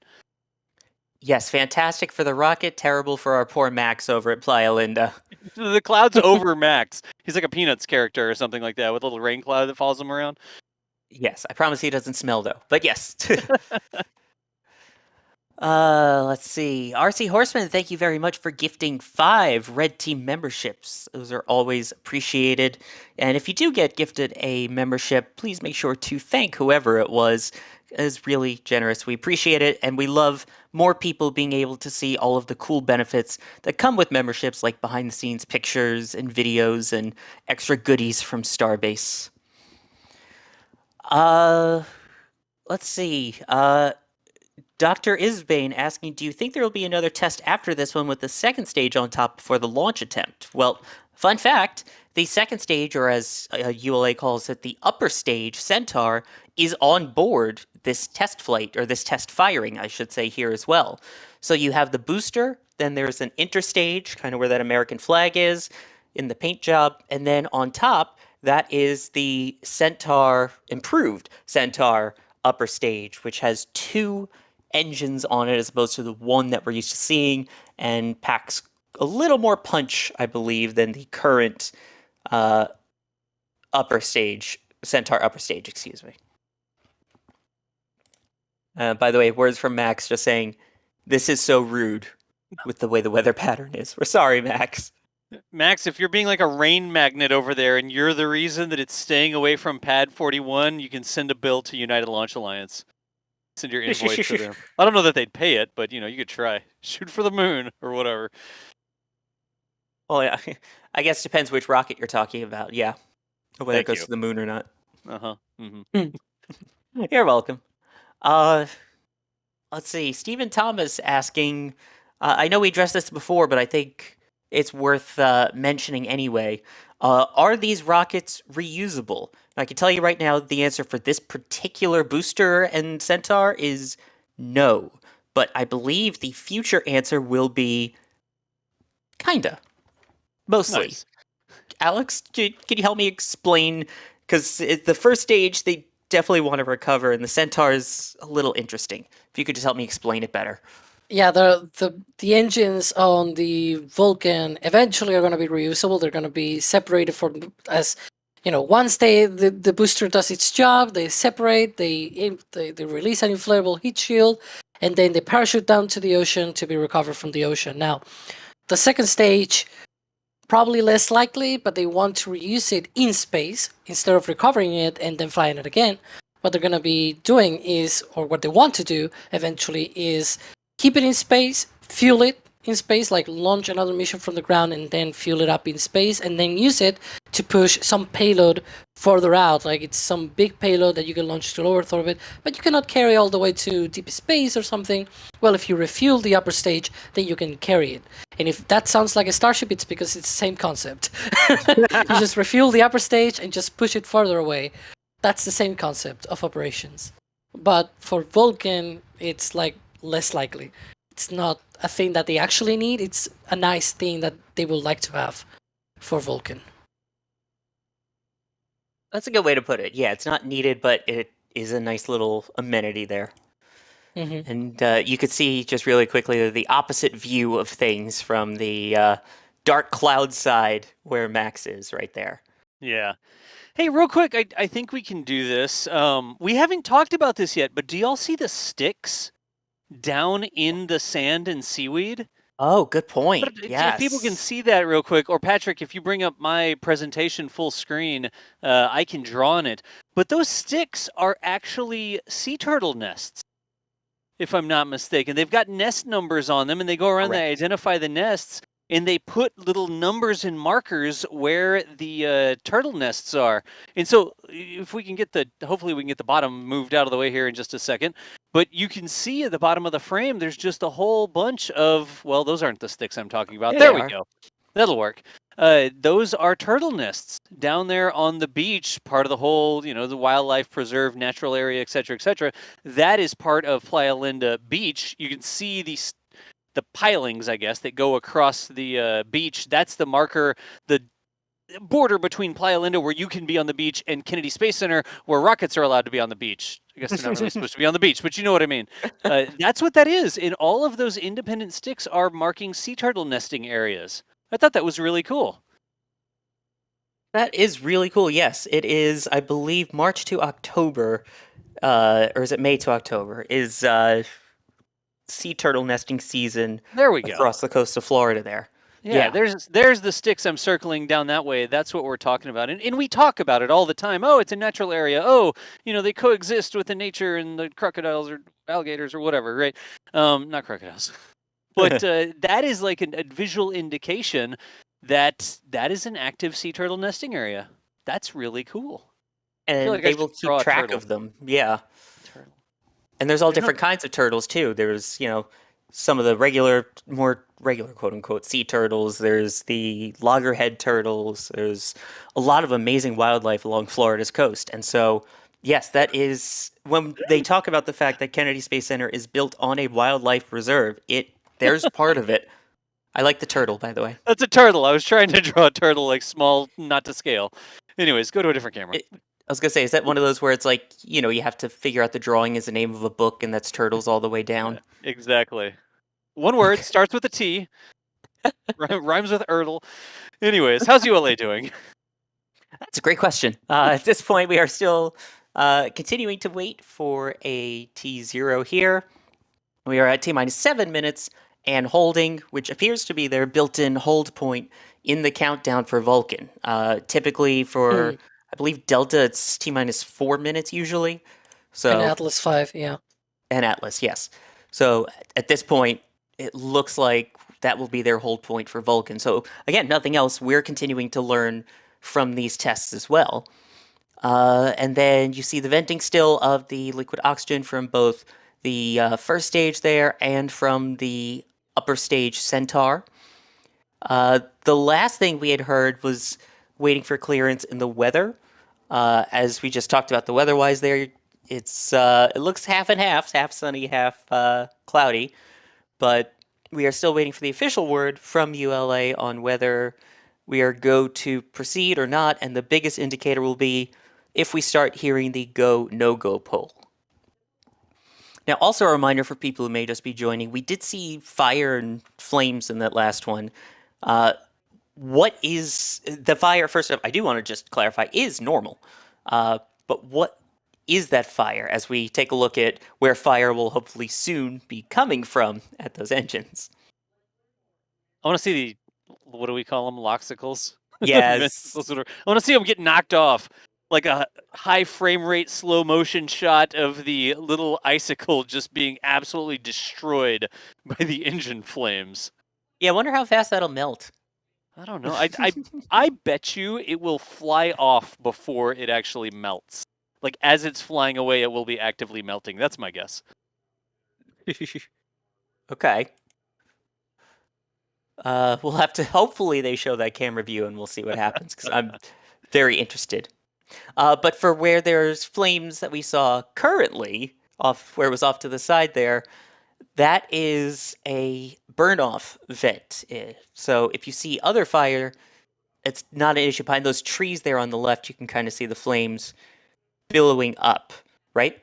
Yes, fantastic for the rocket, terrible for our poor Max over at Playa Linda. The cloud's over Max. He's like a Peanuts character or something like that with a little rain cloud that follows him around. Yes, I promise he doesn't smell though, but yes. Let's see. RC Horseman, thank you very much for gifting 5 Red Team memberships. Those are always appreciated. And if you do get gifted a membership, please make sure to thank whoever it was. It is really generous. We appreciate it, and we love more people being able to see all of the cool benefits that come with memberships, like behind-the-scenes pictures and videos and extra goodies from Starbase. Let's see. Dr. Isbane asking, do you think there will be another test after this one with the second stage on top before the launch attempt? Well, fun fact, the second stage, or as ULA calls it, the upper stage, Centaur, is on board this test flight, or this test firing, I should say, here as well. So you have the booster, then there's an interstage, kind of where that American flag is, in the paint job, and then on top, that is the Centaur, improved Centaur upper stage, which has 2 engines on it as opposed to the one that we're used to seeing, and packs a little more punch, I believe, than the current upper stage, Centaur upper stage, excuse me. By the way, words from Max just saying, this is so rude with the way the weather pattern is. We're sorry, Max. Max, if you're being like a rain magnet over there and you're the reason that it's staying away from Pad 41, you can send a bill to United Launch Alliance. Send your invoice to them. I don't know that they'd pay it, but you could try. Shoot for the moon or whatever. Well, yeah, I guess it depends which rocket you're talking about. Yeah, whether it Thank goes you. to the moon or not. Uh-huh. Mm-hmm. You're welcome. Let's see. Stephen Thomas asking, I know we addressed this before, but I think it's worth mentioning anyway. Are these rockets reusable? I can tell you right now, the answer for this particular booster and Centaur is no. But I believe the future answer will be kinda. Mostly. Nice. Alex, can you help me explain? Because the first stage, they definitely want to recover, and the Centaur is a little interesting. If you could just help me explain it better. Yeah, the engines on the Vulcan eventually are going to be reusable. They're going to be separated from, as once the booster does its job, they separate, they release an inflatable heat shield, and then they parachute down to the ocean to be recovered from the ocean. Now, the second stage, probably less likely, but they want to reuse it in space instead of recovering it and then flying it again. What they're going to be doing is, or what they want to do eventually, is keep it in space, fuel it in space, like launch another mission from the ground and then fuel it up in space, and then use it to push some payload further out. Like it's some big payload that you can launch to low Earth orbit, but you cannot carry all the way to deep space or something. Well, if you refuel the upper stage, then you can carry it. And if that sounds like a Starship, it's because it's the same concept. You just refuel the upper stage and just push it further away. That's the same concept of operations. But for Vulcan, it's like less likely. It's not a thing that they actually need. It's a nice thing that they would like to have for Vulcan. That's a good way to put it. Yeah, it's not needed, but it is a nice little amenity there. Mm-hmm. And you could see just really quickly the opposite view of things from the dark cloud side where Max is right there. Yeah. Hey, real quick, I think we can do this. We haven't talked about this yet, but do y'all see the sticks down in the sand and seaweed? Oh, good point. If people can see that real quick, or Patrick, if you bring up my presentation full screen, I can draw on it. But those sticks are actually sea turtle nests, if I'm not mistaken. They've got nest numbers on them, and they go around, they identify the nests, and they put little numbers and markers where the turtle nests are. And so if we can get hopefully we can get the bottom moved out of the way here in just a second. But you can see at the bottom of the frame, there's just a whole bunch of, well, those aren't the sticks I'm talking about. There we go. That'll work. Those are turtle nests down there on the beach, part of the whole, the wildlife preserve, natural area, et cetera, et cetera. That is part of Playa Linda Beach. You can see the pilings, I guess, that go across the beach. That's the marker, the border between Playa Linda, where you can be on the beach, and Kennedy Space Center, where rockets are allowed to be on the beach. I guess they're not really supposed to be on the beach, but you know what I mean. That's what that is. And all of those independent sticks are marking sea turtle nesting areas. I thought that was really cool. That is really cool. Yes, it is, I believe, March to October, or is it May to October, is sea turtle nesting season. There we go. Across the coast of Florida there. Yeah, there's the sticks I'm circling down that way. That's what we're talking about. And we talk about it all the time. Oh, it's a natural area. Oh, they coexist with the nature and the crocodiles or alligators or whatever, right? Not crocodiles. But that is like a visual indication that is an active sea turtle nesting area. That's really cool. And they will keep track of them. Yeah. And there's all different kinds of turtles too. There's, some of the more regular quote unquote sea turtles. There's the loggerhead turtles. There's a lot of amazing wildlife along Florida's coast. And so, yes, that is when they talk about the fact that Kennedy Space Center is built on a wildlife reserve, there's part of it. I like the turtle, by the way. That's a turtle. I was trying to draw a turtle like small, not to scale. Anyways, go to a different camera. I was gonna say, is that one of those where it's like, you have to figure out the drawing is the name of a book and that's turtles all the way down? Yeah, exactly. One word, starts with a T, rhymes with Erdl. Anyways, how's ULA doing? That's a great question. At this point, we are still continuing to wait for a T0 here. We are at T-minus 7 minutes and holding, which appears to be their built-in hold point in the countdown for Vulcan. Typically for, I believe, Delta, it's T-minus 4 minutes usually. So, and Atlas 5, yeah. And Atlas, yes. So at this point, it looks like that will be their hold point for Vulcan. So again, nothing else. We're continuing to learn from these tests as well. And then you see the venting still of the liquid oxygen from both the first stage there and from the upper stage Centaur. The last thing we had heard was waiting for clearance in the weather. As we just talked about the weather-wise there, it looks half and half sunny, half cloudy. But we are still waiting for the official word from ULA on whether we are go to proceed or not, and the biggest indicator will be if we start hearing the go, no-go poll. Now, also a reminder for people who may just be joining, we did see fire and flames in that last one. What is the fire? First off, I do want to just clarify, is normal. But what is that fire as we take a look at where fire will hopefully soon be coming from at those engines? I want to see the, what do we call them, loxicles? Yes. I want to see them get knocked off. Like a high frame rate, slow motion shot of the little icicle just being absolutely destroyed by the engine flames. Yeah, I wonder how fast that'll melt. I don't know. I bet you it will fly off before it actually melts. Like as it's flying away, it will be actively melting. That's my guess. Okay. We'll have to. Hopefully, they show that camera view, and we'll see what happens. Because I'm very interested. But for where there's flames that we saw currently, where it was off to the side there, that is a burn-off vent. So if you see other fire, it's not an issue. Behind those trees there on the left, you can kind of see the flames billowing up, right?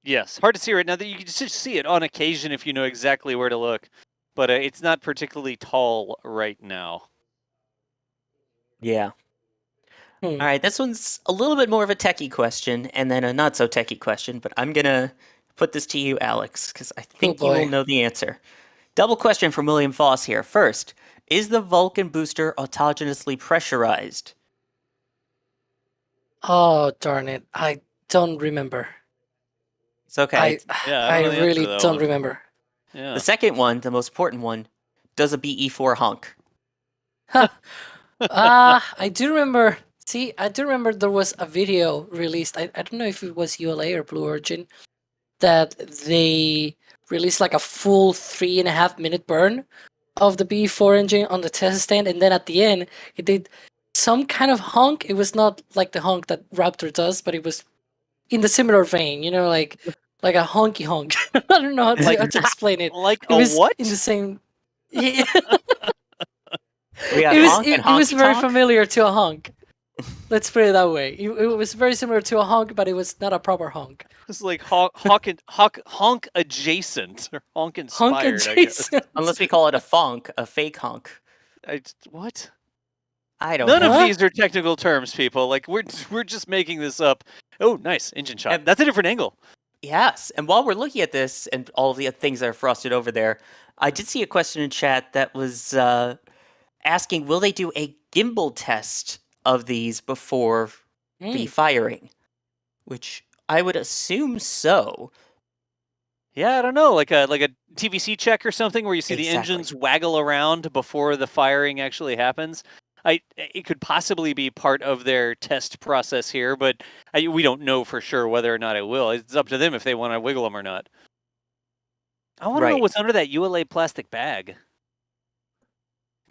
Yes, hard to see right now. That you can just see it on occasion if you know exactly where to look, but it's not particularly tall right now. Yeah. All right, this one's a little bit more of a techie question, and then a not so techie question. But I'm gonna put this to you, Alex, because I think you will know the answer. Double question from William Foss here. First, is the Vulcan booster autogenously pressurized? Oh, darn it. I don't remember. It's okay. I really don't remember. Yeah. The second one, the most important one, does a BE4 honk? I do remember. See, I do remember there was a video released. I don't know if it was ULA or Blue Origin that they released like a full 3.5 minute burn of the BE4 engine on the test stand, and then at the end it did some kind of honk. It was not like the honk that Raptor does, but it was in the similar vein, like a honky honk. I don't know how to explain it. Like it was what? In the same. Yeah. It was very familiar to a honk. Let's put it that way. It was very similar to a honk, but it was not a proper honk. It's like honk adjacent or honk inspired. Honk adjacent. Unless we call it a funk, a fake honk. What? I don't know. None of these are technical terms, people. Like we're just making this up. Oh, nice engine shot. That's a different angle. Yes, and while we're looking at this and all of the things that are frosted over there, I did see a question in chat that was asking, will they do a gimbal test of these before the firing? Which I would assume so. Yeah, I don't know, like a TVC check or something where you see the engines waggle around before the firing actually happens. it could possibly be part of their test process here, but we don't know for sure whether or not it will. It's up to them if they want to wiggle them or not. I want to know Right. what's under that ULA plastic bag.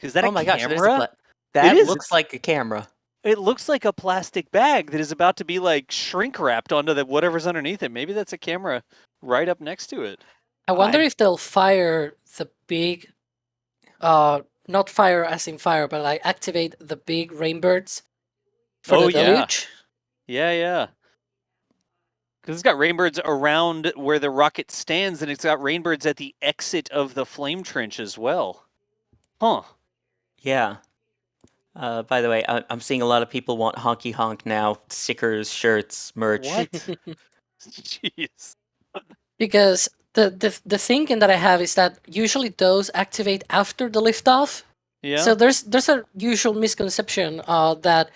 Is that Oh a my gosh, camera? that is. looks like a camera. It looks like a plastic bag that is about to be like shrink wrapped onto the whatever's underneath it. Maybe that's a camera right up next to it. I wonder if they'll fire the big, not fire as in fire, but like activate the big rainbirds for Oh, the yeah. deluge. Yeah. Because it's got rainbirds around where the rocket stands, and it's got rainbirds at the exit of the flame trench as well. Huh. Yeah. By the way, I'm seeing a lot of people want honky honk now. Stickers, shirts, merch. What? Jeez. Because the thinking that I have is that usually those activate after the liftoff. Yeah. So there's a usual misconception that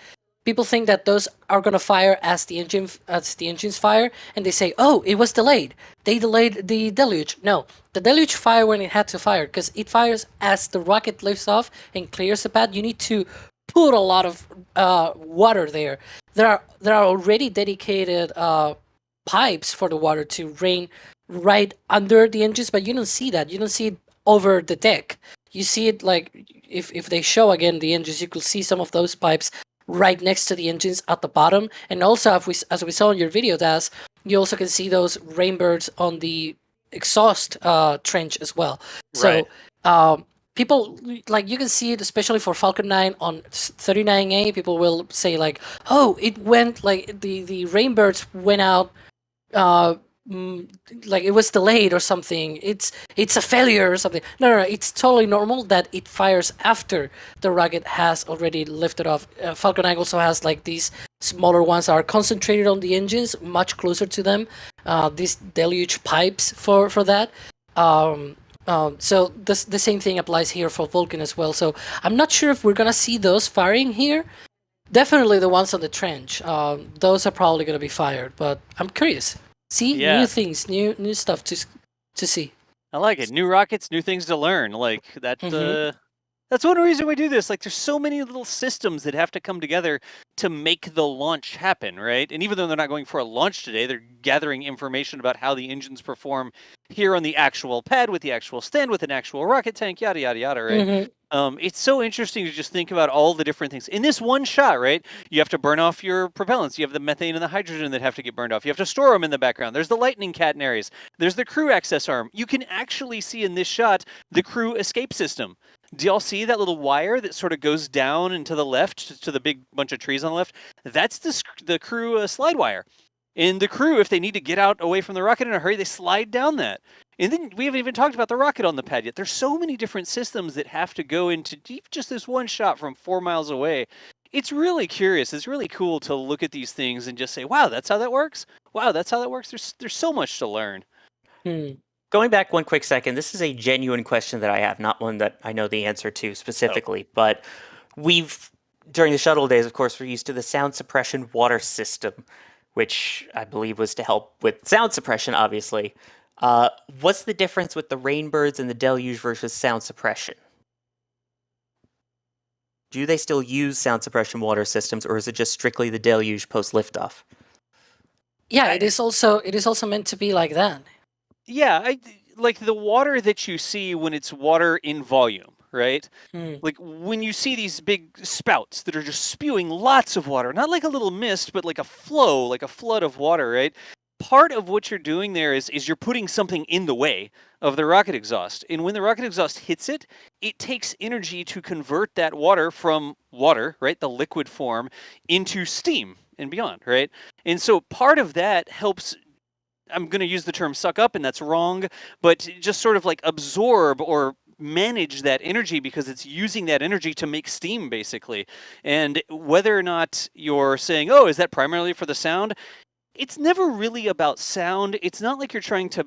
people think that those are gonna fire as the engines fire, and they say, "Oh, it was delayed. They delayed the deluge." No, the deluge fire when it had to fire because it fires as the rocket lifts off and clears the pad. You need to put a lot of water there. There are already dedicated pipes for the water to rain right under the engines, but you don't see that. You don't see it over the deck. You see it like if they show again the engines, you could see some of those pipes right next to the engines at the bottom. And also, as we saw in your video, Das, you also can see those rainbirds on the exhaust trench as well. Right. So people, like, you can see it, especially for Falcon 9 on 39A, people will say like, oh, it went, like, the rainbirds went out, like it was delayed or something. It's a failure or something. No, it's totally normal that it fires after the rocket has already lifted off. Falcon 9 also has like these smaller ones that are concentrated on the engines, much closer to them. These deluge pipes for that. So the same thing applies here for Vulcan as well. So I'm not sure if we're gonna see those firing here. Definitely the ones on the trench. Those are probably gonna be fired, but I'm curious. See, Yeah. new things, new stuff to see. I like it. New rockets, new things to learn. Like that. That's one reason we do this. Like, there's so many little systems that have to come together to make the launch happen, right? And even though they're not going for a launch today, they're gathering information about how the engines perform here on the actual pad with the actual stand with an actual rocket tank, yada yada yada, right? It's so interesting to just think about all the different things in this one shot, right? You have to burn off your propellants. You have the methane and the hydrogen that have to get burned off. You have to store them in the background. There's the lightning catenaries. There's the crew access arm. You can actually see in this shot the crew escape system. Do y'all see that little wire that sort of goes down and to the left to the big bunch of trees on the left? That's the crew slide wire. And the crew, if they need to get out away from the rocket in a hurry, they slide down that. And then we haven't even talked about the rocket on the pad yet. There's so many different systems that have to go into just this one shot from 4 miles away. It's really curious. It's really cool to look at these things and just say, wow, that's how that works? Wow, that's how that works? There's so much to learn. Going back one quick second, this is a genuine question that I have, not one that I know the answer to specifically, but during the shuttle days, of course, we're used to the sound suppression water system, which I believe was to help with sound suppression, obviously. What's the difference with the rainbirds and the deluge versus sound suppression? Do they still use sound suppression water systems, or is it just strictly the deluge post liftoff? Yeah, it is also meant to be like that. Yeah, like the water that you see when it's water in volume, right? Like when you see these big spouts that are just spewing lots of water, not like a little mist, but like a flow, like a flood of water, right? Part of what you're doing there is you're putting something in the way of the rocket exhaust. And when the rocket exhaust hits it, it takes energy to convert that water from water, right, the liquid form, into steam and beyond, right? And so part of that helps, I'm going to use the term suck up, and that's wrong, but just sort of like absorb or manage that energy because it's using that energy to make steam, basically. And whether or not you're saying, oh, is that primarily for the sound? It's never really about sound. It's not like you're trying to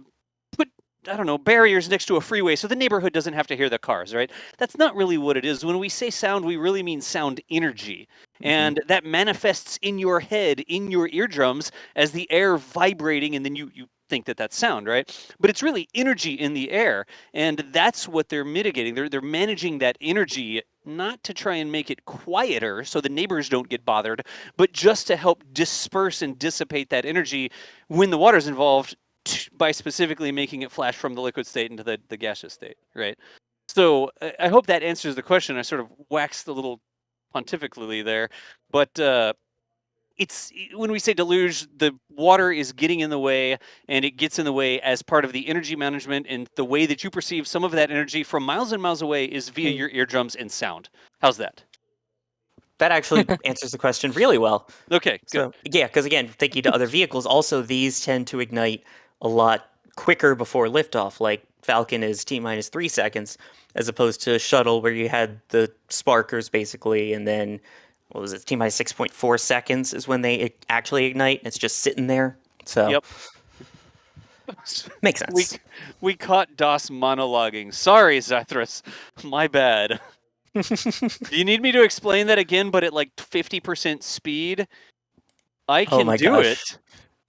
put, I don't know, barriers next to a freeway so the neighborhood doesn't have to hear the cars, right? That's not really what it is. When we say sound, we really mean sound energy. And that manifests in your head, in your eardrums, as the air vibrating, and then you think that that's sound, right? But it's really energy in the air, and that's what they're mitigating. They're managing that energy not to try and make it quieter so the neighbors don't get bothered, but just to help disperse and dissipate that energy when the water's involved by specifically making it flash from the liquid state into the gaseous state, right? So I hope that answers the question. I sort of waxed a little pontifically there, but it's when we say deluge, the water is getting in the way, and it gets in the way as part of the energy management, and the way that you perceive some of that energy from miles and miles away is via your eardrums and sound. How's that? That actually answers the question really well. Okay, good. So, yeah, because again, thinking to other vehicles, also these tend to ignite a lot quicker before liftoff. Like Falcon is T-minus 3 seconds, as opposed to Shuttle, where you had the sparkers basically, and then what was it? T-minus 6.4 seconds is when they actually ignite. It's just sitting there. So, Yep. Makes sense. We caught DOS monologuing. Sorry, Zathras. My bad. Do you need me to explain that again, but at like 50% speed? I can do it.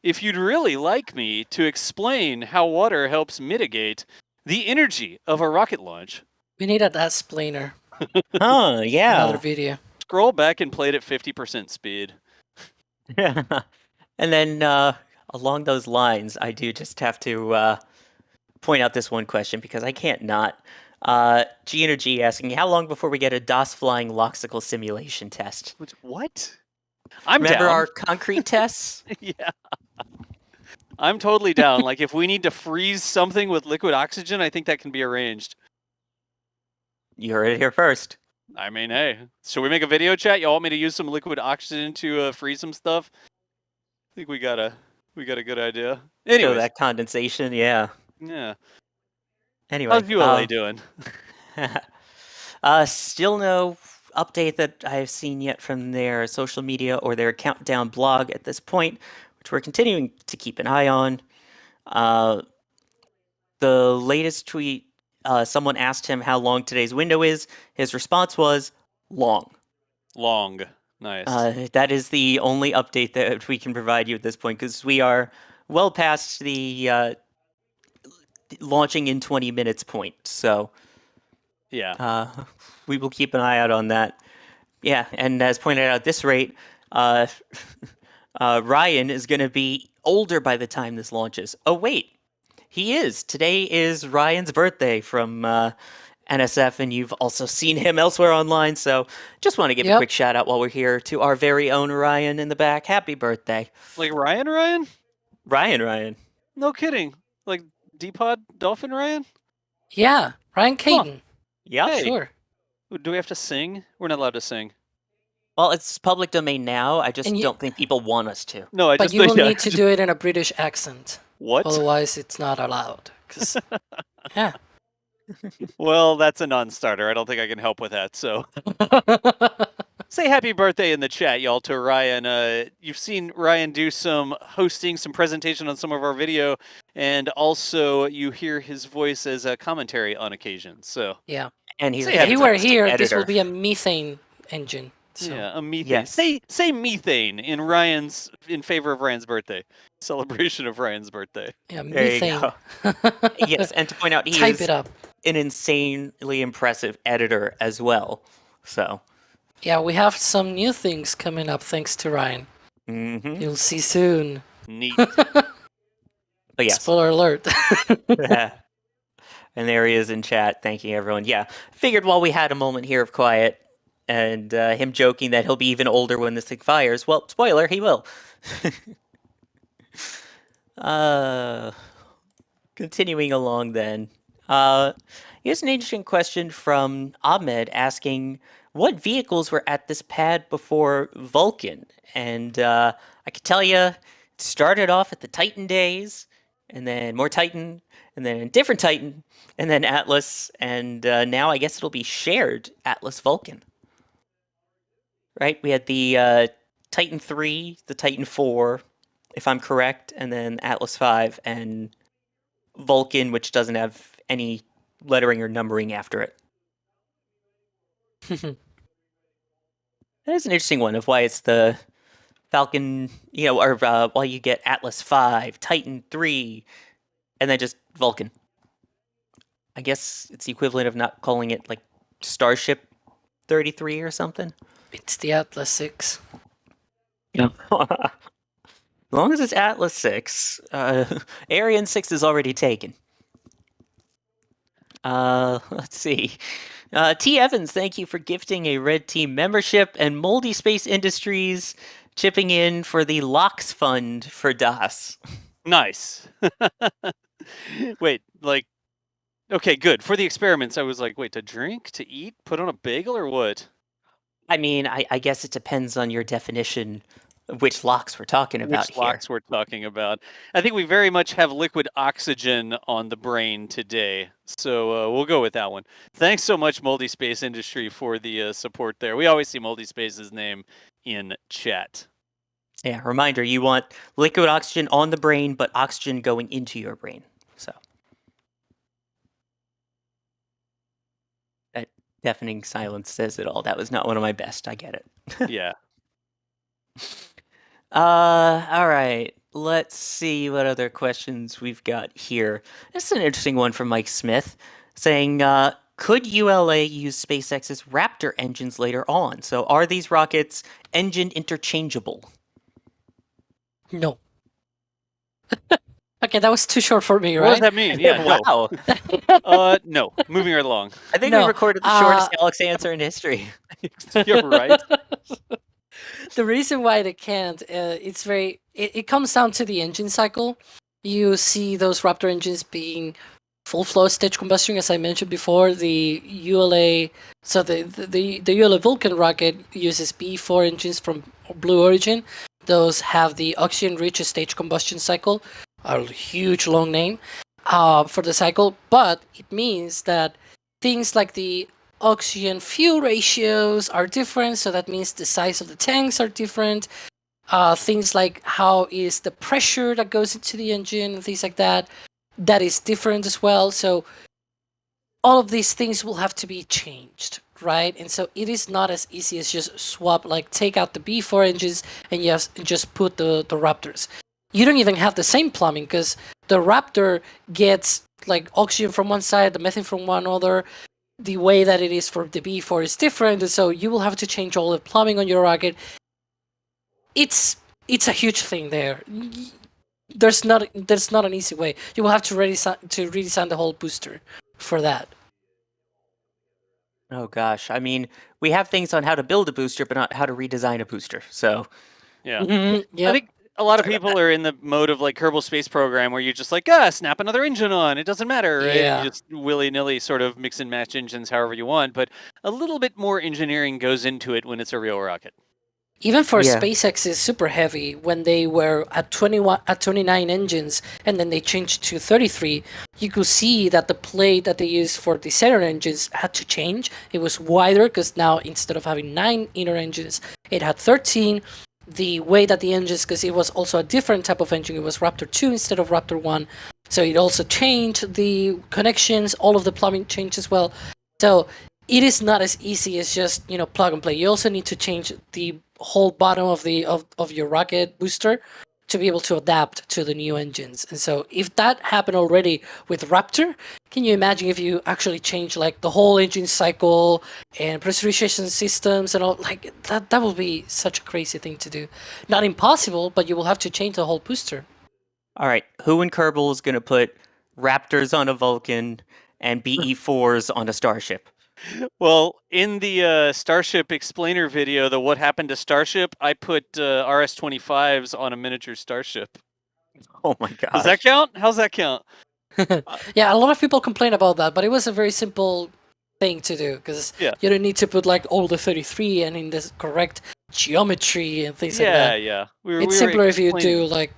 If you'd really like me to explain how water helps mitigate the energy of a rocket launch. We need a explainer. Oh, yeah. Another video. Scroll back and play it at 50% speed. And then along those lines, I do just have to point out this one question because I can't not. G Energy asking, how long before we get a DOS flying loxical simulation test? What? I'm Remember down. our concrete tests? Yeah. I'm totally down. Like, if we need to freeze something with liquid oxygen, I think that can be arranged. You heard it here first. I mean, hey, should we make a video chat? You want me to use some liquid oxygen to freeze some stuff? I think we got a good idea. Anyway, that condensation, yeah. Yeah. Anyway, how's ULA doing? Still no update that I've seen yet from their social media or their countdown blog at this point, which we're continuing to keep an eye on. The latest tweet, someone asked him how long today's window is. His response was long. Long. Nice. That is the only update that we can provide you at this point because we are well past the launching in 20 minutes point. So yeah, we will keep an eye out on that. Yeah, and as pointed out at this rate, Ryan is going to be older by the time this launches. Oh, wait. He is. Today is Ryan's birthday from NSF, and you've also seen him elsewhere online. So just want to give a quick shout out while we're here to our very own Ryan in the back. Happy birthday. Like Ryan? Ryan. No kidding. Like D-Pod Dolphin Ryan? Yeah, Ryan Caden. Huh. Yeah, hey. Sure. Do we have to sing? We're not allowed to sing. Well, it's public domain now. I just don't think people want us to. No, but you will need to do it in a British accent. What? Otherwise, it's not allowed. Yeah. Well, that's a non-starter. I don't think I can help with that. So, say happy birthday in the chat, y'all, to Ryan. You've seen Ryan do some hosting, some presentation on some of our video, and also you hear his voice as a commentary on occasion. So yeah, and he's if he were here, editor. This will be a methane engine. So. Yeah, a methane. Yes. Say methane in favor of Ryan's birthday. Celebration of Ryan's birthday. Yeah, methane. Yes, and to point out, he is an insanely impressive editor as well. So. Yeah, we have some new things coming up thanks to Ryan. Mm-hmm. You'll see soon. Neat. But yes. Spoiler alert. And there he is in chat, thanking everyone. Yeah, figured while we had a moment here of quiet, and him joking that he'll be even older when this thing fires. Well, spoiler, he will. Continuing along then. Here's an interesting question from Ahmed asking, what vehicles were at this pad before Vulcan? And I could tell you, it started off at the Titan days, and then more Titan, and then a different Titan, and then Atlas, and now I guess it'll be shared Atlas Vulcan. Right? We had the Titan 3, the Titan 4, if I'm correct, and then Atlas 5, and Vulcan, which doesn't have any lettering or numbering after it. That is an interesting one of why it's the Falcon, or why you get Atlas 5, Titan 3, and then just Vulcan. I guess it's the equivalent of not calling it like Starship 33 or something? It's the Atlas 6. As long as it's Atlas 6, Ariane 6 is already taken. Let's see. T. Evans, thank you for gifting a Red Team membership, and Moldy Space Industries chipping in for the LOX fund for DAS. Nice. Wait, like, okay, good. For the experiments, I was like, wait, to drink, to eat, put on a bagel, or what? I mean, I guess it depends on your definition of which LOX we're talking about Which here. LOX we're talking about. I think we very much have liquid oxygen on the brain today, so we'll go with that one. Thanks so much, Moldy Space Industry, for the support there. We always see Moldy Space's name in chat. Yeah, reminder, you want liquid oxygen on the brain, but oxygen going into your brain. So that deafening silence says it all. That was not one of my best. I get it. Yeah. All right. Let's see what other questions we've got here. This is an interesting one from Mike Smith saying, could ULA use SpaceX's Raptor engines later on? So are these rockets engine interchangeable? No. Okay, that was too short for me, What does right? that mean? Yeah, no. Wow. No. Moving right along. I think No, we recorded the shortest Alex answer in history. You're right. The reason why they can't, it comes down to the engine cycle. You see those Raptor engines being full flow stage combustion, as I mentioned before. The ULA, so the ULA Vulcan rocket uses B4 engines from Blue Origin. Those have the oxygen-rich stage combustion cycle, a huge long name for the cycle, but it means that things like the oxygen fuel ratios are different, so that means the size of the tanks are different. Things like how is the pressure that goes into the engine, things like that, that is different as well. So all of these things will have to be changed, right? And so it is not as easy as just swap, like take out the B4 engines and just put the Raptors. You don't even have the same plumbing because the Raptor gets like oxygen from one side, the methane from one other. The way that it is for the B4 is different, and so you will have to change all the plumbing on your rocket. It's a huge thing there. There's not an easy way. You will have to redesign the whole booster for that. Oh gosh, I mean, we have things on how to build a booster, but not how to redesign a booster. So Yeah. Mm-hmm, I think a lot of Sorry about people are in the mode of like Kerbal Space Program where you're just like, snap another engine on. It doesn't matter. Right? Yeah. You just willy-nilly sort of mix and match engines however you want. But a little bit more engineering goes into it when it's a real rocket. Even for Yeah. SpaceX is super heavy when they were at 29 engines and then they changed to 33. You could see that the plate that they used for the Saturn engines had to change. It was wider because now instead of having 9 inner engines, it had 13. The way that the engines, because it was also a different type of engine, it was Raptor 2 instead of Raptor 1. So it also changed the connections, all of the plumbing changed as well. So it is not as easy as just, plug and play. You also need to change the whole bottom of your rocket booster to be able to adapt to the new engines. And so if that happened already with Raptor, can you imagine if you actually change like the whole engine cycle and pressurization systems and all, like that will be such a crazy thing to do. Not impossible, but you will have to change the whole booster. All right, who in Kerbal is going to put Raptors on a Vulcan and BE4s on a Starship? Well, in the Starship explainer video, the What Happened to Starship, I put RS-25s on a miniature Starship. Oh my gosh. Does that count? How's that count? Yeah, a lot of people complain about that, but it was a very simple thing to do because Yeah. you don't need to put like all the 33 and in the correct geometry and things like that. Yeah. It's simpler if you do like,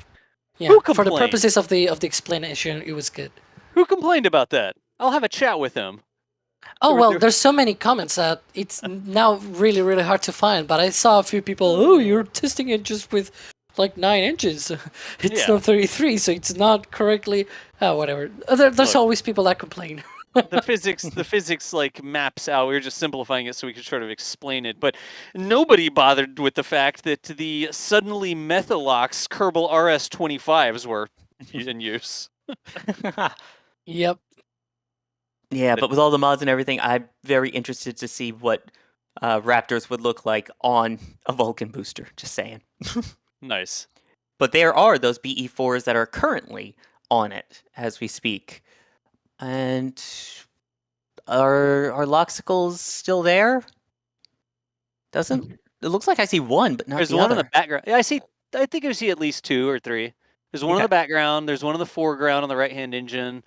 Who for the complained? purposes of the explanation, it was good. Who complained about that? I'll have a chat with him. Oh There- well, there- there's so many comments that it's now really, really hard to find. But I saw a few people, oh, you're testing it just with like 9 inches. It's Yeah. not 33, so it's not correctly. Oh, whatever. There's Look. always people that complain. the physics like maps out. We were just simplifying it so we could sort of explain it, but nobody bothered with the fact that the suddenly Methalox Kerbal RS-25s were in use. Yep. Yeah, but with all the mods and everything, I'm very interested to see what Raptors would look like on a Vulcan booster. Just saying. Nice. But there are those BE4s that are currently on it as we speak. And are Loxicals still there? Doesn't it looks like I see one, but not There's the one other. in the background. Yeah, I think I see at least 2 or 3. There's one in Okay. the background. There's one in the foreground on the right-hand engine.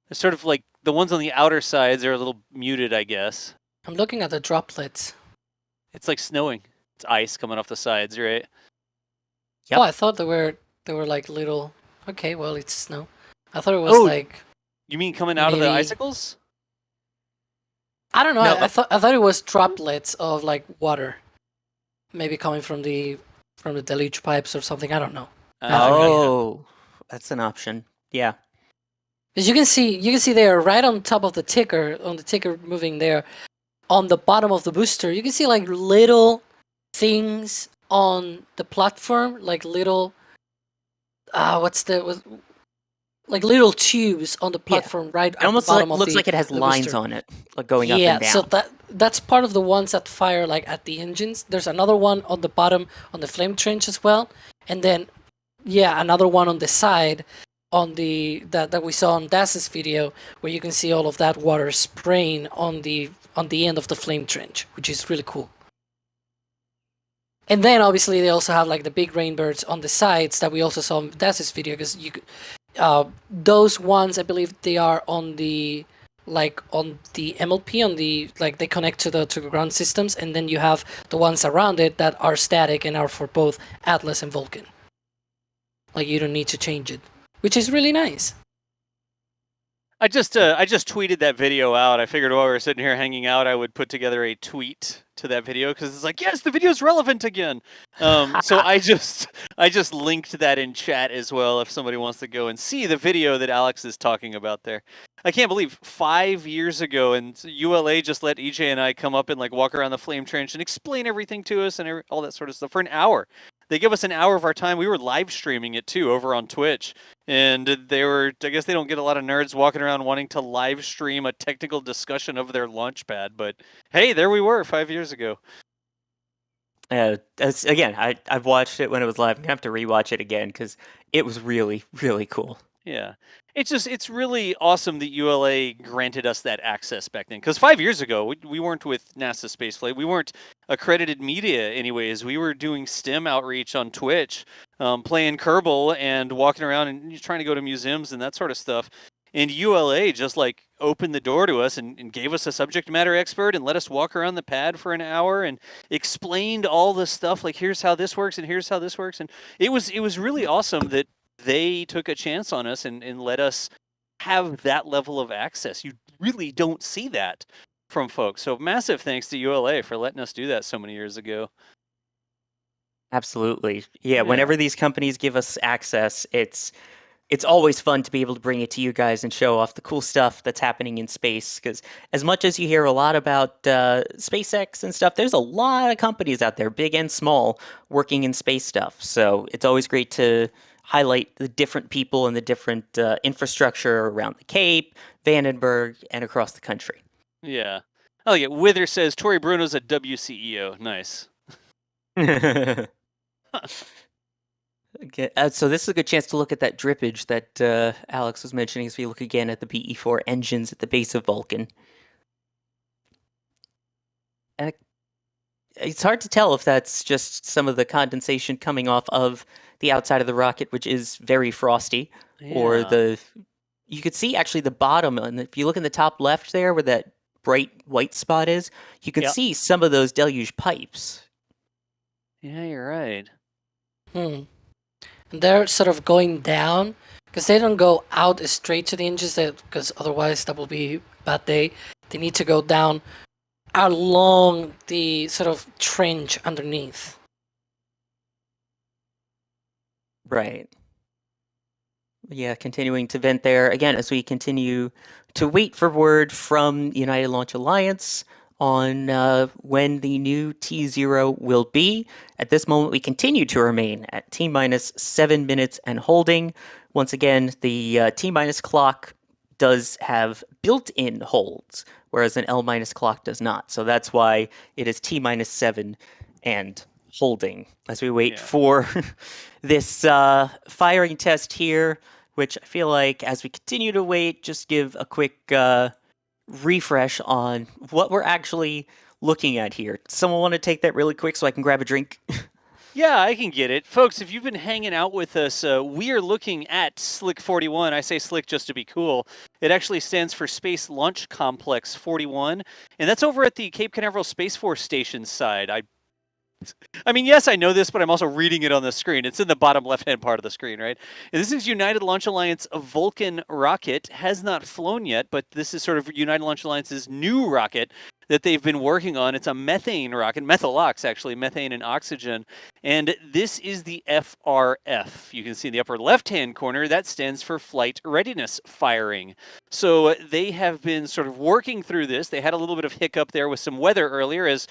It's sort of like the ones on the outer sides are a little muted, I guess. I'm looking at the droplets. It's like snowing. It's ice coming off the sides, right? Yep. Oh, I thought they were like little. Okay, well it's snow. I thought it was Oh. like You mean coming out of the Maybe- icicles? I don't know. No, I thought it was droplets of like water, maybe coming from the deluge pipes or something. I don't know. Oh, that's an option. Yeah. As you can see there, right on top of the ticker, moving there, on the bottom of the booster, you can see like little things on the platform, like little, like little tubes on the platform, right? It almost at the bottom looks of like it has the lines booster. on it, like going up Yeah, and down. so that's part of the ones that fire like at the engines. There's another one on the bottom on the flame trench as well, and then another one on the side on the that we saw on Das's video, where you can see all of that water spraying on the end of the flame trench, which is really cool. And then obviously they also have like the big rainbirds on the sides that we also saw in Das's video, because those ones, I believe they are on the MLP, on the like they connect to the ground systems, and then you have the ones around it that are static and are for both Atlas and Vulcan. Like you don't need to change it, which is really nice. I just tweeted that video out. I figured while we were sitting here hanging out, I would put together a tweet to that video because it's like, yes, the video's relevant again. So I just linked that in chat as well if somebody wants to go and see the video that Alex is talking about there. I can't believe 5 years ago, and ULA just let EJ and I come up and like walk around the flame trench and explain everything to us and all that sort of stuff for an hour. They give us an hour of our time. We were live streaming it too over on Twitch. And I guess they don't get a lot of nerds walking around wanting to live stream a technical discussion of their Launchpad. But hey, there we were 5 years ago. Again, I've watched it when it was live. I'm going to have to rewatch it again because it was really, really cool. Yeah. It's really awesome that ULA granted us that access back then. Because 5 years ago, we weren't with NASASpaceflight. We weren't accredited media anyways. We were doing STEM outreach on Twitch, playing Kerbal and walking around and trying to go to museums and that sort of stuff. And ULA just like opened the door to us and gave us a subject matter expert and let us walk around the pad for an hour and explained all the stuff. Like, here's how this works and here's how this works. And it was really awesome that they took a chance on us and let us have that level of access. You really don't see that from folks. So massive thanks to ULA for letting us do that so many years ago. Absolutely. Yeah, whenever these companies give us access, it's always fun to be able to bring it to you guys and show off the cool stuff that's happening in space. Because as much as you hear a lot about SpaceX and stuff, there's a lot of companies out there, big and small, working in space stuff. So it's always great to highlight the different people and the different infrastructure around the Cape, Vandenberg, and across the country. Yeah. Oh yeah, Wither says Tori Bruno's a WCEO. Nice. Okay, so this is a good chance to look at that drippage that Alex was mentioning as we look again at the BE4 engines at the base of Vulcan. And it's hard to tell if that's just some of the condensation coming off of the outside of the rocket, which is very frosty, or you could see actually the bottom, and if you look in the top left there where that bright white spot is, you can see some of those deluge pipes. Yeah, you're right. And they're sort of going down because they don't go out straight to the engines, because otherwise that will be a bad day. They need to go down along the sort of trench underneath. Right. Yeah, continuing to vent there again as we continue to wait for word from United Launch Alliance on when the new T0 will be. At this moment, we continue to remain at T-minus 7 minutes and holding. Once again, the T-minus clock does have built-in holds, whereas an L- clock does not. So that's why it is T-7 and holding as we wait Yeah. for this firing test here, which I feel like as we continue to wait, just give a quick refresh on what we're actually looking at here. Someone want to take that really quick so I can grab a drink? Yeah, I can get it. Folks, if you've been hanging out with us, we are looking at Slick 41. I say Slick just to be cool. It actually stands for Space Launch Complex 41, and that's over at the Cape Canaveral Space Force Station side. I mean, yes, I know this, but I'm also reading it on the screen. It's in the bottom left-hand part of the screen, right? And this is United Launch Alliance Vulcan rocket. Has not flown yet, but this is sort of United Launch Alliance's new rocket that they've been working on. It's a methane rocket, methylox actually, methane and oxygen. And this is the FRF. You can see in the upper left-hand corner, that stands for Flight Readiness Firing. So they have been sort of working through this. They had a little bit of hiccup there with some weather earlier as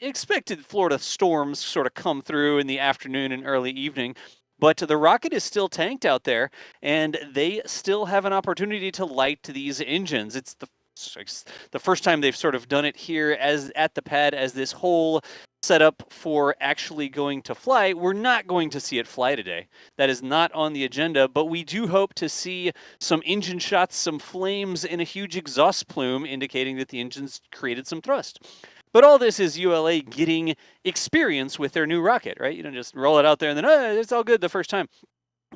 expected Florida storms sort of come through in the afternoon and early evening. But the rocket is still tanked out there, and they still have an opportunity to light these engines. It's the first time they've sort of done it here as at the pad as this whole setup for actually going to fly. We're not going to see it fly today. That is not on the agenda, but we do hope to see some engine shots, some flames, and a huge exhaust plume indicating that the engines created some thrust. But all this is ULA getting experience with their new rocket, right? You don't just roll it out there and then, it's all good the first time.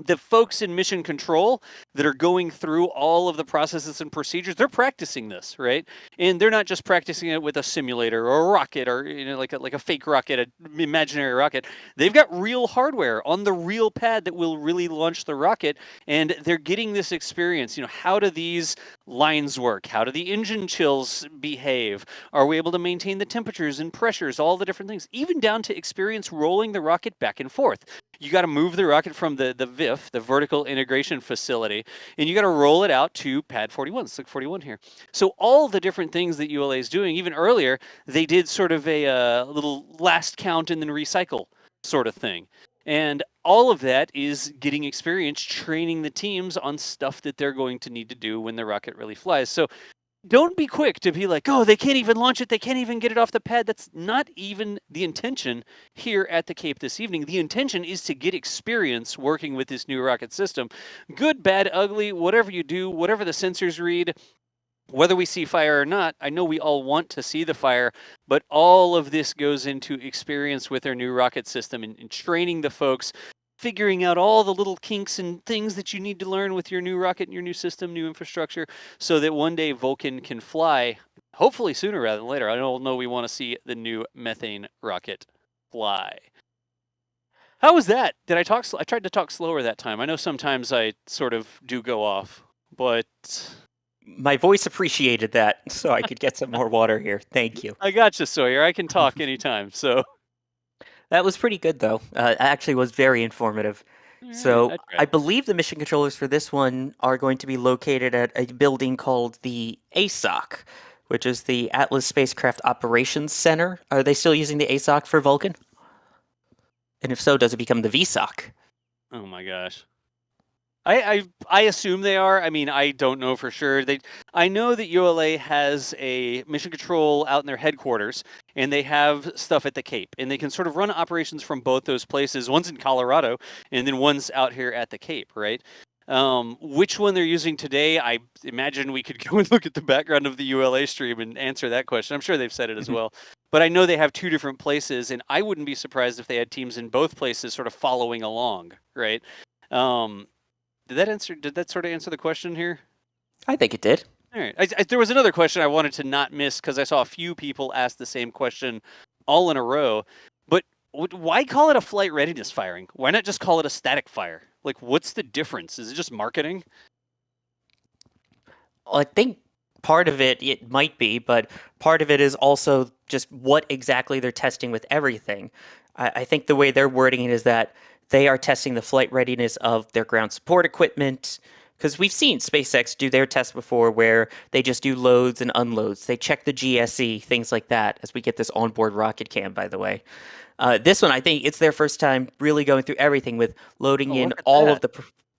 The folks in mission control that are going through all of the processes and procedures, they're practicing this, right? And they're not just practicing it with a simulator or a rocket or like a fake rocket, an imaginary rocket. They've got real hardware on the real pad that will really launch the rocket, and they're getting this experience. How do these lines work? How do the engine chills behave? Are we able to maintain the temperatures and pressures, all the different things, even down to experience rolling the rocket back and forth? You got to move the rocket from the VIF, the Vertical Integration Facility, and you got to roll it out to Pad 41, Slick 41 here. So all the different things that ULA is doing, even earlier, they did sort of a little last count and then recycle sort of thing. And all of that is getting experience training the teams on stuff that they're going to need to do when the rocket really flies. So don't be quick to be like, oh, they can't even launch it. They can't even get it off the pad. That's not even the intention here at the Cape this evening. The intention is to get experience working with this new rocket system. Good, bad, ugly, whatever you do, whatever the sensors read, whether we see fire or not, I know we all want to see the fire, but all of this goes into experience with their new rocket system and training the folks, figuring out all the little kinks and things that you need to learn with your new rocket and your new system, new infrastructure, so that one day Vulcan can fly, hopefully sooner rather than later. I don't know we want to see the new methane rocket fly. How was that? I tried to talk slower that time. I know sometimes I sort of do go off, but My voice appreciated that, so I could get some more water here. Thank you. I got you, Sawyer. I can talk anytime, so. That was pretty good, though. It actually was very informative. So I believe the mission controllers for this one are going to be located at a building called the ASOC, which is the Atlas Spacecraft Operations Center. Are they still using the ASOC for Vulcan? And if so, does it become the VSOC? Oh my gosh. I assume they are. I mean, I don't know for sure. I know that ULA has a mission control out in their headquarters, and they have stuff at the Cape, and they can sort of run operations from both those places. One's in Colorado, and then one's out here at the Cape, right? Which one they're using today, I imagine we could go and look at the background of the ULA stream and answer that question. I'm sure they've said it as well. But I know they have two different places, and I wouldn't be surprised if they had teams in both places sort of following along, right? Did that sort of answer the question here? I think it did. All right. There was another question I wanted to not miss because I saw a few people ask the same question all in a row. But why call it a flight readiness firing? Why not just call it a static fire? Like, what's the difference? Is it just marketing? Well, I think part of it might be, but part of it is also just what exactly they're testing with everything. I think the way they're wording it is that they are testing the flight readiness of their ground support equipment, because we've seen SpaceX do their tests before where they just do loads and unloads. They check the GSE, things like that, as we get this onboard rocket cam, by the way. This one, I think it's their first time really going through everything with loading in all the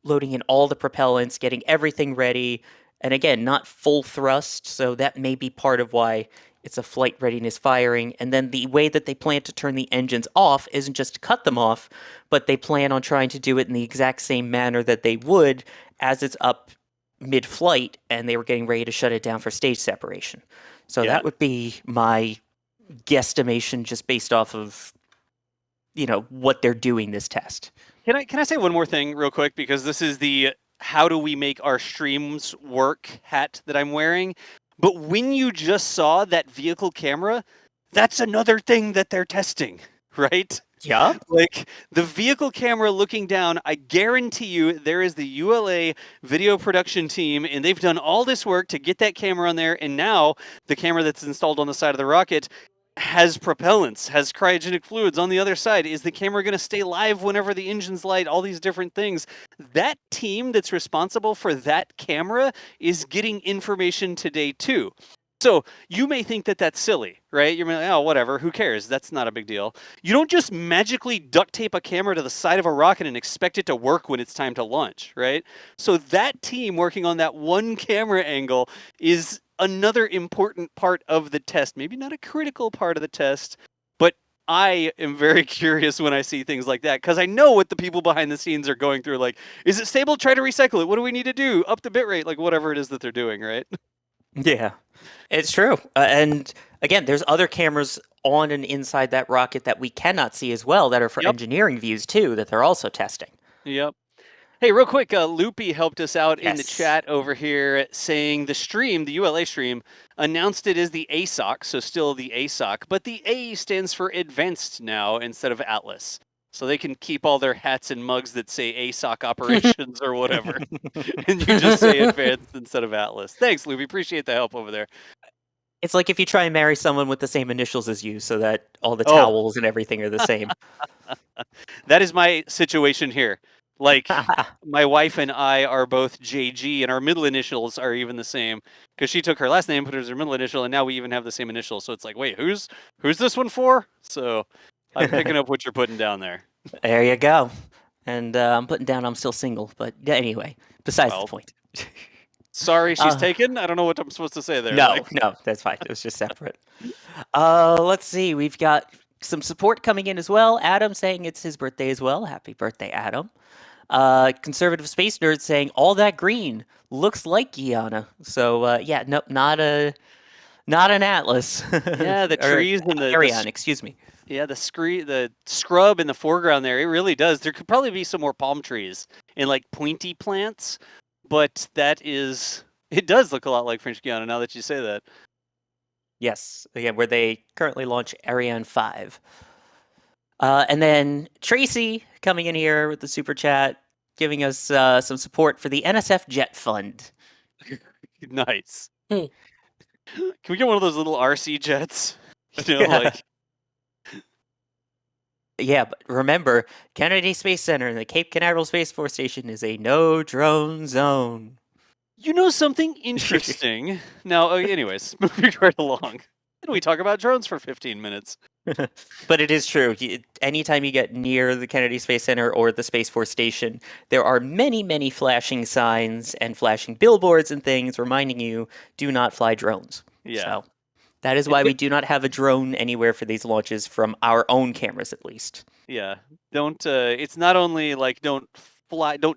propellants, getting everything ready, And again, not full thrust, so that may be part of why it's a flight readiness firing. And then the way that they plan to turn the engines off isn't just to cut them off, but they plan on trying to do it in the exact same manner that they would as it's up mid-flight and they were getting ready to shut it down for stage separation. So Yeah. that would be my guesstimation just based off of, what they're doing this test. Can I say one more thing real quick, because this is the how do we make our streams work hat that I'm wearing. But when you just saw that vehicle camera, that's another thing that they're testing, right? Yeah. Like the vehicle camera looking down, I guarantee you there is the ULA video production team, and they've done all this work to get that camera on there. And now the camera that's installed on the side of the rocket has propellants, has cryogenic fluids on the other side. Is the camera going to stay live whenever the engines light? All these different things. That team that's responsible for that camera is getting information today too. So you may think that that's silly, right? You're like, oh, whatever, who cares? That's not a big deal. You don't just magically duct tape a camera to the side of a rocket and expect it to work when it's time to launch, right? So that team working on that one camera angle is another important part of the test. Maybe not a critical part of the test, but I am very curious when I see things like that, because I know what the people behind the scenes are going through. Like, is it stable? Try to recycle it. What do we need to do? Up the bit rate, like whatever it is that they're doing, right? Yeah, it's true. And again, there's other cameras on and inside that rocket that we cannot see as well that are for Yep. engineering views too, that they're also testing. Yep. Hey, real quick, Loopy helped us out in the Yes. chat over here saying the stream, the ULA stream, announced it as the ASOC, so still the ASOC, but the A stands for advanced now instead of Atlas. So they can keep all their hats and mugs that say ASOC operations or whatever. And you just say advanced instead of Atlas. Thanks, Loopy. Appreciate the help over there. It's like if you try and marry someone with the same initials as you so that all the Oh. towels and everything are the same. That is my situation here. Like, my wife and I are both JG, and our middle initials are even the same, because she took her last name, put it as her middle initial, and now we even have the same initial. So it's like, wait, who's this one for? So I'm picking up what you're putting down there. There you go. And I'm putting down I'm still single, but anyway, besides Well, the point. Sorry, she's taken. I don't know what I'm supposed to say there. No, that's fine. It was just separate. Let's see. We've got some support coming in as well. Adam saying it's his birthday as well. Happy birthday, Adam. Conservative Space Nerd saying all that green looks like Guyana. So yeah, nope, not an Atlas. Yeah, the trees and the Ariane, excuse me. Yeah, the scrub in the foreground there, it really does. There could probably be some more palm trees and like pointy plants, but it does look a lot like French Guiana now that you say that. Yes, again, where they currently launch Ariane 5. And then Tracy coming in here with the super chat, giving us some support for the NSF Jet Fund. Nice. Hmm. Can we get one of those little RC jets? Like. Yeah, but remember, Kennedy Space Center and the Cape Canaveral Space Force Station is a no-drone zone. You know something interesting? Now, anyways, moving right along. And we talk about drones for 15 minutes. But it is true. Anytime you get near the Kennedy Space Center or the Space Force Station, there are many, many flashing signs and flashing billboards and things reminding you, do not fly drones. Yeah. So that is why we do not have a drone anywhere for these launches from our own cameras, at least. Yeah. Don't, it's not only like don't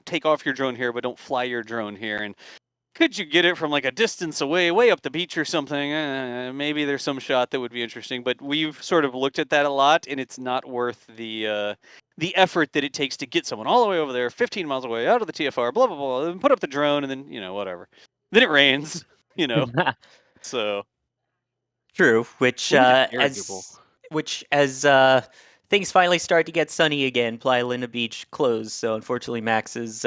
take off your drone here, but don't fly your drone here. And could you get it from like a distance away, way up the beach or something? Maybe there's some shot that would be interesting, but we've sort of looked at that a lot, and it's not worth the effort that it takes to get someone all the way over there, 15 miles away, out of the TFR, blah, blah, blah, and put up the drone, and then, whatever. Then it rains, so. True, which as things finally start to get sunny again, Playa Linda Beach closed, so unfortunately Max is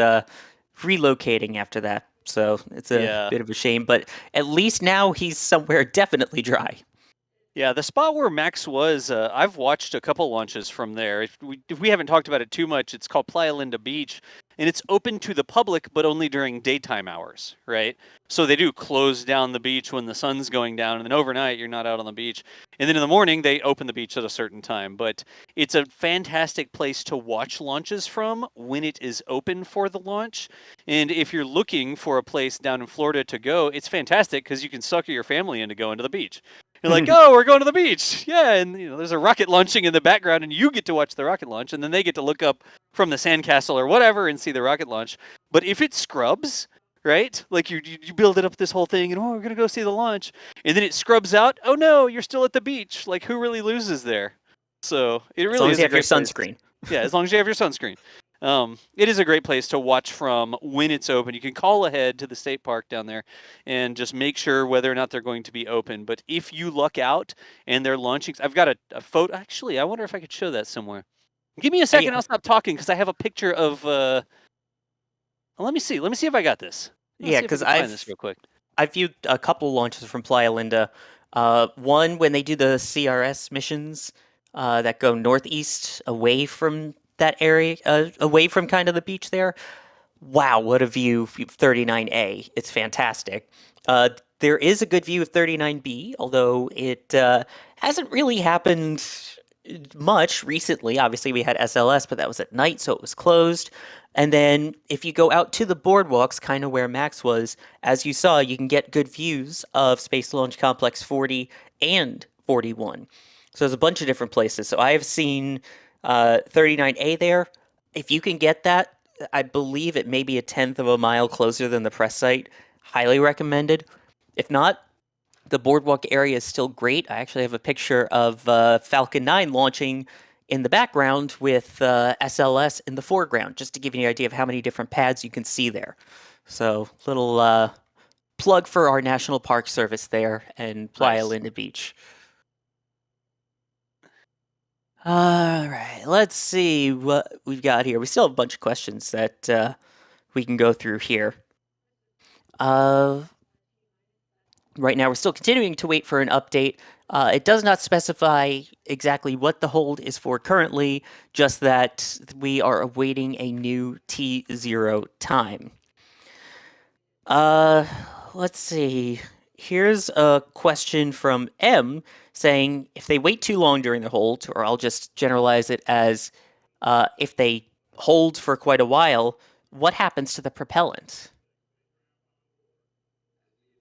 relocating after that. So it's a bit of a shame, but at least now he's somewhere definitely dry. Yeah, the spot where Max was, I've watched a couple launches from there. If we haven't talked about it too much, it's called Playa Linda Beach, and it's open to the public, but only during daytime hours, right? So they do close down the beach when the sun's going down, and then overnight you're not out on the beach. And then in the morning they open the beach at a certain time. But it's a fantastic place to watch launches from when it is open for the launch. And if you're looking for a place down in Florida to go, it's fantastic because you can sucker your family into going to the beach. You're like, oh, we're going to the beach. Yeah, and there's a rocket launching in the background, and you get to watch the rocket launch, and then they get to look up from the sandcastle or whatever and see the rocket launch. But if it scrubs, right? Like you build it up this whole thing, and we're gonna go see the launch, and then it scrubs out. Oh no, you're still at the beach. Like who really loses there? So it really As long is as you a have your great place. sunscreen. Yeah, as long as you have your sunscreen. It is a great place to watch from when it's open. You can call ahead to the state park down there and just make sure whether or not they're going to be open. But if you luck out and they're launching, I've got a photo. Actually, I wonder if I could show that somewhere. Give me a second. yeah. I'll stop talking because I have a picture of. Let me see. Let me see if I got this. Yeah, because find this real quick. I viewed a couple launches from Playa Linda. One when they do the CRS missions that go northeast away from that area, away from kind of the beach there. Wow, what a view! 39A, it's fantastic. There is a good view of 39B, although it hasn't really happened much recently. Obviously, we had SLS, but that was at night, so it was closed. And then if you go out to the boardwalks, kind of where Max was, as you saw, you can get good views of Space Launch Complex 40 and 41. So there's a bunch of different places. So I have seen 39A there. If you can get that, I believe it may be a 1/10 of a mile closer than the press site. Highly recommended. If not, the boardwalk area is still great. I actually have a picture of Falcon 9 launching in the background with SLS in the foreground, just to give you an idea of how many different pads you can see there. So, little plug for our National Park Service there and Playa Nice. Linda Beach. All right, let's see what we've got here. We still have a bunch of questions that we can go through here. Right now, we're still continuing to wait for an update. It does not specify exactly what the hold is for currently, just that we are awaiting a new T0 time. Let's see. Here's a question from M saying, if they wait too long during the hold, or I'll just generalize it as if they hold for quite a while, what happens to the propellant?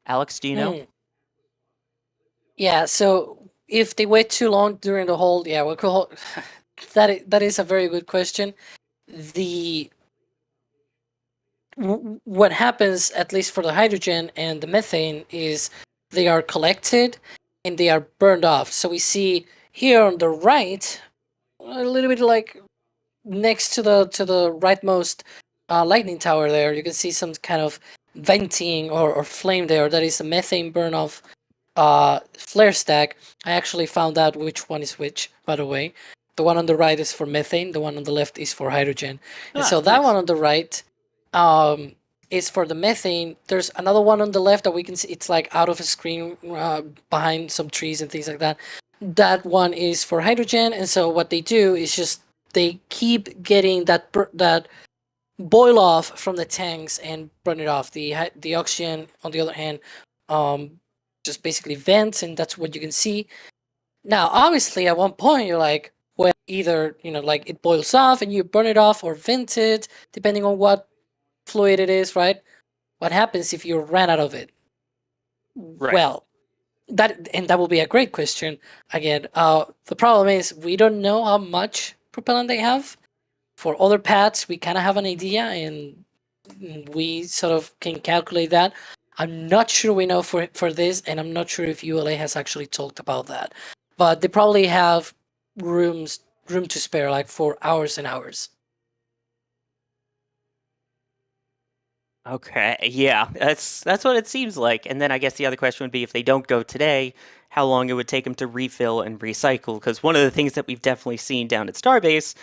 Alex, do you know? Yeah, so if they wait too long during the hold, yeah, that is a very good question. What happens, at least for the hydrogen and the methane, is they are collected and they are burned off. So we see here on the right, a little bit like next to the rightmost lightning tower there, you can see some kind of venting or flame there. That is a methane burn off flare stack. I actually found out which one is which, by the way. The one on the right is for methane, the one on the left is for hydrogen. And so that nice. one on the right is for the methane. There's another one on the left that we can see, it's like out of a screen behind some trees and things like that. That one is for hydrogen, and so what they do is just they keep getting that boil off from the tanks and burn it off. The oxygen, on the other hand, just basically vents, and that's what you can see. Now, obviously, at one point you're like, well, either like it boils off and you burn it off, or vent it, depending on what fluid it is, right? What happens if you ran out of it? Right. Well, that will be a great question. Again, the problem is we don't know how much propellant they have. For other pads, we kind of have an idea, and we sort of can calculate that. I'm not sure we know for this, and I'm not sure if ULA has actually talked about that. But they probably have room to spare, like for hours and hours. Okay, yeah, that's what it seems like. And then I guess the other question would be, if they don't go today, how long it would take them to refill and recycle? Because one of the things that we've definitely seen down at Starbase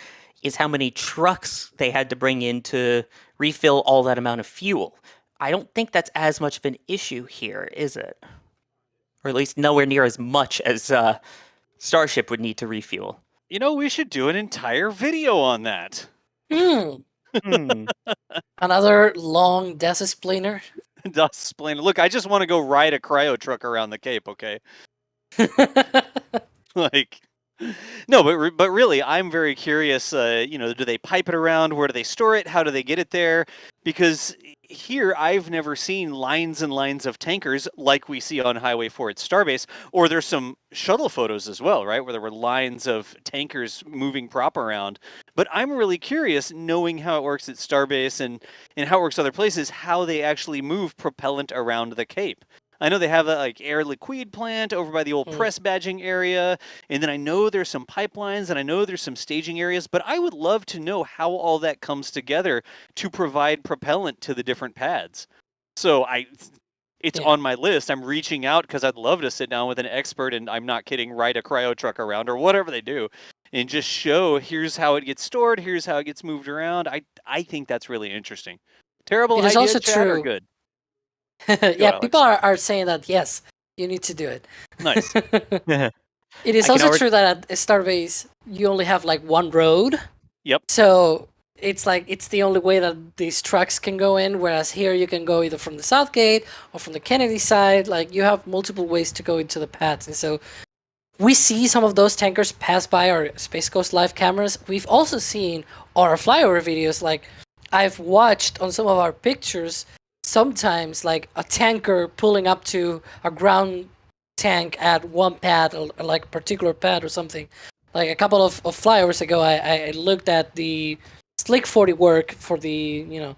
is how many trucks they had to bring in to refill all that amount of fuel. I don't think that's as much of an issue here, is it? or at least nowhere near as much as Starship would need to refuel. You know, we should do an entire video on that. Hmm. Another long desisplaner. Dust plane. Look, I just want to go ride a cryo truck around the Cape, okay? Like, no, but really, I'm very curious. Do they pipe it around? Where do they store it? How do they get it there? Because here, I've never seen lines and lines of tankers like we see on Highway 4 at Starbase, or there's some shuttle photos as well, right, where there were lines of tankers moving prop around. But I'm really curious, knowing how it works at Starbase and how it works other places, how they actually move propellant around the Cape. I know they have that like air liquide plant over by the old press badging area, and then I know there's some pipelines and I know there's some staging areas, but I would love to know how all that comes together to provide propellant to the different pads. So it's on my list. I'm reaching out because I'd love to sit down with an expert, and I'm not kidding, ride a cryo truck around or whatever they do, and just show here's how it gets stored, here's how it gets moved around. I think that's really interesting. Terrible It is idea, also chat, or true. good? Yeah, Alex. people are saying that, yes, you need to do it. Nice. It is I can also already- true that at Starbase, you only have like one road. Yep. So it's like it's the only way that these trucks can go in, whereas here you can go either from the south gate or from the Kennedy side. Like you have multiple ways to go into the pads. And so we see some of those tankers pass by our Space Coast live cameras. We've also seen our flyover videos. Like I've watched on some of our pictures sometimes like a tanker pulling up to a ground tank at one pad, or like a particular pad or something. Like a couple of flyovers ago, I looked at the Slick 40 work for the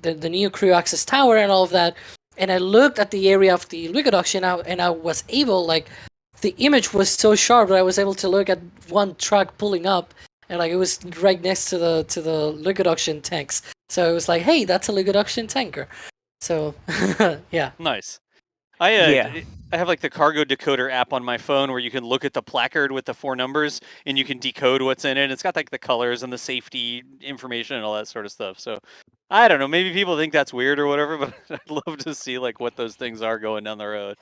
the new crew access tower and all of that, and I looked at the area of the liquid auction and I was able, like, the image was so sharp that I was able to look at one truck pulling up, and like it was right next to the liquid auction tanks. So it was like, hey, that's a liquid auction tanker. So yeah. Nice. Yeah. I have like the cargo decoder app on my phone where you can look at the placard with the 4 numbers and you can decode what's in it. It's got like the colors and the safety information and all that sort of stuff. So I don't know, maybe people think that's weird or whatever, but I'd love to see like what those things are going down the road.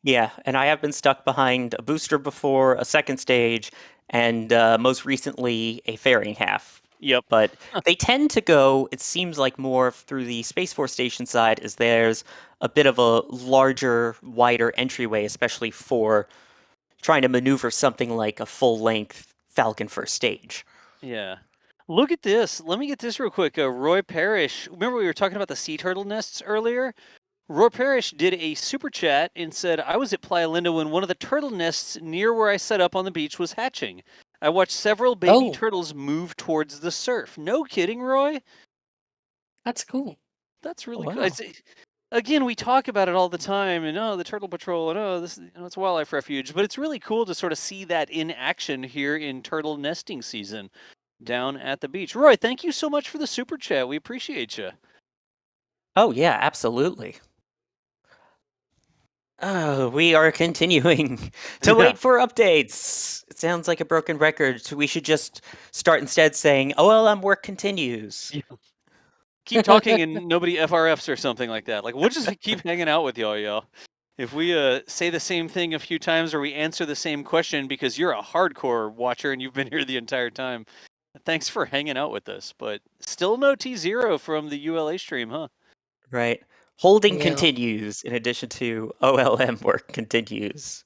Yeah, and I have been stuck behind a booster before, a second stage, and most recently a fairing half. Yep. But they tend to go, it seems like, more through the Space Force station side, as there's a bit of a larger, wider entryway, especially for trying to maneuver something like a full-length Falcon first stage. Yeah. Look at this. Let me get this real quick. Roy Parrish, remember we were talking about the sea turtle nests earlier? Roy Parrish did a super chat and said, I was at Playa Linda when one of the turtle nests near where I set up on the beach was hatching. I watched several baby turtles move towards the surf. No kidding, Roy? That's cool. That's really Wow. cool. Again, we talk about it all the time, and the Turtle Patrol, and this, it's a wildlife refuge. But it's really cool to sort of see that in action here in turtle nesting season down at the beach. Roy, thank you so much for the super chat. We appreciate you. Oh, yeah, absolutely. We are continuing to wait for updates. It sounds like a broken record. So we should just start instead saying, OLM work continues. Keep talking and nobody FRFs or something like that. Like, we'll just keep hanging out with y'all. If we say the same thing a few times or we answer the same question because you're a hardcore watcher and you've been here the entire time, thanks for hanging out with us. But still no T0 from the ULA stream, huh? Right. Holding continues in addition to OLM work continues.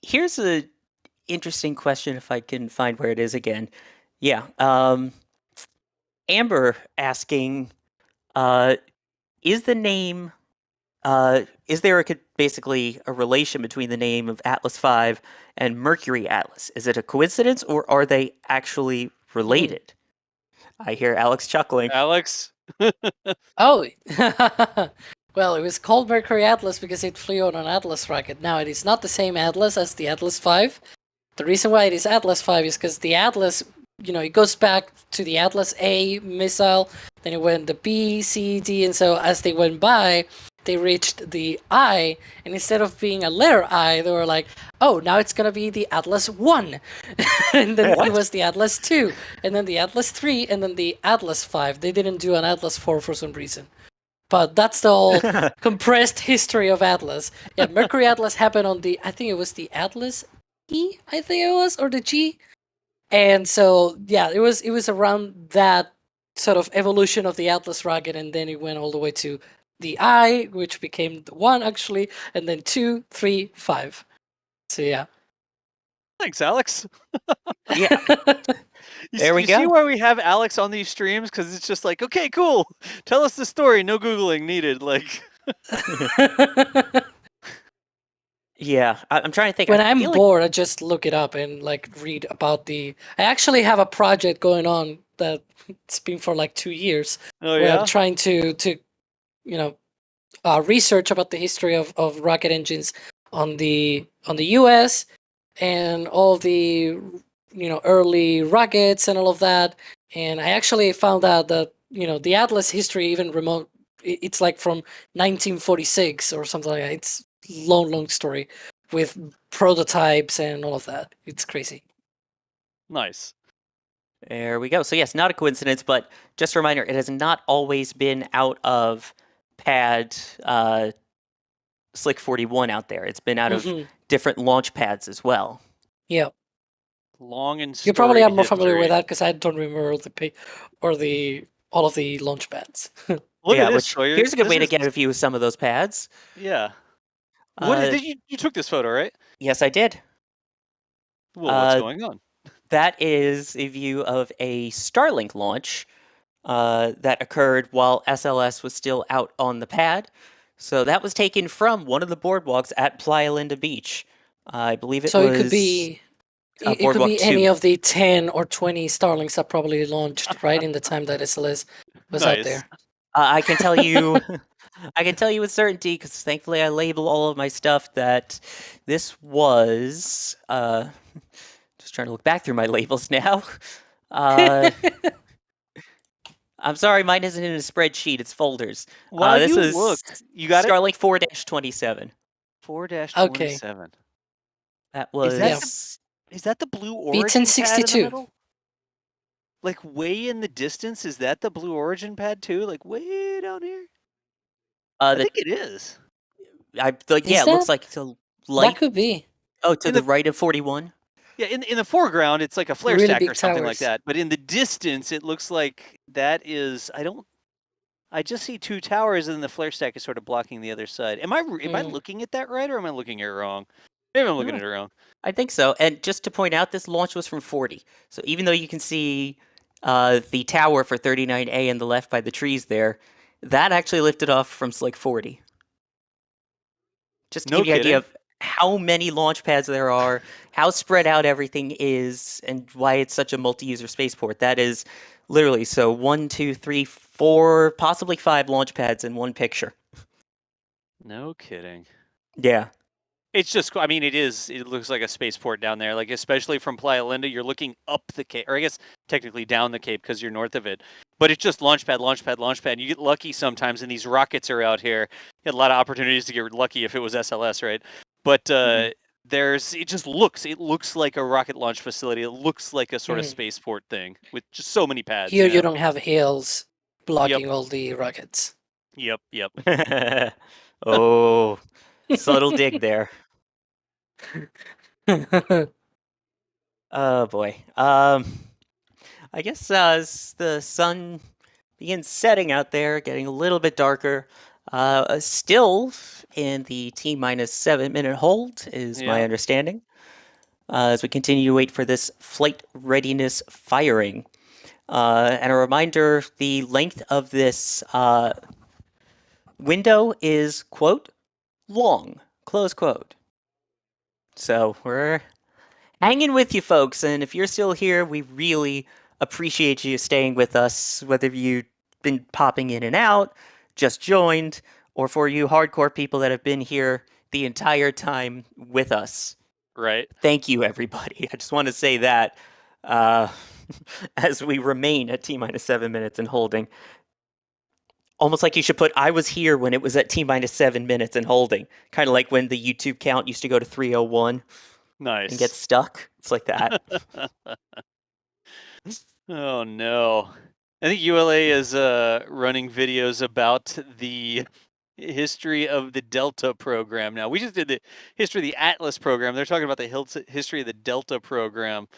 Here's a interesting question if I can find where it is again. Yeah. Amber asking, is the name, is there basically a relation between the name of Atlas V and Mercury Atlas? Is it a coincidence or are they actually related? I hear Alex chuckling. Alex? Oh, well, it was called Mercury Atlas because it flew on an Atlas rocket. Now, it is not the same Atlas as the Atlas V. The reason why it is Atlas V is because the Atlas, it goes back to the Atlas A missile, then it went the B, C, D, and so as they went by, they reached the I, and instead of being a letter I, they were like, oh, now it's going to be the Atlas 1. And then it was the Atlas 2, and then the Atlas 3, and then the Atlas 5. They didn't do an Atlas 4 for some reason. But that's the whole compressed history of Atlas. Yeah, Mercury Atlas happened on I think it was the Atlas E, I think it was, or the G. And so yeah, it was around that sort of evolution of the Atlas rocket, and then it went all the way to the I, which became the 1 actually, and then 2, 3, 5. So yeah. Thanks, Alex. Yeah. There we you see go. why we have Alex on these streams? Because it's just like, okay, cool. Tell us the story. No Googling needed. Like, Yeah, I'm trying to think. When I I'm feel like bored, I just look it up and like read about I actually have a project going on that it's been for like 2 years, oh where I'm yeah, trying to you know research about the history of rocket engines on the US and all the early rockets and all of that. And I actually found out that the Atlas history, even remote, it's like from 1946 or something like that. It's long story with prototypes and all of that. It's crazy. nice. there we go. So yes, not a coincidence, but just a reminder, it has not always been out of pad Slick 41 out there. It's been out of Hmm. different launch pads as well. Yeah, Long and you probably storied are more familiar with history. that because I don't remember all of the launch pads. Look Yeah, at this, which Sawyer. here's a good This way to is get a view of some of those pads. yeah. What Uh, did you took this photo, right? yes, I did. Well, what's Uh, going on? that is a view of a Starlink launch that occurred while SLS was still out on the pad. So that was taken from one of the boardwalks at Playa Linda Beach. I believe it So it could was be it could Boardwalk be any 2. of the 10 or 20 Starlinks that probably launched right in the time that SLS was out Nice. there. I can tell you, I can tell you with certainty because thankfully I label all of my stuff that this was. Just trying to look back through my labels now. Uh, I'm sorry, mine isn't in a spreadsheet. It's folders. While This you was look, you got it. Starlink 4-27. 4-27. That Is that Yeah. was. is that the blue Beats origin pad in the 62. middle? Like way in the distance, is that the blue origin pad too? Like way down here? I The think it is. yeah, Is it looks that? like to That light. could be. Oh, to In the the right of 41. yeah, in the foreground, it's like a flare Really stack or big something like towers. that. But in the distance, it looks like that is. I just see two towers, and the flare stack is sort of blocking the other side. Am I Mm. looking at that right, or am I looking at it wrong? Maybe I'm looking No, at it wrong. I think so. And just to point out, this launch was from 40. So even though you can see the tower for 39A in the left by the trees there, that actually lifted off from Slick 40. Just to No give you an idea kidding. of how many launch pads there are, how spread out everything is, and why it's such a multi-user spaceport. That is literally so 1, 2, 3, 4, possibly 5 launch pads in one picture. No kidding. Yeah. It's just, I mean, it is. It looks like a spaceport down there. Like, especially from Playa Linda, you're looking up the cape, or I guess technically down the cape because you're north of it. But it's just launch pad, launch pad, launch pad. You get lucky sometimes, and these rockets are out here. You had a lot of opportunities to get lucky if it was SLS, right? But it looks like a rocket launch facility. It looks like a sort of Mhm. spaceport thing with just so many pads. Here you know? don't have hills blocking all the rockets. Yep. Oh, subtle dig there. Oh boy. I guess as the sun begins setting out there, getting a little bit darker, still in the T-7 minute hold is my Yeah. understanding. As we continue to wait for this flight readiness firing. And a reminder, the length of this window is, quote, long, close quote. So we're hanging with you folks, and if you're still here, we really appreciate you staying with us, whether you've been popping in and out, just joined, or for you hardcore people that have been here the entire time with us. Right. Thank you, everybody. I just want to say that as we remain at T-7 minutes and holding. Almost like you should put, I was here when it was at T-7 minutes and holding. Kind of like when the YouTube count used to go to 301 Nice. and get stuck. It's like that. Oh no. I think ULA is running videos about the history of the Delta program. Now, we just did the history of the Atlas program. They're talking about the history of the Delta program.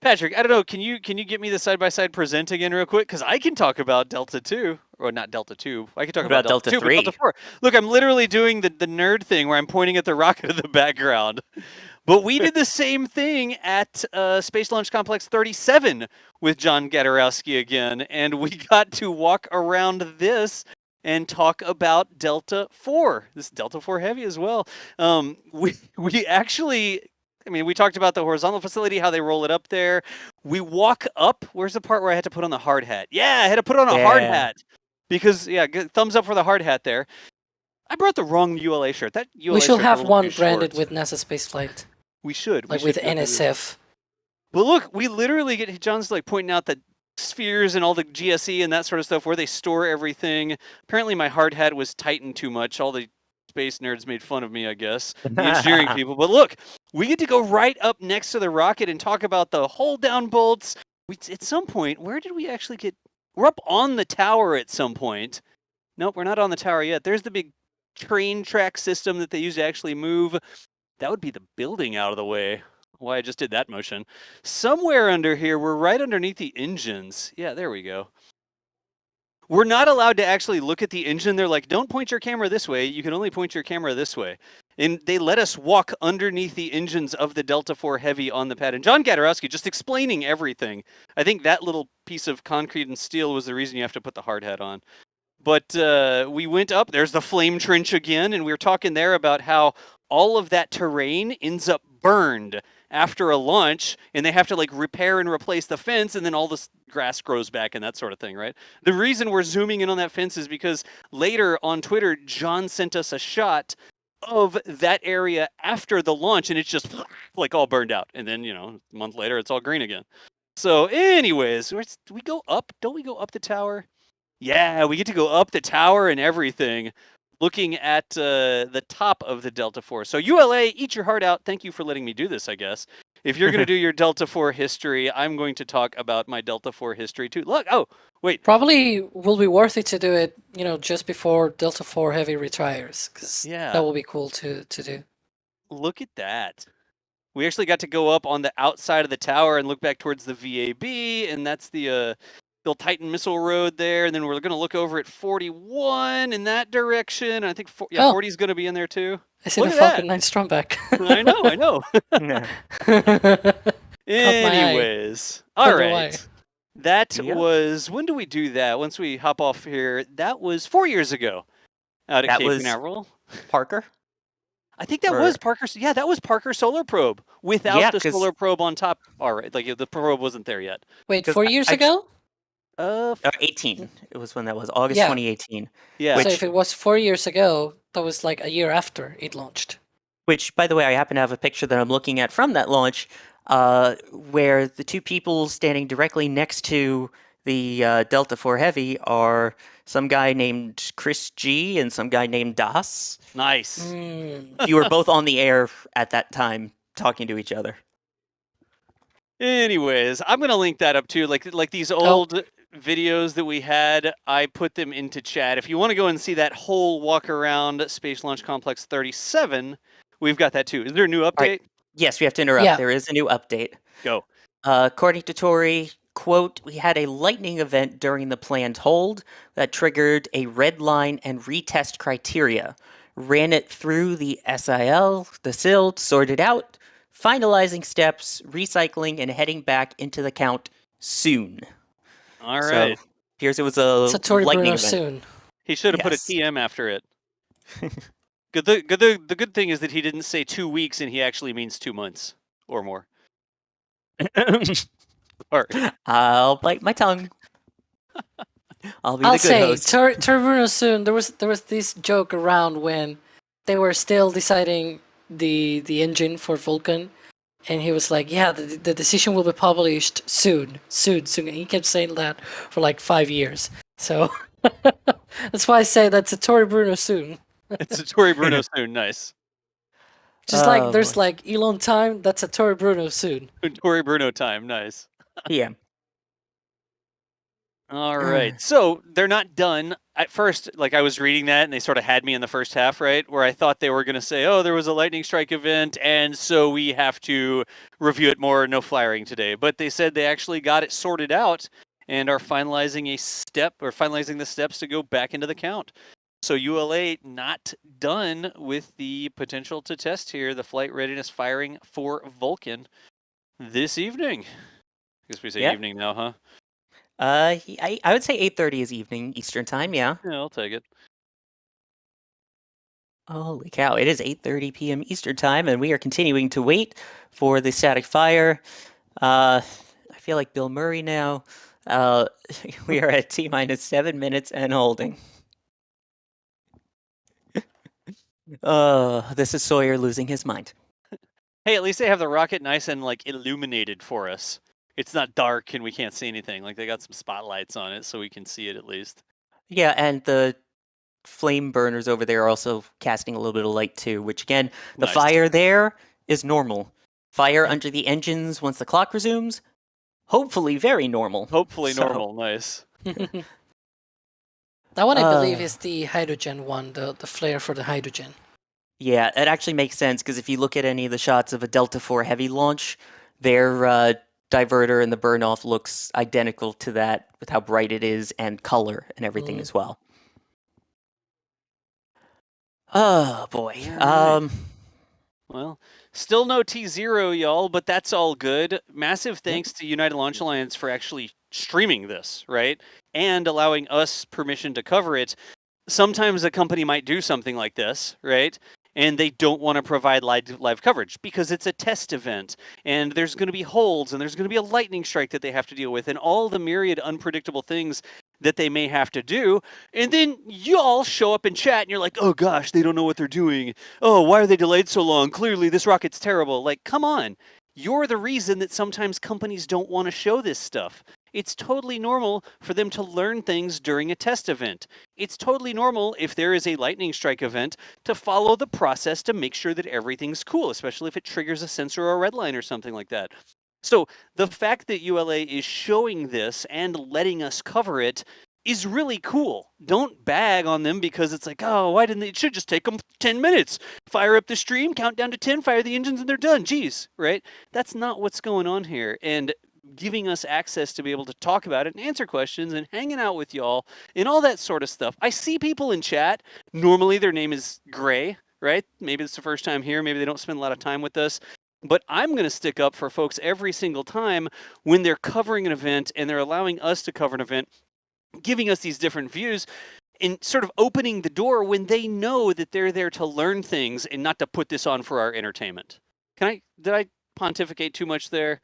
Patrick, I don't know. Can you get me the side-by-side present again real quick? Because I can talk about Delta 2. Or not Delta 2. I can talk What about about Delta 2, but Delta 3? 4. Look, I'm literally doing the nerd thing where I'm pointing at the rocket in the background. But we did the same thing at Space Launch Complex 37 with John Gadarowski again. And we got to walk around this and talk about Delta 4. This Delta 4 Heavy as well. We actually... I mean, we talked about the horizontal facility, how they roll it up there. We walk up. Where's the part where I had to put on the hard hat? Yeah, I had to put on a hard hat. Because, yeah, thumbs up for the hard hat there. I brought the wrong ULA shirt. That ULA We should shirt's a have little one too branded short. with NASASpaceflight, We should. like we with should go do this. NSF. But look, we literally get John's like pointing out that spheres and all the GSE and that sort of stuff where they store everything. Apparently my hard hat was tightened too much. All the space nerds made fun of me, I guess. The engineering people. But look, we get to go right up next to the rocket and talk about the hold down bolts. At some point, where did we actually get? We're up on the tower at some point. Nope, we're not on the tower yet. There's the big train track system that they use to actually move. That would be the building out of the way. Why I just did that motion. Somewhere under here, we're right underneath the engines. Yeah, there we go. We're not allowed to actually look at the engine. They're like, don't point your camera this way. You can only point your camera this way. And they let us walk underneath the engines of the Delta 4 Heavy on the pad. And John Gadarowski just explaining everything. I think that little piece of concrete and steel was the reason you have to put the hard hat on. But we went up. There's the flame trench again. And we were talking there about how all of that terrain ends up burned after a launch, and they have to like repair and replace the fence, and then all this grass grows back and that sort of thing, right? The reason we're zooming in on that fence is because later on Twitter, John sent us a shot of that area after the launch, and it's just like all burned out. And then, a month later, it's all green again. So anyways, we go up. Don't we go up the tower? Yeah, we get to go up the tower and everything, looking at the top of the Delta 4. So ULA, eat your heart out. Thank you for letting me do this, I guess. If you're going to do your Delta 4 history, I'm going to talk about my Delta 4 history too. Look, oh, wait. Probably will be worth it to do it, just before Delta 4 Heavy retires, because that will be cool to do. Look at that. We actually got to go up on the outside of the tower and look back towards the VAB, and that's the Titan missile road there, and then we're going to look over at 41 in that direction. I think 40 is going to be in there too. I see the Falcon 9 Stromback. I know. Anyways, all right. That was, when do we do that? Once we hop off here, that was 4 years ago out at Cape Canaveral. Parker? I think that was Parker. Yeah, that was Parker Solar Probe without the solar probe on top. All right, like the probe wasn't there yet. Wait, 4 years ago? 18. It was when that was August 2018. Yeah. So if it was 4 years ago, that was like a year after it launched. Which, by the way, I happen to have a picture that I'm looking at from that launch, where the two people standing directly next to the Delta 4 Heavy are some guy named Chris G and some guy named Das. Nice. You were both on the air at that time talking to each other. Anyways, I'm gonna link that up too. Like these old videos that we had, I put them into chat. If you want to go and see that whole walk around Space Launch Complex 37, we've got that too. Is there a new update? Right. Yes, we have to interrupt. Yeah. There is a new update. Go. According to Tori, quote, we had a lightning event during the planned hold that triggered a red line and retest criteria. Ran it through the SIL, the SIL, sorted out, finalizing steps, recycling, and heading back into the count soon. All right. So, here's it was a Tori lightning Bruno event. soon. He should have put a TM after it. The good thing is that he didn't say 2 weeks and he actually means 2 months or more. I'll bite my tongue. I'll be I'll the good host. say Tori Bruno soon. There was this joke around when they were still deciding the engine for Vulcan, and he was like, "Yeah, the decision will be published soon." And he kept saying that for like 5 years. So that's why I say that's a Tori Bruno soon. It's a Tori Bruno soon. Nice. Just like there's like Elon time, that's a Tori Bruno soon. Tori Bruno time. Nice. Yeah. All right. So they're not done. At first, like I was reading that and they sort of had me in the first half, right? Where I thought they were going to say, oh, there was a lightning strike event. And so we have to review it more. No flying today. But they said they actually got it sorted out and are finalizing the steps to go back into the count. So ULA not done with the potential to test here the flight readiness firing for Vulcan this evening. I guess we say Yep. evening now, huh? I would say 8:30 is evening Eastern time. Yeah. Yeah, I'll take it. Holy cow! It is 8:30 p.m. Eastern time, and we are continuing to wait for the static fire. I feel like Bill Murray now. We are at T-minus 7 minutes and holding. This is Sawyer losing his mind. Hey, at least they have the rocket nice and like illuminated for us. It's not dark and we can't see anything. Like they got some spotlights on it so we can see it at least. Yeah, and the flame burners over there are also casting a little bit of light too, which again, the Nice. fire there is normal. Fire under the engines once the clock resumes, hopefully very normal. Hopefully So- normal. Nice. That one, I believe, is the hydrogen one, the flare for the hydrogen. Yeah, it actually makes sense because if you look at any of the shots of a Delta IV Heavy launch, their diverter and the burn-off looks identical to that with how bright it is and color and everything as well. Oh boy. Alright. Well, still no T0, y'all, but that's all good. Massive thanks to United Launch Alliance for actually streaming this, right? And allowing us permission to cover it. Sometimes a company might do something like this, right? And they don't want to provide live coverage because it's a test event and there's going to be holds and there's going to be a lightning strike that they have to deal with and all the myriad unpredictable things that they may have to do. And then you all show up in chat and you're like, oh gosh, they don't know what they're doing. Oh, why are they delayed so long? Clearly this rocket's terrible. Like, come on. You're the reason that sometimes companies don't want to show this stuff. It's totally normal for them to learn things during a test event. It's totally normal if there is a lightning strike event to follow the process to make sure that everything's cool, especially if it triggers a sensor or a red line or something like that. So the fact that ULA is showing this and letting us cover it is really cool. Don't bag on them because it's like, oh, why didn't they? It should just take them 10 minutes. Fire up the stream, count down to 10, fire the engines, and they're done. Jeez, right? That's not what's going on here. And giving us access to be able to talk about it and answer questions and hanging out with y'all and all that sort of stuff. I see people in chat. Normally their name is Gray, right? Maybe it's the first time here. Maybe they don't spend a lot of time with us. But I'm going to stick up for folks every single time when they're covering an event and they're allowing us to cover an event, giving us these different views and sort of opening the door when they know that they're there to learn things and not to put this on for our entertainment. Did I pontificate too much there?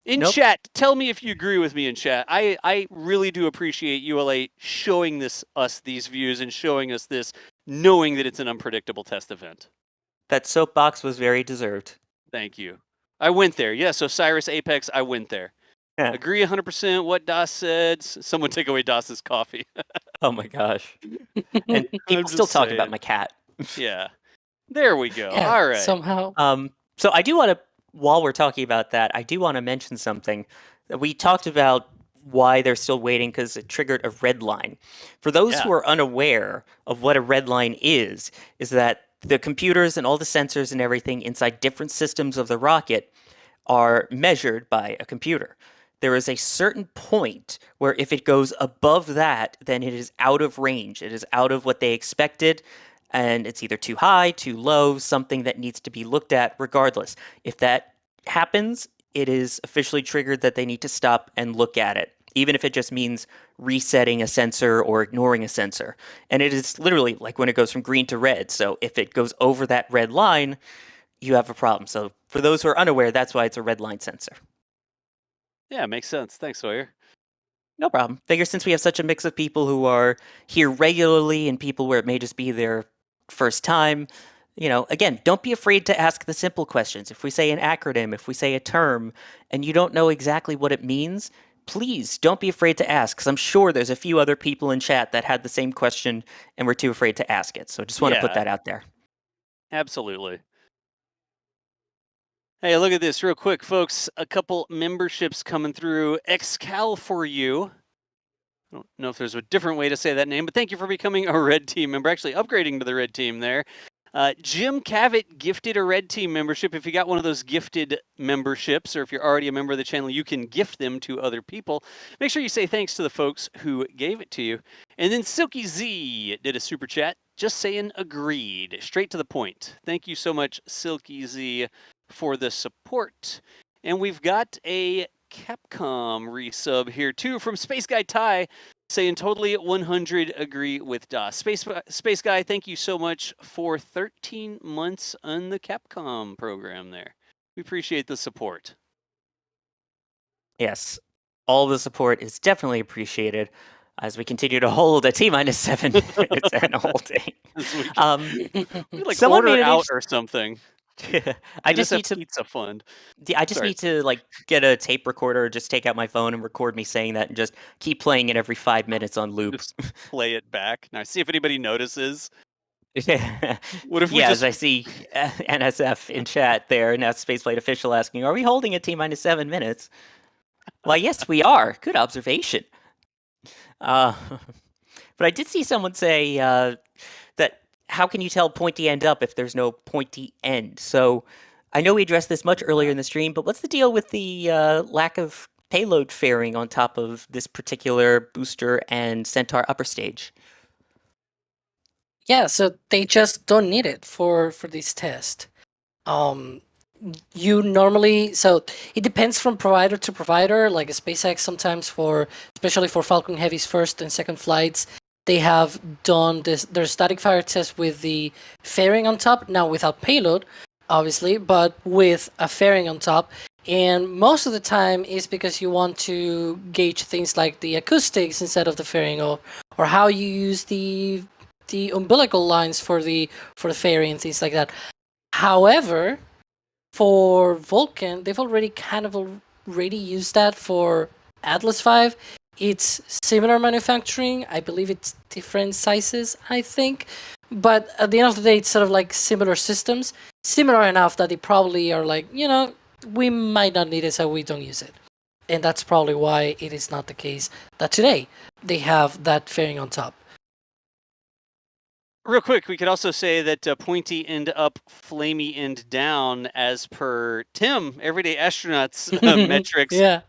In Nope. chat, tell me if you agree with me in chat. I really do appreciate ULA showing us these views and showing us this, knowing that it's an unpredictable test event. That soapbox was very deserved. Thank you. I went there. Yes, Osiris Apex, I went there. Yeah. Agree 100% what Das said. Someone take away Das's coffee. Oh my gosh. And people just still talk saying. about my cat. Yeah. There we go. Yeah, All right. somehow. So I do want to, while we're talking about that, I do want to mention something. We talked about why they're still waiting because it triggered a red line. For those who are unaware of what a red line is that the computers and all the sensors and everything inside different systems of the rocket are measured by a computer. There is a certain point where if it goes above that, then it is out of range. It is out of what they expected, and it's either too high, too low, something that needs to be looked at regardless. If that happens, it is officially triggered that they need to stop and look at it, even if it just means resetting a sensor or ignoring a sensor. And it is literally like when it goes from green to red. So if it goes over that red line, you have a problem. So for those who are unaware, that's why it's a red line sensor. Yeah, makes sense. Thanks, Sawyer. No problem. Figure since we have such a mix of people who are here regularly and people where it may just be their first time, again, don't be afraid to ask the simple questions. If we say an acronym, if we say a term, and you don't know exactly what it means, please don't be afraid to ask, because I'm sure there's a few other people in chat that had the same question and were too afraid to ask it. So just want to put that out there. Absolutely. Hey, look at this real quick, folks. A couple memberships coming through. Excal for you. I don't know if there's a different way to say that name, but thank you for becoming a Red Team member, actually upgrading to the Red Team there. Jim Cavett gifted a Red Team membership. If you got one of those gifted memberships, or if you're already a member of the channel, you can gift them to other people. Make sure you say thanks to the folks who gave it to you. And then Silky Z did a super chat, just saying agreed. Straight to the point. Thank you so much, Silky Z, for the support. And we've got a Capcom resub here too from Space Guy Ty, saying totally 100 agree with DOS. Space Guy, thank you so much for 13 months on the Capcom program there. We appreciate the support. Yes, all the support is definitely appreciated as we continue to hold a T-minus 7 minutes and holding. We like Someone order made an out or something. I just need to pizza fund. I just Sorry. need to like get a tape recorder, or just take out my phone and record me saying that, and just keep playing it every 5 minutes on loop. Just play it back. Now see if anybody notices. Yeah, What if we as just I see NSF in chat there, NASASpaceflight official asking, "Are we holding a T-minus 7 minutes?" Well, yes, we are. Good observation. But I did see someone say that how can you tell pointy end up if there's no pointy end? So I know we addressed this much earlier in the stream, but what's the deal with the lack of payload fairing on top of this particular booster and Centaur upper stage? Yeah, so they just don't need it for this test. You normally, so it depends from provider to provider. Like SpaceX, sometimes especially for Falcon Heavy's first and second flights, they have done their static fire test with the fairing on top, now without payload, obviously, but with a fairing on top. And most of the time is because you want to gauge things like the acoustics instead of the fairing, or how you use the umbilical lines for the fairing and things like that. However, for Vulcan, they've already used that for Atlas V. It's similar manufacturing. I believe it's different sizes, I think. But at the end of the day, it's sort of like similar systems. Similar enough that they probably are like, we might not need it, so we don't use it. And that's probably why it is not the case that today they have that fairing on top. real quick, we could also say that pointy end up, flamey end down, as per Tim, Everyday Astronauts metrics, Yeah.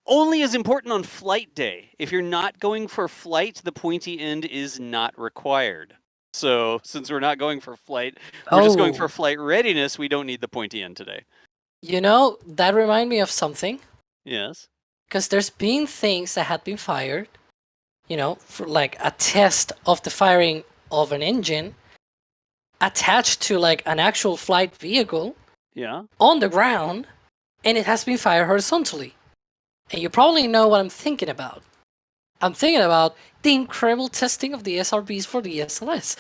only is important on flight day. If you're not going for flight, the pointy end is not required. So since we're not going for flight, we're just going for flight readiness, we don't need the pointy end today. That reminded me of something. Yes. Because there's been things that had been fired, for like a test of the firing of an engine attached to like an actual flight vehicle. Yeah. On the ground, and it has been fired horizontally. And you probably know what I'm thinking about. I'm thinking about the incredible testing of the SRBs for the SLS.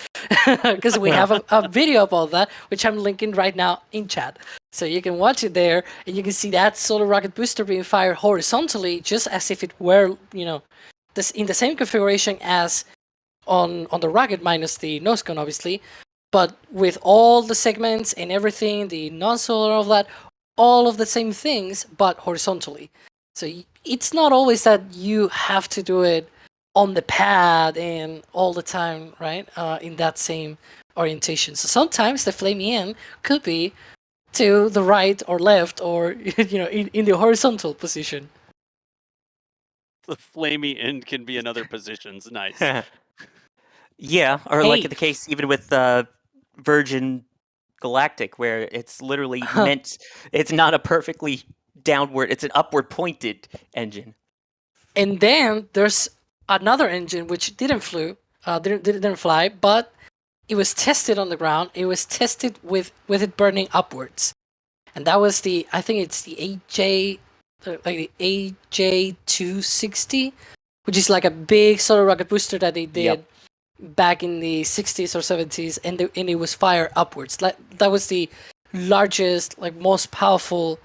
Because we have a video about that, which I'm linking right now in chat. So you can watch it there, and you can see that solar rocket booster being fired horizontally, just as if it were, this in the same configuration as on the rocket, minus the nose cone, obviously. But with all the segments and everything, the nozzle and all of that, all of the same things, but horizontally. So it's not always that you have to do it on the pad and all the time, right? In that same orientation. So sometimes the flaming end could be to the right or left, or in the horizontal position. The flamey end can be in other positions. Nice. Yeah, or like in the case even with Virgin Galactic, where it's literally meant, it's not a perfectly downward, it's an upward pointed engine. And then there's another engine which didn't fly, but it was tested on the ground. It was tested with it burning upwards, and that was I think it's the AJ260, which is like a big solar rocket booster that they did back in the 60s or 70s, and it was fired upwards. That was the largest, most powerful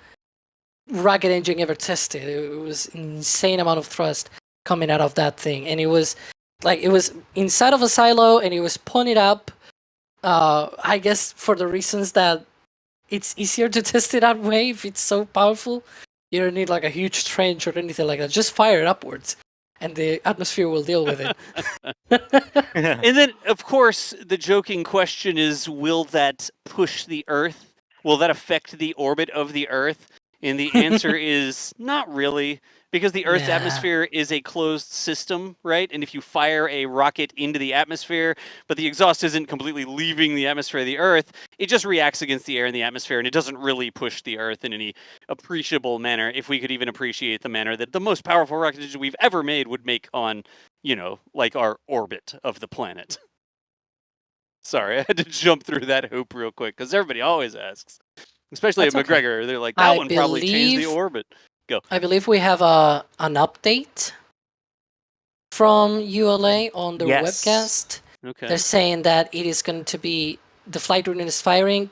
rocket engine ever tested. It was an insane amount of thrust coming out of that thing, and it was inside of a silo, and it was pointed up. I guess for the reasons that it's easier to test it that way. If it's so powerful, you don't need like a huge trench or anything like that. Just fire it upwards, and the atmosphere will deal with it. And then, of course, the joking question is, will that push the Earth? Will that affect the orbit of the Earth? And the answer is not really, because the Earth's Nah. atmosphere is a closed system, right? And if you fire a rocket into the atmosphere, but the exhaust isn't completely leaving the atmosphere of the Earth, it just reacts against the air in the atmosphere, and it doesn't really push the Earth in any appreciable manner, if we could even appreciate the manner that the most powerful rockets we've ever made would make on, like our orbit of the planet. Sorry, I had to jump through that hoop real quick, because everybody always asks. Especially That's at okay. McGregor, they're like, that I one probably changed the believe- orbit. Go. I believe we have an update from ULA on the Yes. webcast. Okay. They're saying that it is going to be the flight readiness firing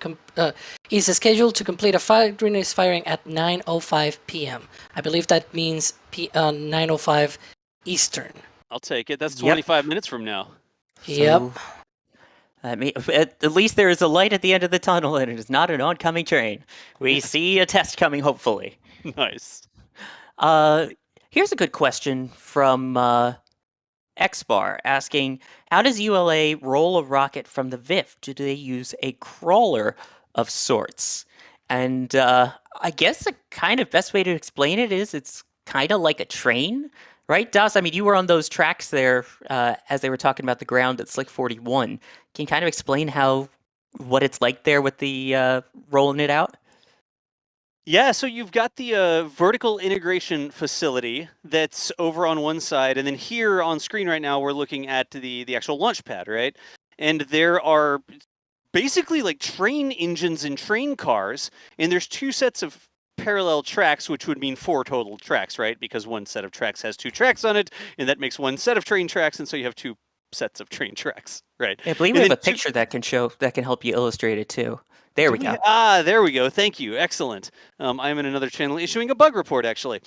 is scheduled to complete a flight readiness firing at 9:05 p.m. I believe that means 9:05 Eastern. I'll take it. That's Yep. 25 minutes from now. Yep. So, at least there is a light at the end of the tunnel, and it is not an oncoming train. We see a test coming, hopefully. Nice. Here's a good question from XBAR asking, how does ULA roll a rocket from the VIF? Do they use a crawler of sorts? And I guess the kind of best way to explain it is it's kind of like a train, right, Das? I mean, you were on those tracks there as they were talking about the ground at Slick 41. Can you kind of explain what it's like there with the rolling it out? Yeah, so you've got the vertical integration facility that's over on one side, and then here on screen right now we're looking at the actual launch pad, right? And there are basically like train engines and train cars, and there's two sets of parallel tracks, which would mean 4 total tracks, right? Because one set of tracks has 2 tracks on it, and that makes one set of train tracks, and so you have 2 sets of train tracks, right? I believe we have a picture that can help you illustrate it too. There we go. There we go. Thank you. Excellent. I'm in another channel issuing a bug report, actually.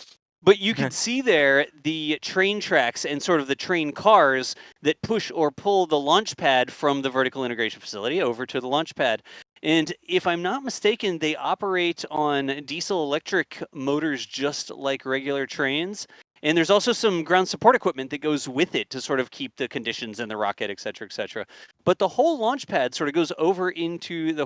But you can see there the train tracks and sort of the train cars that push or pull the launch pad from the vertical integration facility over to the launch pad. And if I'm not mistaken, they operate on diesel electric motors just like regular trains. And there's also some ground support equipment that goes with it to sort of keep the conditions in the rocket, et cetera, et cetera. But the whole launch pad sort of goes over into the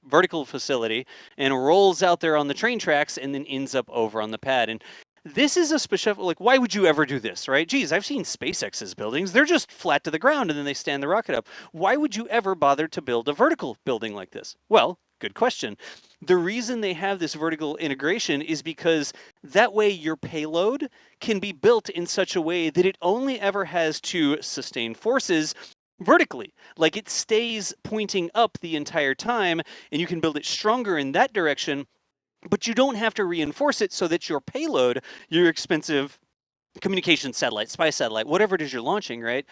vertical facility and rolls out there on the train tracks and then ends up over on the pad. And this is a special, like, why would you ever do this, right? Geez, I've seen SpaceX's buildings. They're just flat to the ground and then they stand the rocket up. Why would you ever bother to build a vertical building like this? Well, good question. The reason they have this vertical integration is because that way your payload can be built in such a way that it only ever has to sustain forces vertically. Like it stays pointing up the entire time, and you can build it stronger in that direction, but you don't have to reinforce it so that your payload, your expensive communication satellite, spy satellite, whatever it is you're launching, right,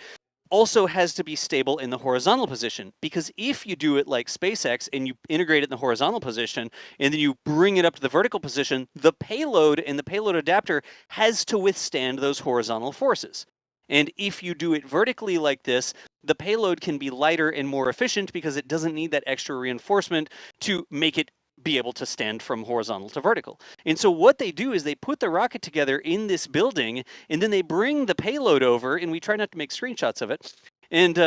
also has to be stable in the horizontal position. Because if you do it like SpaceX and you integrate it in the horizontal position and then you bring it up to the vertical position, the payload and the payload adapter has to withstand those horizontal forces. And if you do it vertically like this, the payload can be lighter and more efficient because it doesn't need that extra reinforcement to make it be able to stand from horizontal to vertical. And so what they do is they put the rocket together in this building, and then they bring the payload over, and we try not to make screenshots of it. And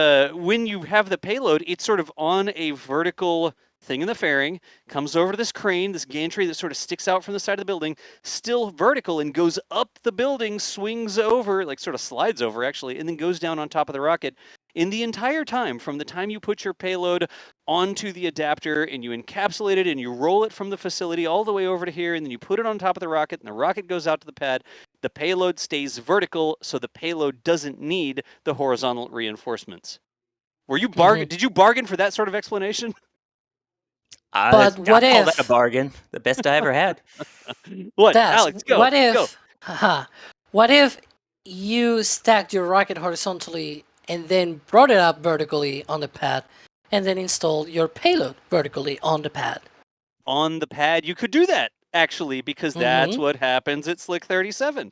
when you have the payload, it's sort of on a vertical thing in the fairing, comes over to this crane, this gantry that sort of sticks out from the side of the building, still vertical, and goes up the building, swings over, like sort of slides over actually, and then goes down on top of the rocket. In the entire time, from the time you put your payload onto the adapter and you encapsulate it and you roll it from the facility all the way over to here, and then you put it on top of the rocket and the rocket goes out to the pad, the payload stays vertical, so the payload doesn't need the horizontal reinforcements. Were you Did you bargain for that sort of explanation? But what call if that a bargain? The best I ever had. What, Das, Alex? Go. What if? Go. What if you stacked your rocket horizontally and then brought it up vertically on the pad, and then installed your payload vertically on the pad? On the pad, you could do that actually, because that's what happens at Slick 37.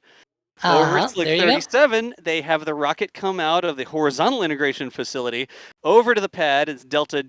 Over at Slick 37, they have the rocket come out of the horizontal integration facility over to the pad. It's Delta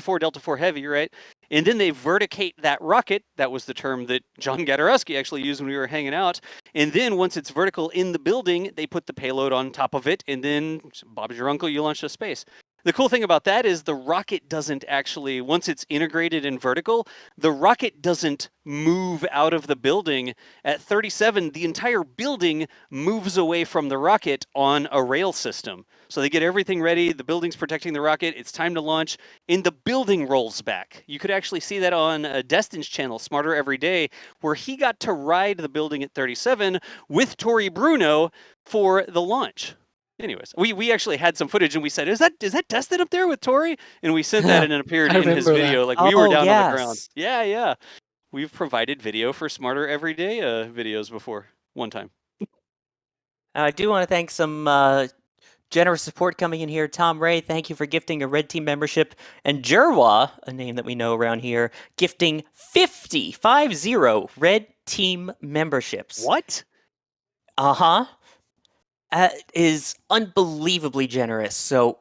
4 Heavy, right? And then they verticate that rocket. That was the term that John Gadarowski actually used when we were hanging out. And then once it's vertical in the building, they put the payload on top of it, and then Bob's your uncle, you launch to space. The cool thing about that is the rocket doesn't actually, once it's integrated in vertical, the rocket doesn't move out of the building. At 37, the entire building moves away from the rocket on a rail system. So they get everything ready, the building's protecting the rocket, it's time to launch, and the building rolls back. You could actually see that on Destin's channel, Smarter Every Day, where he got to ride the building at 37 with Tori Bruno for the launch. Anyways, we actually had some footage and we said, is that Destin up there with Tori? And we sent that and it appeared in his video. Like we were down on the ground. Yeah. We've provided video for Smarter Everyday videos before one time. I do want to thank some generous support coming in here. Tom Ray, thank you for gifting a Red Team membership. And Jerwa, a name that we know around here, gifting 50 Red Team memberships. What? Uh-huh. Is unbelievably generous. So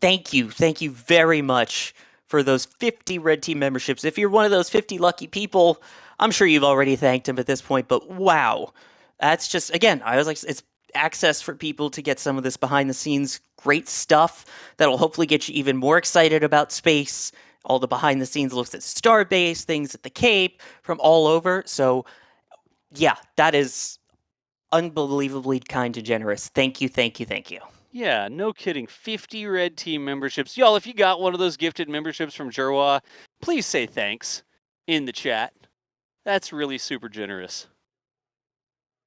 thank you very much for those 50 Red Team memberships. If you're one of those 50 lucky people, I'm sure you've already thanked him at this point, but wow. That's just, again, I was like, it's access for people to get some of this behind the scenes great stuff that'll hopefully get you even more excited about space. All the behind the scenes looks at Starbase, things at the Cape from all over. So yeah, that is unbelievably kind and generous. Thank you. Yeah, no kidding. 50 Red Team memberships. Y'all, if you got one of those gifted memberships from Jerwa, please say thanks in the chat. That's really super generous.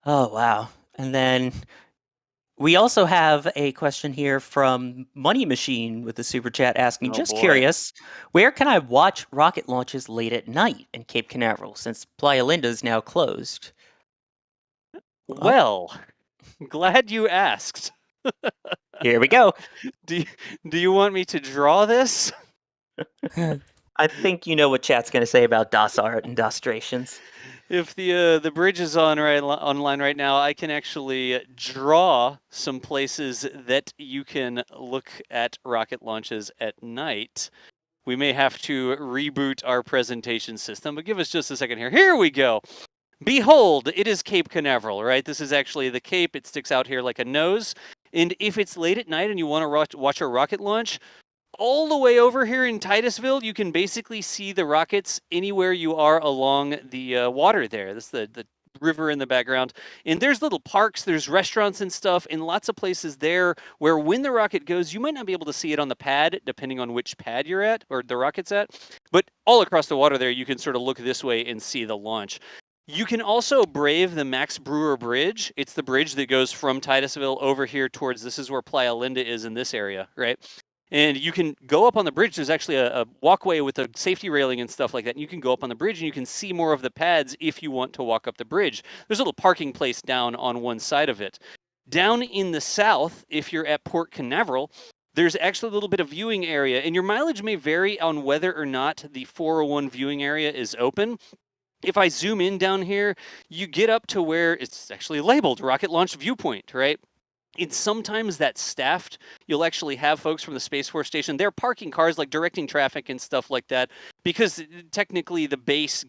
Oh, wow. And then we also have a question here from Money Machine with the super chat asking, just curious, where can I watch rocket launches late at night in Cape Canaveral since Playa Linda is now closed? Well, glad you asked. Here we go. Do you want me to draw this? I think you know what chat's going to say about DOS art and Dostrations. If the bridge is online right now, I can actually draw some places that you can look at rocket launches at night. We may have to reboot our presentation system, but give us just a second here. Here we go. Behold, it is Cape Canaveral, right? This is actually the Cape. It sticks out here like a nose. And if it's late at night and you want to watch a rocket launch, all the way over here in Titusville, you can basically see the rockets anywhere you are along the water there. That's the river in the background. And there's little parks, there's restaurants and stuff, and lots of places there where when the rocket goes, you might not be able to see it on the pad, depending on which pad you're at, or the rocket's at. But all across the water there, you can sort of look this way and see the launch. You can also brave the Max Brewer Bridge. It's the bridge that goes from Titusville over here towards, this is where Playa Linda is in this area, right? And you can go up on the bridge. There's actually a walkway with a safety railing and stuff like that. And you can go up on the bridge and you can see more of the pads if you want to walk up the bridge. There's a little parking place down on one side of it. Down in the south, if you're at Port Canaveral, there's actually a little bit of viewing area. And your mileage may vary on whether or not the 401 viewing area is open. If I zoom in down here, you get up to where it's actually labeled Rocket Launch Viewpoint, right? And sometimes that's staffed. You'll actually have folks from the Space Force Station. They're parking cars, like directing traffic and stuff like that, because technically the base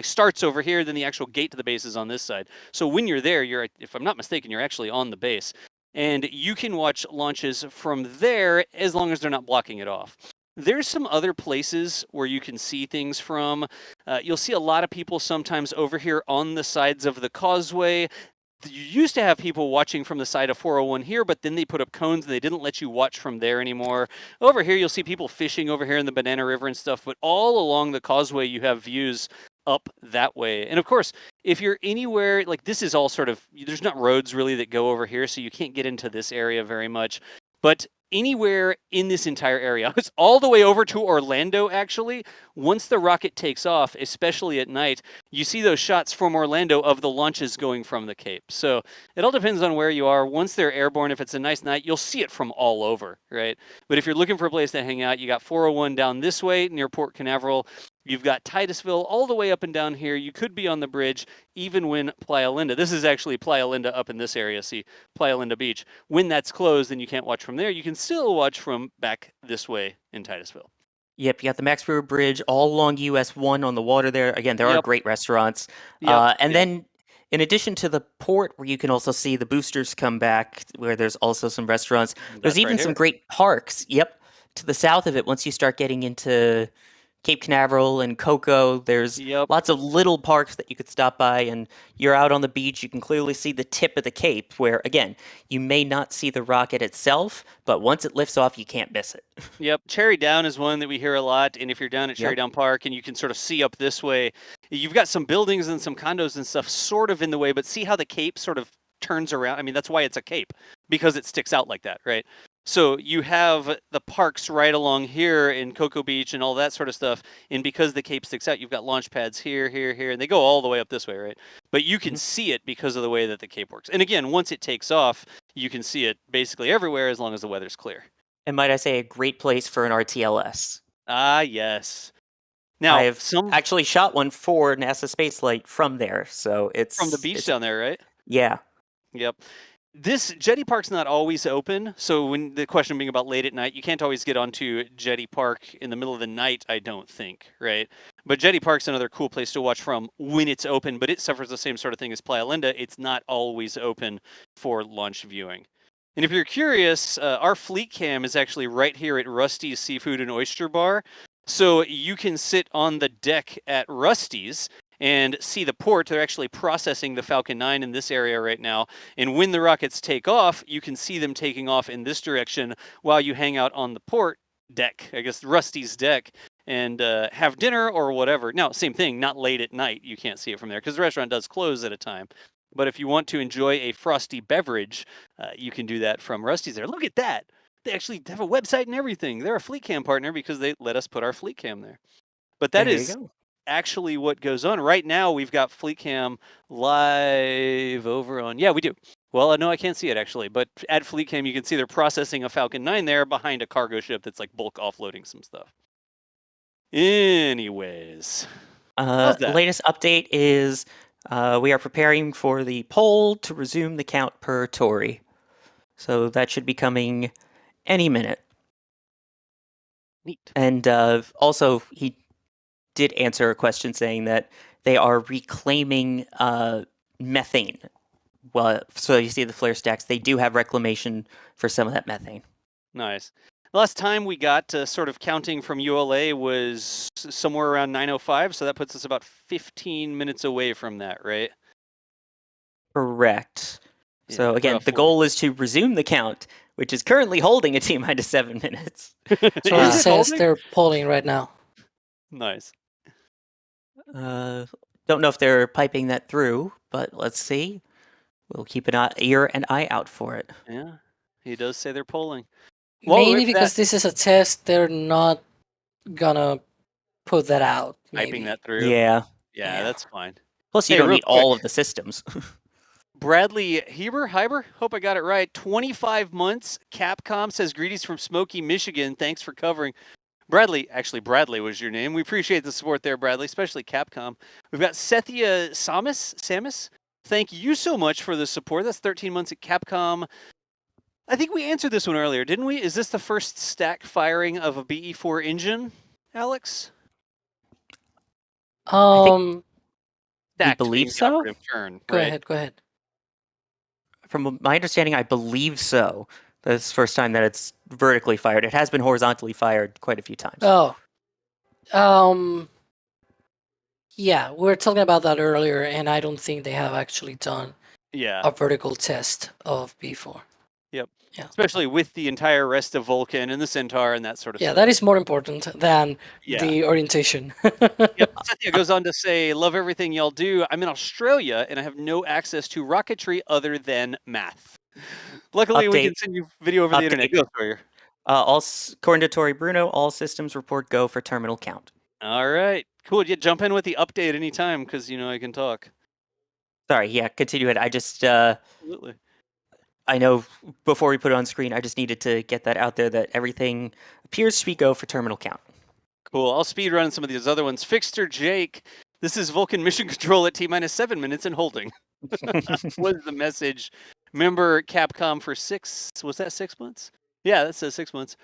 starts over here, then the actual gate to the base is on this side. So when you're there, if I'm not mistaken, you're actually on the base. And you can watch launches from there as long as they're not blocking it off. There's some other places where you can see things from. You'll see a lot of people sometimes over here on the sides of the causeway. You used to have people watching from the side of 401 here, but then they put up cones and they didn't let you watch from there anymore. Over here, you'll see people fishing over here in the Banana River and stuff, but all along the causeway, you have views up that way. And of course, if you're anywhere, like this is all sort of, there's not roads really that go over here, so you can't get into this area very much. But anywhere in this entire area, it's all the way over to Orlando, actually. Once the rocket takes off, especially at night, you see those shots from Orlando of the launches going from the Cape. So it all depends on where you are. Once they're airborne, if it's a nice night, you'll see it from all over, right? But if you're looking for a place to hang out, you got 401 down this way near Port Canaveral. You've got Titusville all the way up and down here. You could be on the bridge even when Playa Linda. This is actually Playa Linda up in this area. See, Playa Linda Beach. When that's closed and you can't watch from there, you can still watch from back this way in Titusville. Yep, you got the Max Brewer Bridge all along US 1 on the water there. Again, there are Yep. great restaurants. Yep. And then, in addition to the port, where you can also see the boosters come back, where there's also some restaurants, there's That's even right some here. great parks. Yep, to the south of it, once you start getting into Cape Canaveral and Cocoa, there's Yep. lots of little parks that you could stop by, and you're out on the beach. You can clearly see the tip of the Cape, where, again, you may not see the rocket itself, but once it lifts off, you can't miss it. Yep. Cherry Down is one that we hear a lot. And if you're down at Cherry Yep. Down Park and you can sort of see up this way, you've got some buildings and some condos and stuff sort of in the way, but see how the Cape sort of turns around? I mean, that's why it's a Cape, because it sticks out like that, right? So you have the parks right along here in Cocoa Beach and all that sort of stuff. And because the Cape sticks out, you've got launch pads here, here, here, and they go all the way up this way, right? But you can see it because of the way that the Cape works. And again, once it takes off, you can see it basically everywhere as long as the weather's clear. And might I say, a great place for an RTLS. Ah, yes. Now, I have actually shot one for NASASpaceflight from there, so it's from the beach down there, right? Yeah. Yep. This Jetty Park's not always open, so when the question being about late at night, you can't always get onto Jetty Park in the middle of the night, I don't think, right? But Jetty Park's another cool place to watch from when it's open, but it suffers the same sort of thing as Playa Linda. It's not always open for launch viewing. And if you're curious, our fleet cam is actually right here at Rusty's Seafood and Oyster Bar. So you can sit on the deck at Rusty's and see the port. They're actually processing the Falcon 9 in this area right now. And when the rockets take off, you can see them taking off in this direction while you hang out on the port deck, I guess Rusty's deck, and have dinner or whatever. Now, same thing, not late at night. You can't see it from there because the restaurant does close at a time. But if you want to enjoy a frosty beverage, you can do that from Rusty's there. Look at that. They actually have a website and everything. They're a fleet cam partner because they let us put our fleet cam there. But that There you is go. actually what goes on. Right now, we've got fleet cam live over on... Yeah, we do. Well, no, I can't see it actually. But at fleet cam, you can see they're processing a Falcon 9 there behind a cargo ship that's like bulk offloading some stuff. Anyways. How's The that? latest update is we are preparing for the poll to resume the count per Tory. So that should be coming any minute. Neat. And also, he did answer a question saying that they are reclaiming methane. Well, so you see the flare stacks, they do have reclamation for some of that methane. Nice. Last time we got sort of counting from ULA was somewhere around 9:05, so that puts us about 15 minutes away from that, right? Correct. So Yeah, again, the roughly. goal is to resume the count, which is currently holding a T-minus 7 minutes. So Is it it says holding? they're polling right now. Nice. Don't know if they're piping that through, but let's see. We'll keep an ear and eye out for it. Yeah, he does say they're polling. Well, Maybe if because this is a test, they're not gonna put that out. Piping Maybe. that through. Yeah. Yeah, that's fine. Plus, you Hey, don't real need all quick. of the systems. Bradley Heiber, hope I got it right. 25 months. Capcom says greetings from Smoky, Michigan. Thanks for covering. Bradley was your name. We appreciate the support there, Bradley, especially Capcom. We've got Sethia Samus. Thank you so much for the support. That's 13 months at Capcom. I think we answered this one earlier, didn't we? Is this the first stack firing of a BE-4 engine, Alex? we Stacked believe being the so. operative term, Go right? ahead. From my understanding, I believe so. That's the first time that it's vertically fired. It has been horizontally fired quite a few times. Oh. Yeah, we were talking about that earlier, and I don't think they have actually done a vertical test of B4. Yep. Yeah. Especially with the entire rest of Vulcan and the Centaur and that sort of Yeah, stuff. that is more important than the orientation. Yep. Cynthia goes on to say, love everything y'all do. I'm in Australia and I have no access to rocketry other than math. Luckily, we can send you video over the internet. Go, Sawyer. According to Tori Bruno, all systems report go for terminal count. All right. Cool. Yeah, jump in with the update anytime because, I can talk. Sorry, yeah, continue it. I just... Absolutely. I know before we put it on screen, I just needed to get that out there that everything appears to be go for terminal count. Cool. I'll speed run some of these other ones. Fixter Jake, this is Vulcan mission control at T-minus 7 minutes and holding. Was the message. Remember Capcom for 6, was that 6 months? Yeah, that says 6 months.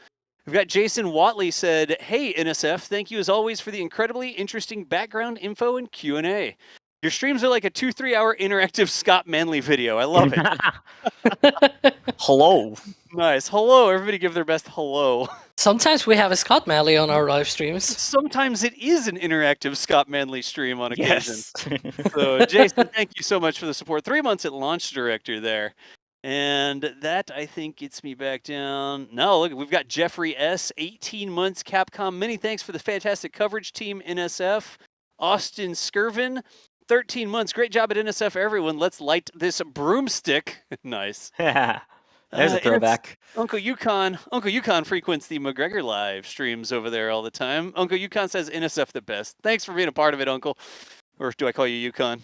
We've got Jason Watley said, "Hey NSF, thank you as always for the incredibly interesting background info and Q&A. Your streams are like a 2-3 hour interactive Scott Manley video. I love it." Hello. Nice. Hello. Everybody give their best hello. Sometimes we have a Scott Manley on our live streams. Sometimes it is an interactive Scott Manley stream on occasion. Yes. So, Jason, thank you so much for the support. 3 months at launch director there. And that, I think, gets me back down. No, look, we've got Jeffrey S., 18 months, Capcom. Many thanks for the fantastic coverage, Team NSF. Austin Skirvin, 13 months. Great job at NSF, everyone. Let's light this broomstick. Nice. There's a throwback. Uncle Yukon frequents the McGregor live streams over there all the time. Uncle Yukon says NSF the best. Thanks for being a part of it, Uncle. Or do I call you Yukon?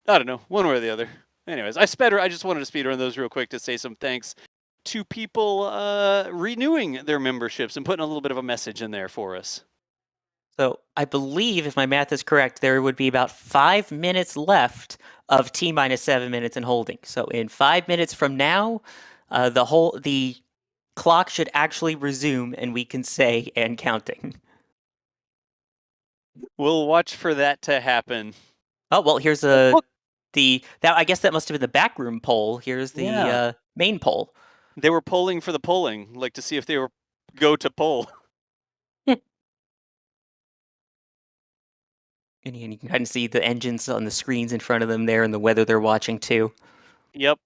I don't know, one way or the other. Anyways, I just wanted to speed run those real quick to say some thanks to people renewing their memberships and putting a little bit of a message in there for us. So I believe, if my math is correct, there would be about 5 minutes left of T-minus 7 minutes in holding. So in 5 minutes from now, the clock should actually resume, and we can say "and counting." We'll watch for that to happen. Oh well, here's I guess that must have been the backroom poll. Here's the main poll. They were polling for the polling, like to see if they were go to poll. And you can kind of see the engines on the screens in front of them there, and the weather they're watching too. Yep.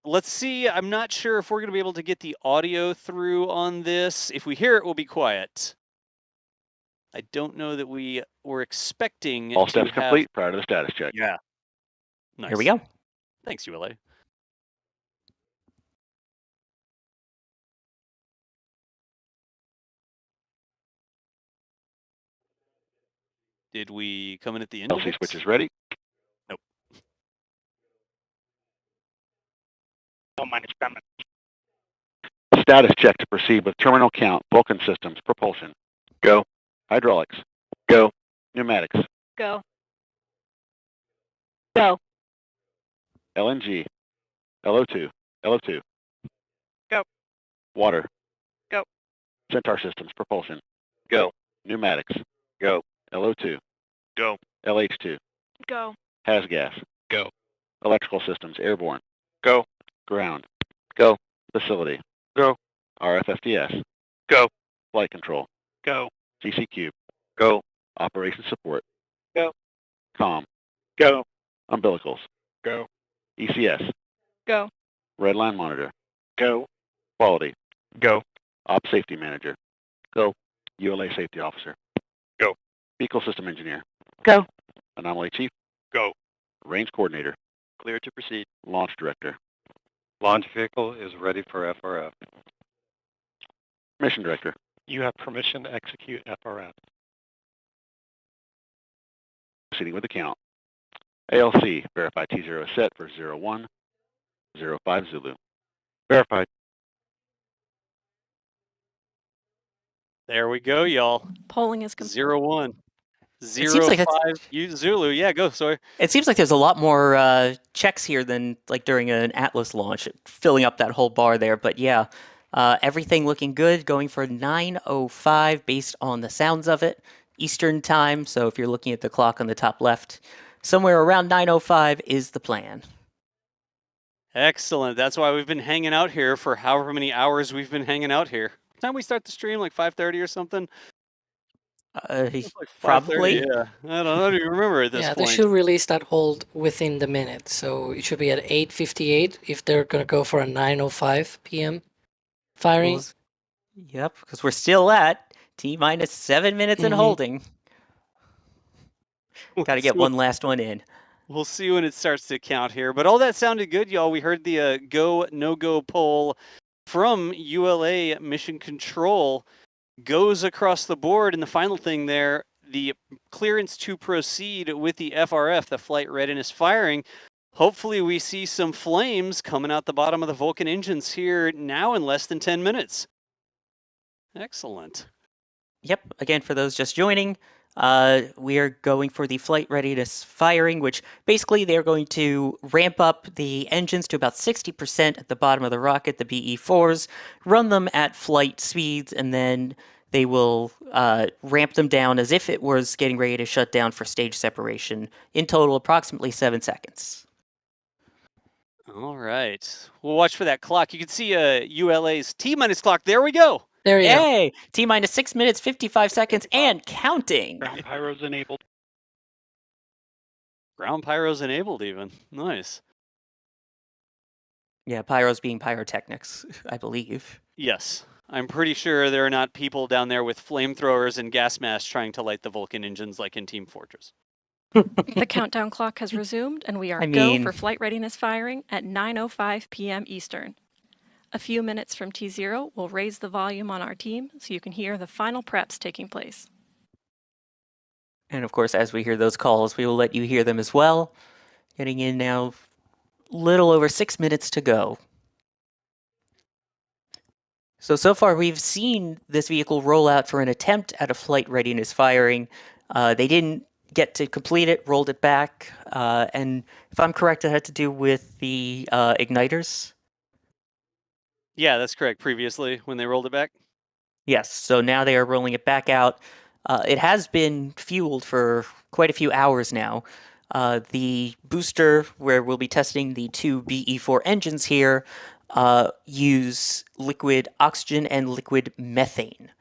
Let's see. I'm not sure if we're going to be able to get the audio through on this. If we hear it, we'll be quiet. I don't know that we were expecting. All steps complete prior to the status check. Yeah. Nice. Here we go. Thanks, ULA. Did we come in at the end? LC switch is ready. Nope. Status check to proceed with terminal count, Vulcan systems, propulsion. Go. Hydraulics. Go. Pneumatics. Go. Go. LNG. LO2. LO2. Go. Water. Go. Centaur systems, propulsion. Go. Pneumatics. Go. LO2. Go. LH2. Go. Has gas. Go. Electrical systems, airborne. Go. Ground. Go. Facility. Go. RFFDS. Go. Flight control. Go. CCQ. Go. Operations support. Go. COM. Go. Umbilicals. Go. ECS. Go. Red line monitor. Go. Quality. Go. Op safety manager. Go. ULA safety officer. Go. Vehicle system engineer. Go. Anomaly chief. Go. Range coordinator. Clear to proceed. Launch director. Launch vehicle is ready for FRF. Mission director. You have permission to execute FRF. Proceeding with the count. ALC. Verify T0 is set for 01, 05 Zulu. Verified. There we go, y'all. Polling is complete. 01. seems like 05 Zulu. Yeah, go. Sorry. It seems like there's a lot more checks here than like during an Atlas launch, filling up that whole bar there. But yeah, everything looking good, going for 9:05 based on the sounds of it, Eastern time. So if you're looking at the clock on the top left, somewhere around 9:05 is the plan. Excellent. That's why we've been hanging out here for however many hours we've been hanging out here. What time we start the stream? Like 5:30 or something? Like Probably. 5:30, yeah. I don't even remember at this Yeah, point. they should release that hold within the minute. So it should be at 8:58 if they're going to go for a 9:05 p.m. firing. Yep, because we're still at T-minus 7 minutes in Mhm. holding. Got to get one last one in. We'll see when it starts to count here. But all that sounded good, y'all. We heard the go, no-go poll from ULA Mission Control goes across the board. And the final thing there, the clearance to proceed with the FRF, the flight readiness firing. Hopefully we see some flames coming out the bottom of the Vulcan engines here now in less than 10 minutes. Excellent. Yep, again, for those just joining, We are going for the flight readiness firing, which basically they're going to ramp up the engines to about 60% at the bottom of the rocket, the BE-4s, run them at flight speeds, and then they will ramp them down as if it was getting ready to shut down for stage separation. In total, approximately 7 seconds. All right. We'll watch for that clock. You can see ULA's T-minus clock. There we go. There you go. Yay! T-minus 6 minutes, 55 seconds, and counting. Ground pyros enabled. Ground pyros enabled even. Nice. Yeah, pyros being pyrotechnics, I believe. Yes. I'm pretty sure there are not people down there with flamethrowers and gas masks trying to light the Vulcan engines like in Team Fortress. The countdown clock has resumed, and we are go for flight readiness firing at 9:05 p.m. Eastern. A few minutes from T0, we'll raise the volume on our team so you can hear the final preps taking place. And of course, as we hear those calls, we will let you hear them as well. Getting in now, little over 6 minutes to go. So far we've seen this vehicle roll out for an attempt at a flight readiness firing. They didn't get to complete it, rolled it back, and if I'm correct, it had to do with the igniters. Yeah, that's correct. Previously, when they rolled it back? Yes, so now they are rolling it back out. It has been fueled for quite a few hours now. The booster, where we'll be testing the two BE-4 engines here, use liquid oxygen and liquid methane,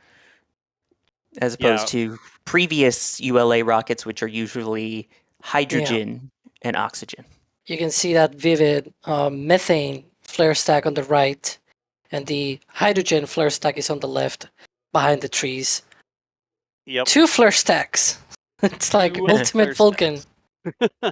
as opposed to previous ULA rockets, which are usually hydrogen and oxygen. You can see that vivid methane flare stack on the right, and the hydrogen flare stack is on the left, behind the trees. Yep. 2 flare stacks. It's like ultimate Vulcan.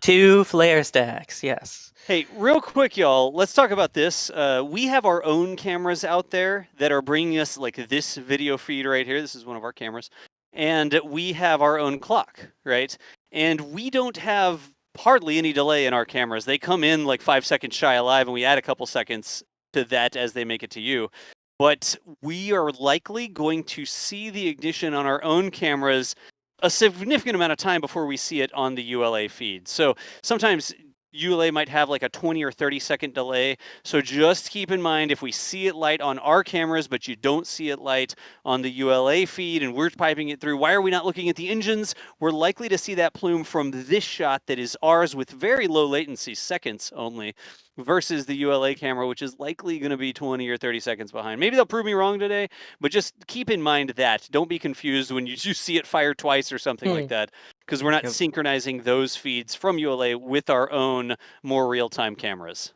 2 flare stacks, yes. Hey, real quick, y'all, let's talk about this. We have our own cameras out there that are bringing us like this video feed right here. This is one of our cameras. And we have our own clock, right? And we don't have hardly any delay in our cameras. They come in like 5 seconds shy alive, and we add a couple seconds to that as they make it to you. But we are likely going to see the ignition on our own cameras a significant amount of time before we see it on the ULA feed. So sometimes ULA might have like a 20 or 30 second delay. So just keep in mind, if we see it light on our cameras, but you don't see it light on the ULA feed and we're piping it through, why are we not looking at the engines? We're likely to see that plume from this shot that is ours with very low latency, seconds only, versus the ULA camera, which is likely going to be 20 or 30 seconds behind. Maybe they'll prove me wrong today, but just keep in mind that. Don't be confused when you see it fire twice or something like that, because we're not synchronizing those feeds from ULA with our own more real-time cameras.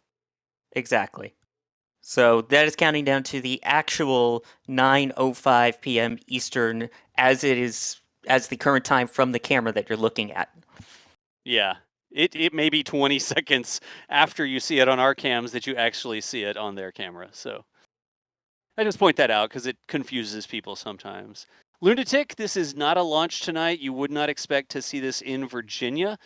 Exactly. So that is counting down to the actual 9:05 p.m. Eastern as the current time from the camera that you're looking at. Yeah. It may be 20 seconds after you see it on our cams that you actually see it on their camera. So I just point that out because it confuses people sometimes. Lunatic, this is not a launch tonight. You would not expect to see this in Virginia.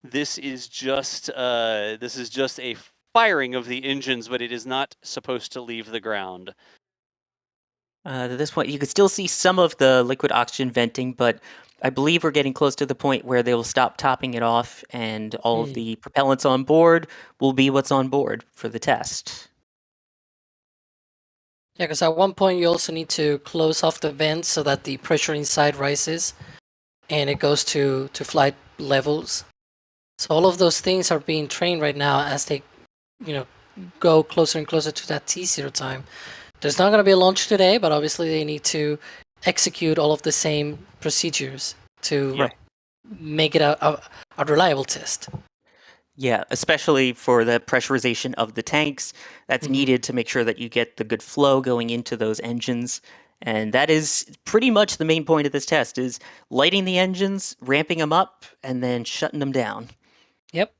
This is just a firing of the engines, but it is not supposed to leave the ground. At this point, you could still see some of the liquid oxygen venting, but I believe we're getting close to the point where they will stop topping it off, and all of the propellants on board will be what's on board for the test. Yeah, because at one point you also need to close off the vents so that the pressure inside rises, and it goes to flight levels. So all of those things are being trained right now as they, go closer and closer to that T0 time. There's not going to be a launch today, but obviously they need to execute all of the same procedures to make it a reliable test. Yeah, especially for the pressurization of the tanks. That's needed to make sure that you get the good flow going into those engines. And that is pretty much the main point of this test, is lighting the engines, ramping them up, and then shutting them down. Yep.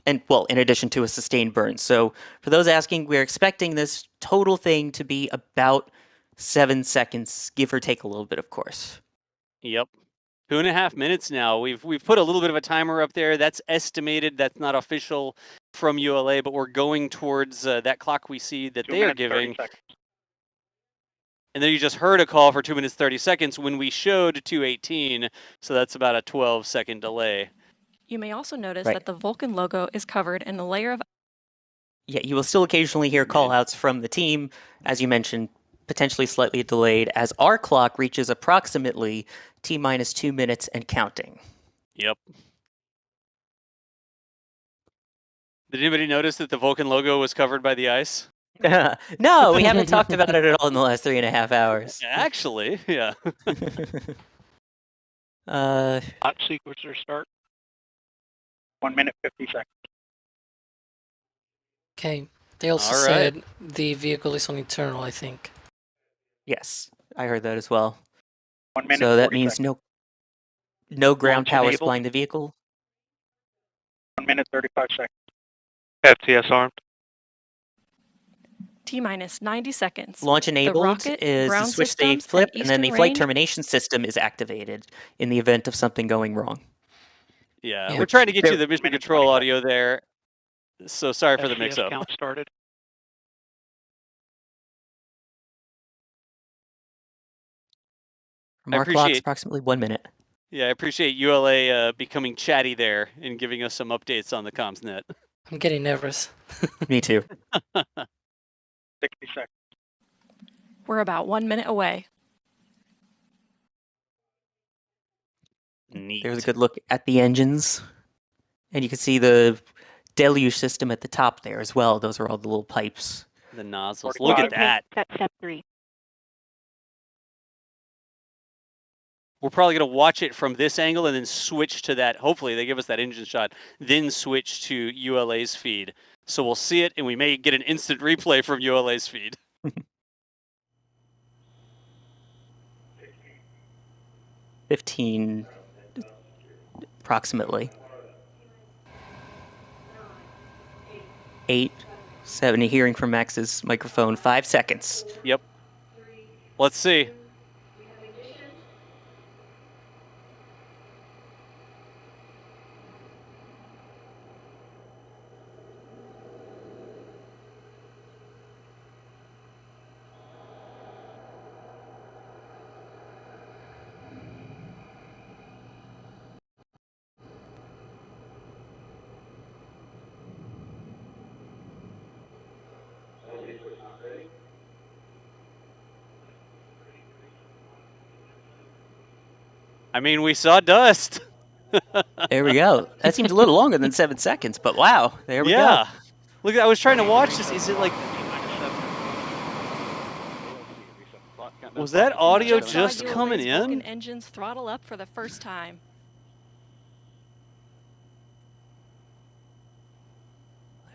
And, well, in addition to a sustained burn. So for those asking, we're expecting this total thing to be about 7 seconds, give or take a little bit, of course. Yep. 2.5 minutes now. We've put a little bit of a timer up there. That's estimated. That's not official from ULA, but we're going towards that clock we see that they are giving. And then you just heard a call for 2 minutes 30 seconds when we showed 2:18, so that's about a 12-second delay. You may also notice that the Vulcan logo is covered in a layer of... Yeah, you will still occasionally hear call-outs from the team, as you mentioned, potentially slightly delayed, as our clock reaches approximately T-minus 2 minutes and counting. Yep. Did anybody notice that the Vulcan logo was covered by the ice? No, we haven't talked about it at all in the last 3.5 hours. Actually, yeah. Hot sequencer start. 1 minute 50 seconds. Okay. They also All right. said the vehicle is on internal, I think. Yes, I heard that as well. 1 minute. So that means seconds. no ground Launch power enabled. supplying the vehicle. 1 minute 35 seconds. FTS armed. T-minus 90 seconds. Launch enabled rocket, is the ground switch they systems, flip, and and then the eastern flight range- termination system is activated in the event of something going wrong. Yeah, Yeah. we're trying to get you There- the mission minute control 25. audio there. So sorry for the FTS mix-up. count started. From I our clocks, appreciate- approximately 1 minute. Yeah, I appreciate ULA becoming chatty there and giving us some updates on the comms net. I'm getting nervous. Me too. 60 seconds. We're about 1 minute away. Neat. There's a good look at the engines. And you can see the deluge system at the top there as well. Those are all the little pipes. The nozzles. 45. Look at that. That's step 3. We're probably going to watch it from this angle and then switch to that. Hopefully they give us that engine shot, then switch to ULA's feed. So we'll see it, and we may get an instant replay from ULA's feed. 15, approximately. 8, 7, hearing from Max's microphone, 5 seconds. Yep. Let's see. I mean, we saw dust. There we go. That seems a little longer than 7 seconds, but wow, there we go. Yeah. Look, I was trying to watch this. Is it like... Was that audio Saw just ULA's coming Vulcan in? engines throttle up for the first time.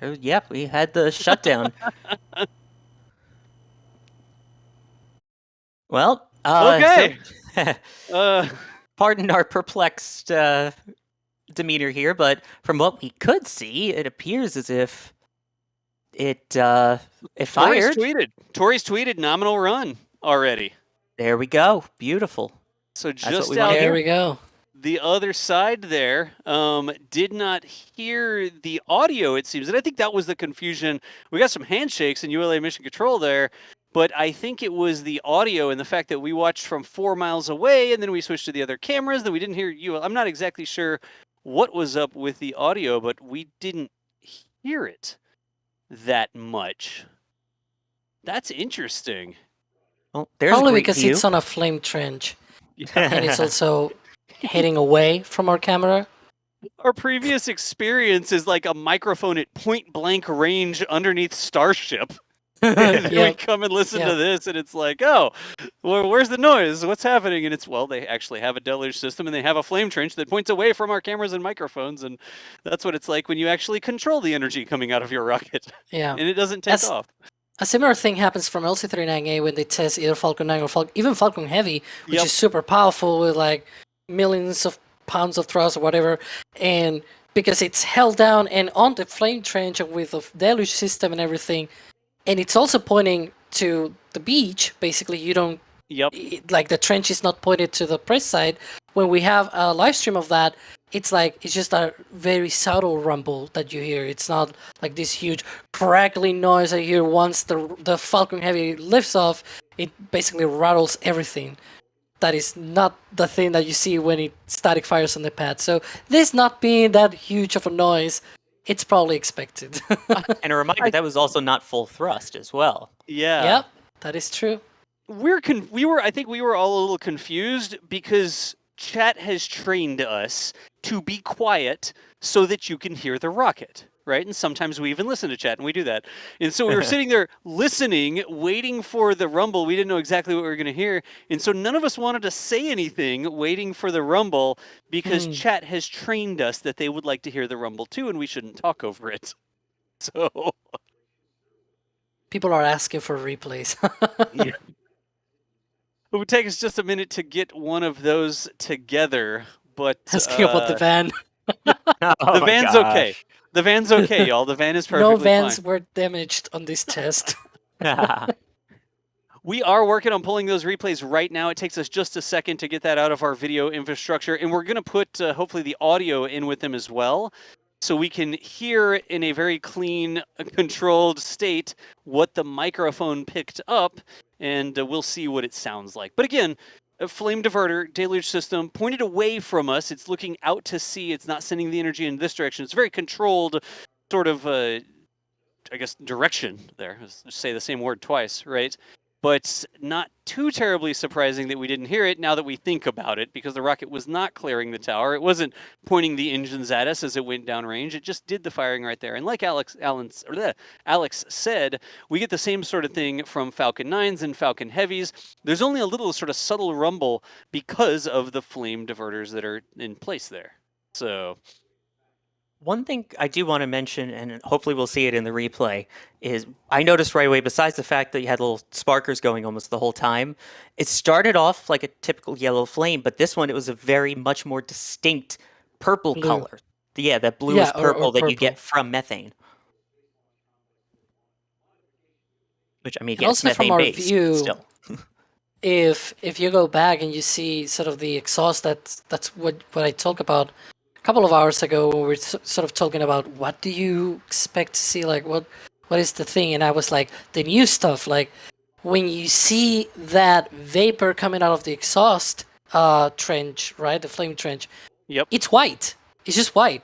Yep, we had the shutdown. Well, Okay. so- pardon our perplexed demeanor here, but from what we could see, it appears as if it fired. Tori's tweeted nominal run already. There we go. Beautiful. So what just we out want to There hear. we go. the other side there did not hear the audio, it seems. And I think that was the confusion. We got some handshakes in ULA Mission Control there, but I think it was the audio and the fact that we watched from 4 miles away and then we switched to the other cameras that we didn't hear you. I'm not exactly sure what was up with the audio, but we didn't hear it that much. That's interesting. Well, there's Probably a great because view. it's on a flame trench. And it's also heading away from our camera. Our previous experience is like a microphone at point blank range underneath Starship. And then we Yeah. come and listen Yeah. to this, and it's like, oh, well, where's the noise? What's happening? And it's, well, they actually have a deluge system, and they have a flame trench that points away from our cameras and microphones, and that's what it's like when you actually control the energy coming out of your rocket, Yeah. and it doesn't take off. A similar thing happens from LC-39A when they test either Falcon 9 or even Falcon Heavy, which Yep. is super powerful with like millions of pounds of thrust or whatever, and because it's held down and on the flame trench and with the deluge system and everything, and it's also pointing to the beach. Basically, you don't Yep. like the trench is not pointed to the press side. When we have a live stream of that, it's just a very subtle rumble that you hear. It's not like this huge crackling noise I hear once the Falcon Heavy lifts off. It basically rattles everything. That is not the thing that you see when it static fires on the pad. So this not being that huge of a noise, it's probably expected. And a reminder, that was also not full thrust as well. Yeah. Yep, that is true. I think we were all a little confused because chat has trained us to be quiet so that you can hear the rocket, right? And sometimes we even listen to chat, and we do that. And so we were sitting there listening, waiting for the rumble. We didn't know exactly what we were going to hear. And so none of us wanted to say anything waiting for the rumble because chat has trained us that they would like to hear the rumble too, and we shouldn't talk over it. So people are asking for replays. Yeah. It would take us just a minute to get one of those together, but asking about the van. The van's okay. The van's okay, y'all. The van is perfectly fine. No vans were damaged on this test. We are working on pulling those replays right now. It takes us just a second to get that out of our video infrastructure, and we're going to put hopefully the audio in with them as well, so we can hear in a very clean, controlled state what the microphone picked up, and we'll see what it sounds like. But again, a flame diverter, deluge system, pointed away from us. It's looking out to sea. It's not sending the energy in this direction. It's a very controlled sort of, I guess, direction there. Let's say the same word twice, right? But not too terribly surprising that we didn't hear it now that we think about it, because the rocket was not clearing the tower. It wasn't pointing the engines at us as it went downrange. It just did the firing right there. And like Alex said, we get the same sort of thing from Falcon 9s and Falcon Heavies. There's only a little sort of subtle rumble because of the flame diverters that are in place there. So one thing I do want to mention, and hopefully we'll see it in the replay, is I noticed right away, besides the fact that you had little sparkers going almost the whole time, it started off like a typical yellow flame, but this one, it was a very much more distinct purple color. Yeah, that bluish purple that you get from methane. Which, I mean, yes, also methane from our based, view, still. if you go back and you see sort of the exhaust, that's what I talked about a couple of hours ago when we were sort of talking about what do you expect to see, like what is the thing, and I was like, the new stuff, like when you see that vapor coming out of the exhaust trench, right, the flame trench, it's white. It's just white.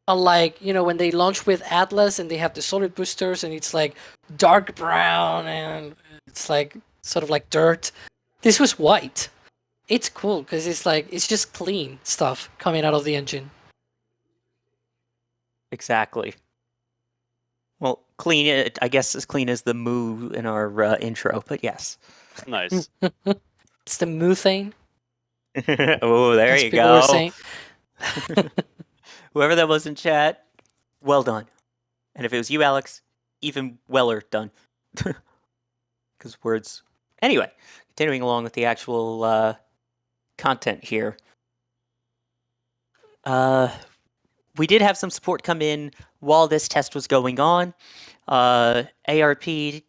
Unlike, when they launch with Atlas and they have the solid boosters and it's like dark brown and it's like sort of like dirt. This was white. It's cool because it's just clean stuff coming out of the engine. Exactly. Well, clean, I guess as clean as the moo in our intro, but yes. Nice. It's the methane. Oh, there you go. Whoever that was in chat, well done. And if it was you, Alex, even weller done. Because words. Anyway, continuing along with the actual content here. We did have some support come in while this test was going on. ARP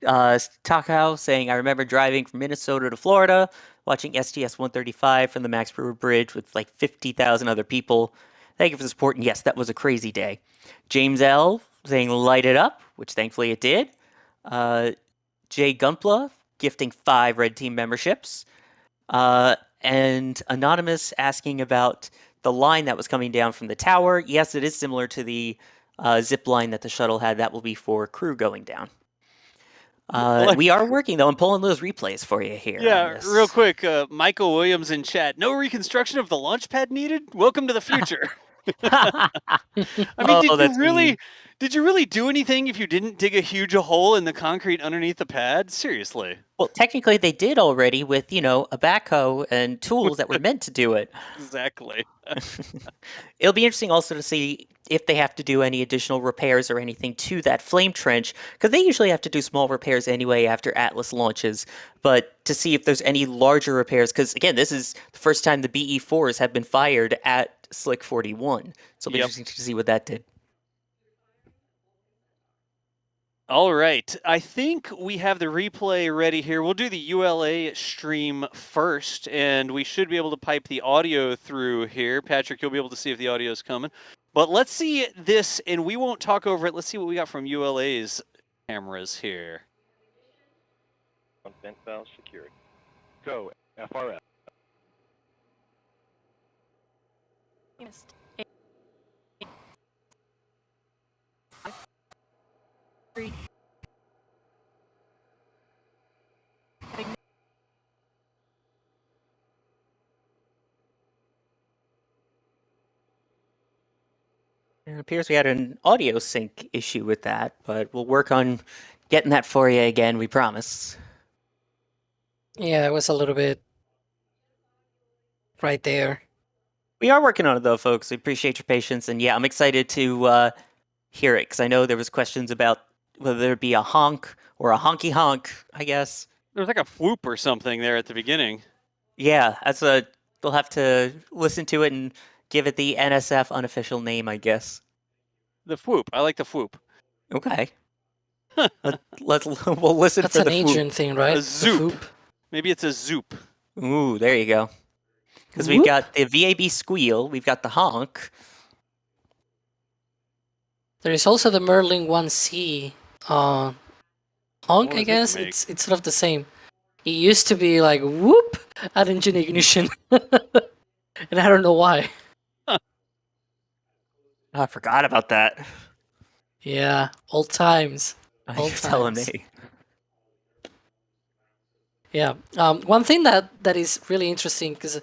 Takao saying, I remember driving from Minnesota to Florida, watching STS-135 from the Max Brewer Bridge with like 50,000 other people. Thank you for the support, and yes, that was a crazy day. James L. saying, light it up, which thankfully it did. Jay Gumpla gifting 5 Red Team memberships. And Anonymous asking about the line that was coming down from the tower. Yes, it is similar to the zip line that the shuttle had. That will be for crew going down. We are working, though, on pulling those replays for you here. Yeah, real quick, Michael Williams in chat. No reconstruction of the launch pad needed? Welcome to the future. I mean, did you really do anything if you didn't dig a huge hole in the concrete underneath the pad? Seriously. Well, technically they did already with, a backhoe and tools that were meant to do it. Exactly. It'll be interesting also to see if they have to do any additional repairs or anything to that flame trench, because they usually have to do small repairs anyway after Atlas launches, but to see if there's any larger repairs, because again, this is the first time the BE-4s have been fired at Slick 41, so it'll be interesting to see what that did. All right. I think we have the replay ready here. We'll do the ULA stream first, and we should be able to pipe the audio through here. Patrick, you'll be able to see if the audio is coming. But let's see this, and we won't talk over it. Let's see what we got from ULA's cameras here. Vent valve secured. Go, FRF. It appears we had an audio sync issue with that, but we'll work on getting that for you again, we promise. Yeah, it was a little bit right there. We are working on it though, folks. We appreciate your patience, and yeah, I'm excited to hear it, because I know there was questions about whether there'd be a honk or a honky honk, I guess. There was like a whoop or something there at the beginning. Yeah, we'll have to listen to it and give it the NSF unofficial name, I guess. The whoop. I like the whoop. Okay. We'll listen That's for an the Adrian thing, right? A zoop. Maybe it's a zoop. Ooh, there you go. Because we've got the VAB squeal, we've got the honk. There is also the Merlin 1C honk, I guess. It's sort of the same. It used to be like whoop at engine ignition. And I don't know why. Oh, I forgot about that. Yeah, old times. You're telling me. Yeah. One thing that is really interesting, because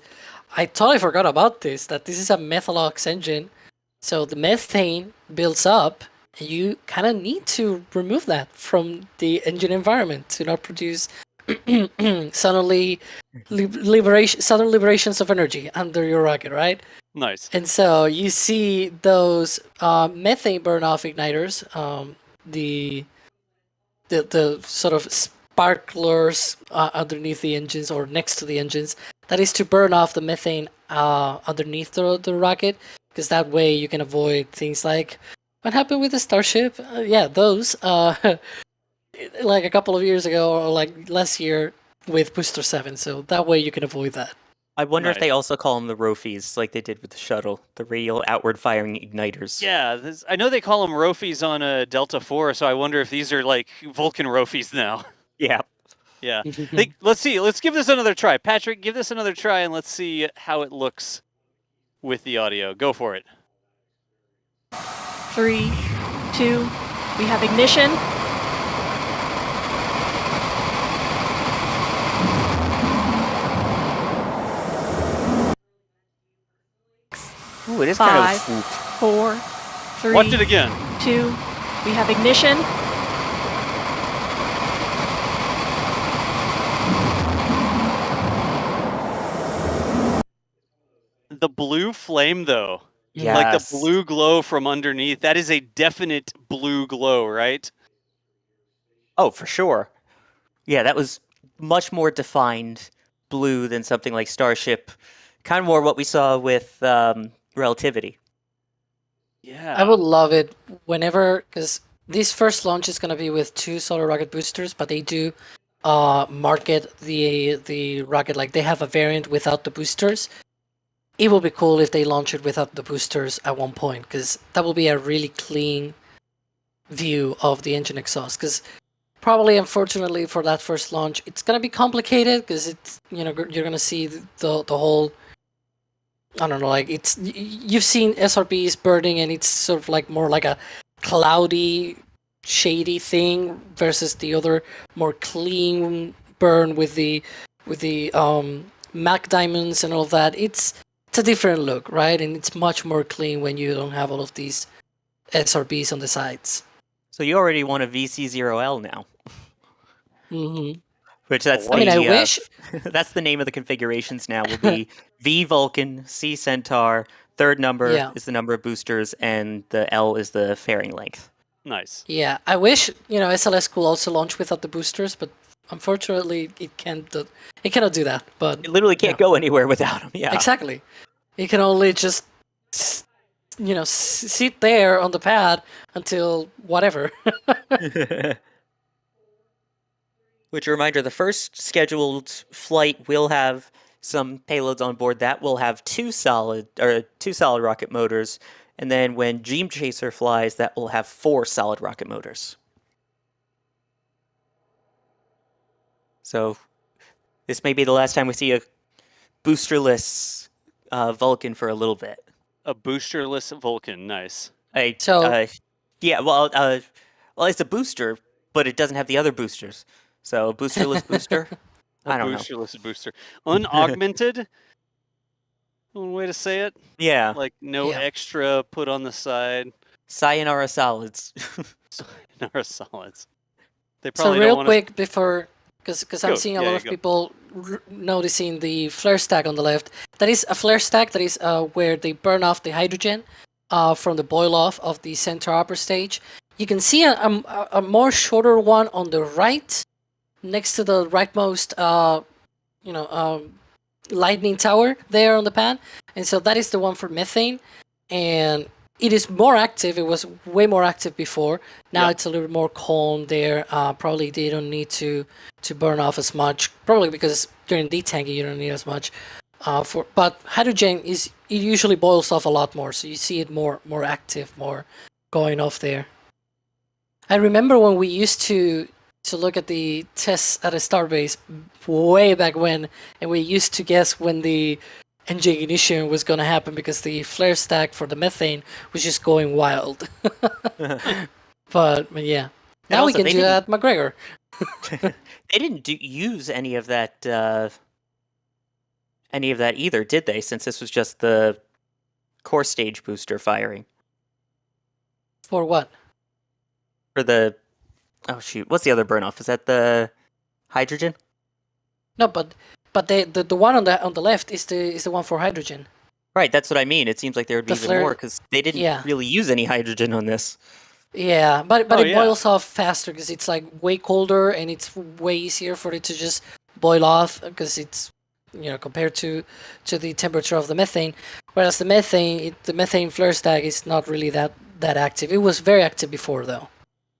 I totally forgot about this, that this is a methalox engine. So the methane builds up, and you kind of need to remove that from the engine environment to not produce sudden liberations of energy under your rocket, right? Nice. And so you see those methane burn-off igniters, the sort of sparklers underneath the engines or next to the engines. That is to burn off the methane underneath the rocket, because that way you can avoid things like what happened with the Starship. Those like a couple of years ago or like last year with Booster 7. So that way you can avoid that. I wonder if they also call them the Rofies, like they did with the shuttle, the radial outward firing igniters. Yeah, I know they call them Rofies on a Delta 4, so I wonder if these are like Vulcan Rofies now. Yeah. Yeah. Let's see. Let's give this another try. Patrick, give this another try, and let's see how it looks with the audio. Go for it. 3, 2, we have ignition. Ooh, it is 5, kind of 4, 3, Watch it again. 2, we have ignition. The blue flame, though. Yes. Like the blue glow from underneath. That is a definite blue glow, right? Oh, for sure. Yeah, that was much more defined blue than something like Starship. Kind of more what we saw with Relativity. Yeah. I would love it whenever, because this first launch is going to be with 2 solar rocket boosters, but they do market the rocket like they have a variant without the boosters. It will be cool if they launch it without the boosters at one point, because that will be a really clean view of the engine exhaust. Because probably, unfortunately, for that first launch, it's going to be complicated, because it's, you're going to see the whole, I don't know, like you've seen SRBs burning, and it's sort of like more like a cloudy, shady thing versus the other more clean burn with the Mac diamonds and all that. It's a different look, right? And it's much more clean when you don't have all of these SRBs on the sides. So you already want a VC0L now. Mm-hmm. Which that's I wish that's the name of the configurations now. Will be V Vulcan, C Centaur. Third number is the number of boosters, and the L is the fairing length. Nice. Yeah, I wish SLS could also launch without the boosters, but unfortunately it can't. It cannot do that. But it literally can't go anywhere without them. Yeah, exactly. It can only just sit there on the pad until whatever. Which, a reminder, the first scheduled flight will have some payloads on board. That will have two solid rocket motors, and then when Dream Chaser flies, that will have 4 solid rocket motors. So this may be the last time we see a boosterless Vulcan for a little bit. A boosterless Vulcan, nice. Yeah, well, it's a booster, but it doesn't have the other boosters. So a boosterless booster. I don't know. Boosterless booster, unaugmented. One way to say it. Yeah. Like no extra put on the side. Sayonara solids. Sayonara solids. They probably so real don't quick before, because I'm seeing a lot of people noticing the flare stack on the left. That is a flare stack. That is where they burn off the hydrogen from the boil off of the center upper stage. You can see a more shorter one on the right, next to the rightmost, lightning tower there on the pad, and so that is the one for methane, and it is more active. It was way more active before. Now it's a little bit more calm there. Probably they don't need to burn off as much. Probably because during detanking you don't need as much. But hydrogen it usually boils off a lot more, so you see it more active, more going off there. I remember when we used to look at the tests at a Starbase way back when, and we used to guess when the engine ignition was going to happen because the flare stack for the methane was just going wild. But yeah, now we can do that at McGregor. They didn't use any of that either, did they? Since this was just the core stage booster firing. For what? For the what's the other burn off? Is that the hydrogen? No, but the one on the left is the one for hydrogen. Right, that's what I mean. It seems like there would be even more because they didn't really use any hydrogen on this. Yeah, but it boils off faster because it's like way colder and it's way easier for it to just boil off because it's compared to the temperature of the methane. Whereas the methane flare stack is not really that active. It was very active before though.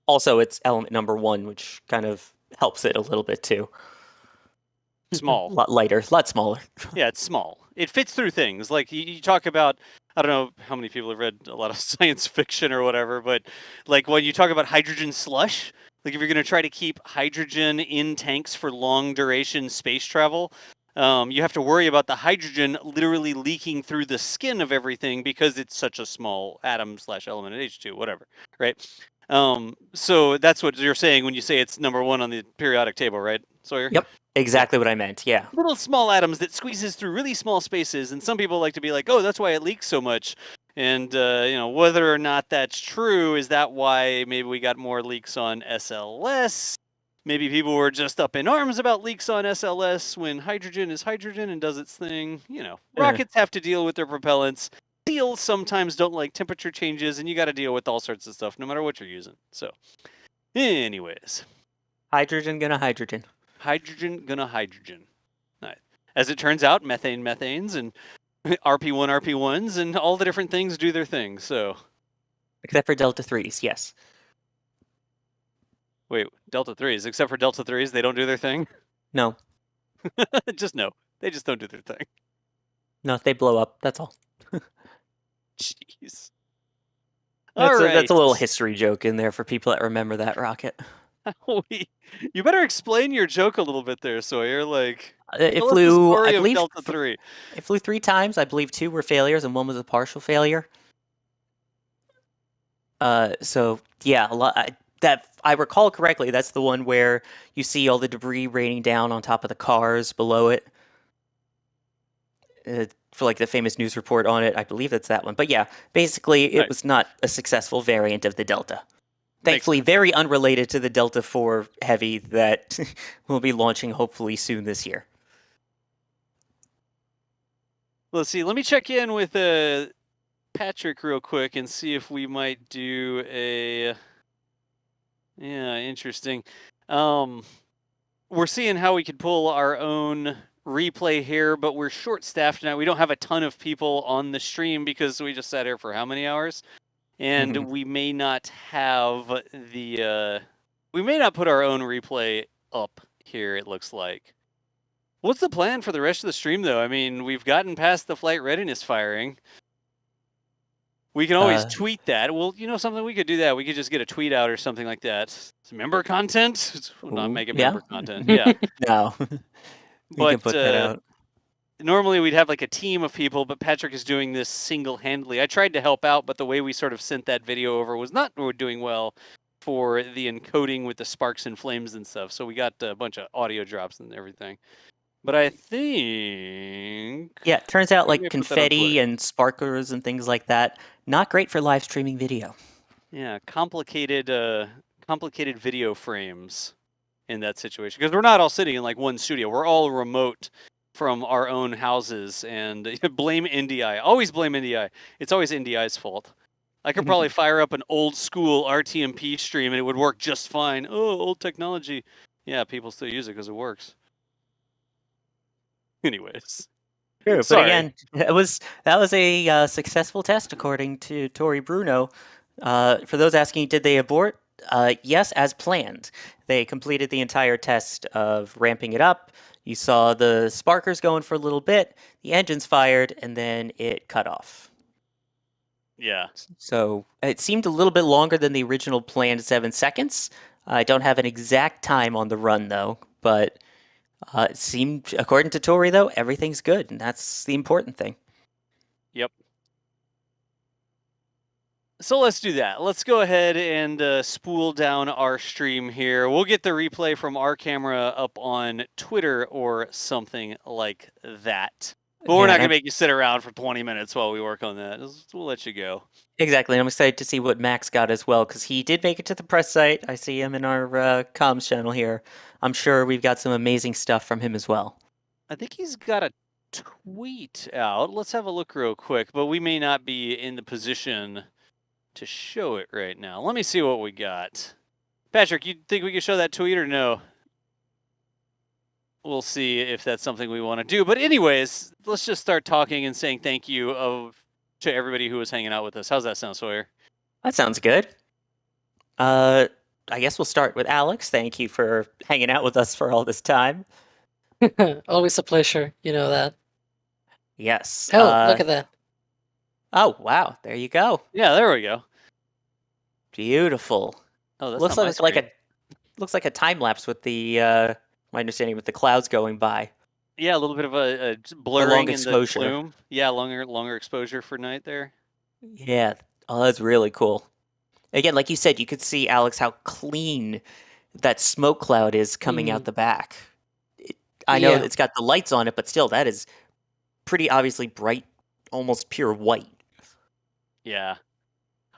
Also, it's element number 1, which kind of helps it a little bit too. Small. A lot lighter, a lot smaller. Yeah, it's small. It fits through things. Like you talk about, I don't know how many people have read a lot of science fiction or whatever, but like when you talk about hydrogen slush, like if you're going to try to keep hydrogen in tanks for long duration space travel, you have to worry about the hydrogen literally leaking through the skin of everything because it's such a small atom/element, H2, whatever, right? So that's what you're saying when you say it's number 1 on the periodic table, right, Sawyer? Yep, exactly what I meant, yeah. Little small atoms that squeezes through really small spaces, and some people like to be like, oh, that's why it leaks so much. And, whether or not that's true, is that why maybe we got more leaks on SLS? Maybe people were just up in arms about leaks on SLS when hydrogen is hydrogen and does its thing. Rockets have to deal with their propellants. Seals sometimes don't like temperature changes, and you got to deal with all sorts of stuff, no matter what you're using. So, anyways. Hydrogen gonna hydrogen. Hydrogen gonna hydrogen. Right. As it turns out, methanes, and RP1s, and all the different things do their thing, so. Except for Delta 3s, yes. Wait, Delta 3s? Except for Delta 3s, they don't do their thing? No. Just no. They just don't do their thing. No, they blow up, that's all. Jeez. That's a little history joke in there for people that remember that rocket. You better explain your joke a little bit there, Sawyer. Like, it flew, I believe, Delta 3. It flew 3 times. I believe 2 were failures and 1 was a partial failure. So yeah, that I recall correctly, that's the one where you see all the debris raining down on top of the cars below it. For like the famous news report on it, I believe that's that one. But yeah, basically it was not a successful variant of the Delta. Thankfully, very unrelated to the Delta IV Heavy that will be launching hopefully soon this year. Let's see. Let me check in with Patrick real quick and see if we might do a... Yeah, interesting. We're seeing how we could pull our own replay here, but we're short-staffed tonight. We don't have a ton of people on the stream because we just sat here for how many hours? And we may not have the... we may not put our own replay up here, it looks like. What's the plan for the rest of the stream, though? I mean, we've gotten past the flight readiness firing. We can always tweet that. Well, you know something? We could do that. We could just get a tweet out or something like that. It's member content? Not make it member content. Yeah. No. We can put that out. Normally we'd have like a team of people, but Patrick is doing this single-handedly. I tried to help out, but the way we sort of sent that video over was not doing well for the encoding with the sparks and flames and stuff. So we got a bunch of audio drops and everything. But I think... Yeah, it turns out like confetti and sparklers and things like that, not great for live streaming video. Yeah, complicated video frames in that situation. Because we're not all sitting in like one studio. We're all remote from our own houses. And blame NDI. Always blame NDI. It's always NDI's fault. I could probably fire up an old school RTMP stream and it would work just fine. Oh, old technology. Yeah, people still use it because it works. Anyways, true, but again, that was a successful test according to Tori Bruno. For those asking, did they abort? Yes, as planned. They completed the entire test of ramping it up. You saw the sparkers going for a little bit, the engines fired, and then it cut off. Yeah. So it seemed a little bit longer than the original planned 7 seconds. I don't have an exact time on the run though, but. It seemed, according to Tori, though, everything's good, and that's the important thing. Yep. So let's do that. Let's go ahead and spool down our stream here. We'll get the replay from our camera up on Twitter or something like that. But we're not going to make you sit around for 20 minutes while we work on that. We'll let you go. Exactly, and I'm excited to see what Max got as well, because he did make it to the press site. I see him in our comms channel here. I'm sure we've got some amazing stuff from him as well. I think he's got a tweet out. Let's have a look real quick, but we may not be in the position to show it right now. Let me see what we got. Patrick, you think we can show that tweet or no? We'll see if that's something we want to do. But anyways, let's just start talking and saying thank you to everybody who was hanging out with us. How's that sound, Sawyer? That sounds good. I guess we'll start with Alex. Thank you for hanging out with us for all this time. Always a pleasure. You know that. Yes. Oh, look at that. Oh, wow. There you go. Yeah, there we go. Beautiful. Oh, that's looks like a time lapse with the my understanding with the clouds going by. Yeah, a little bit of a blurring in exposure. The plume. Yeah, longer exposure for night there. Yeah. Oh, that's really cool. Again, like you said, you could see, Alex, how clean that smoke cloud is coming out the back. I know it's got the lights on it, but still, that is pretty obviously bright, almost pure white. Yeah.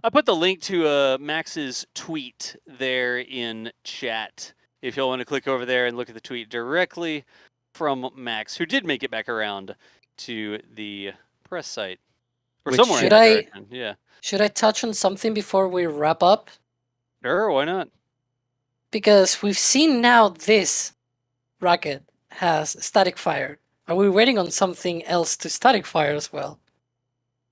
I put the link to Max's tweet there in chat. If you'll want to click over there and look at the tweet directly from Max, who did make it back around to the press site. Or somewhere in that direction. Yeah. Should I touch on something before we wrap up? Sure, why not? Because we've seen now this rocket has static fire. Are we waiting on something else to static fire as well?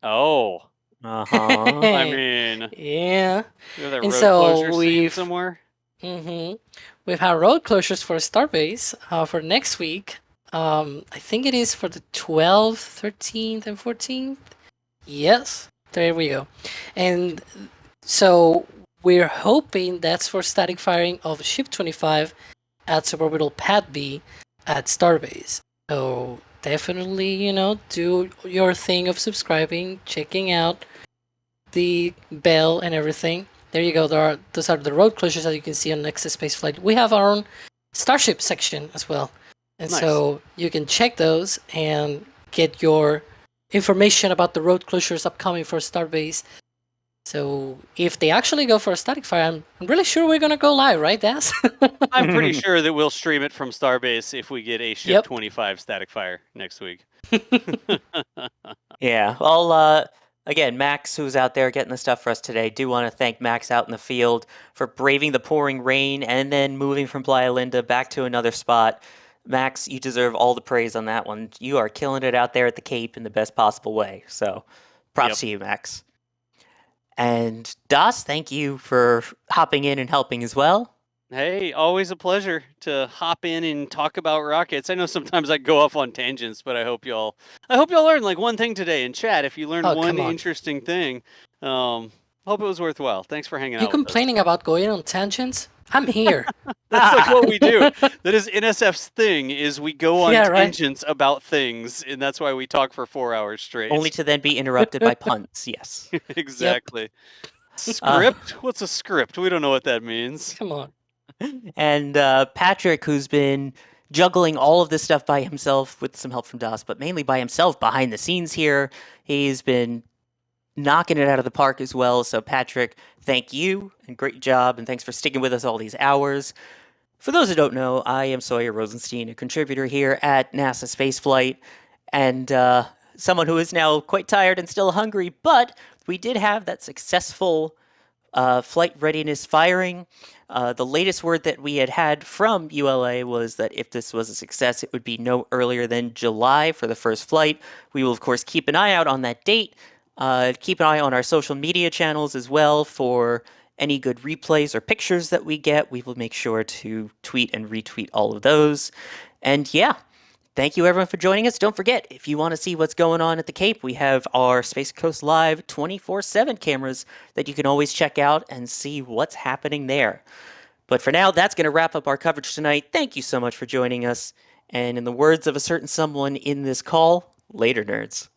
Oh. Uh-huh. I mean... Yeah. And so we've... somewhere? We've had road closures for Starbase for next week. I think it is for the 12th, 13th, and 14th. Yes. There we go. And so we're hoping that's for static firing of Ship 25 at suborbital Pad B at Starbase. So definitely, do your thing of subscribing, checking out the bell and everything. There you go. Those are the road closures that you can see on NASASpaceflight. We have our own Starship section as well. And so you can check those and get your information about the road closures upcoming for Starbase. So if they actually go for a static fire, I'm really sure we're going to go live, right, Daz? I'm pretty sure that we'll stream it from Starbase if we get a Ship 25 static fire next week. Yeah. Well, again, Max, who's out there getting the stuff for us today, do want to thank Max out in the field for braving the pouring rain and then moving from Playa Linda back to another spot. Max, you deserve all the praise on that one. You are killing it out there at the Cape in the best possible way. So props to you, Max. And Das, thank you for hopping in and helping as well. Hey, always a pleasure to hop in and talk about rockets. I know sometimes I go off on tangents, but I hope y'all learned like one thing today in chat. If you learned one interesting thing, hope it was worthwhile. Thanks for hanging out. You complaining about going on tangents? I'm here. That's like what we do. That is NSF's thing, is we go on tangents about things, and that's why we talk for 4 hours straight. Only to then be interrupted by puns, yes. Exactly. Script? What's a script? We don't know what that means. Come on. And Patrick, who's been juggling all of this stuff by himself with some help from Das, but mainly by himself behind the scenes here. He's been knocking it out of the park as well. So Patrick, thank you and great job. And thanks for sticking with us all these hours. For those who don't know, I am Sawyer Rosenstein, a contributor here at NASA Spaceflight, and someone who is now quite tired and still hungry, but we did have that successful flight readiness firing. The latest word that we had from ULA was that if this was a success, it would be no earlier than July for the first flight. We will, of course, keep an eye out on that date. Keep an eye on our social media channels as well for any good replays or pictures that we get. We will make sure to tweet and retweet all of those. And yeah, thank you everyone for joining us. Don't forget, if you want to see what's going on at the Cape, we have our Space Coast Live 24/7 cameras that you can always check out and see what's happening there. But for now, that's going to wrap up our coverage tonight. Thank you so much for joining us. And in the words of a certain someone in this call, later, nerds.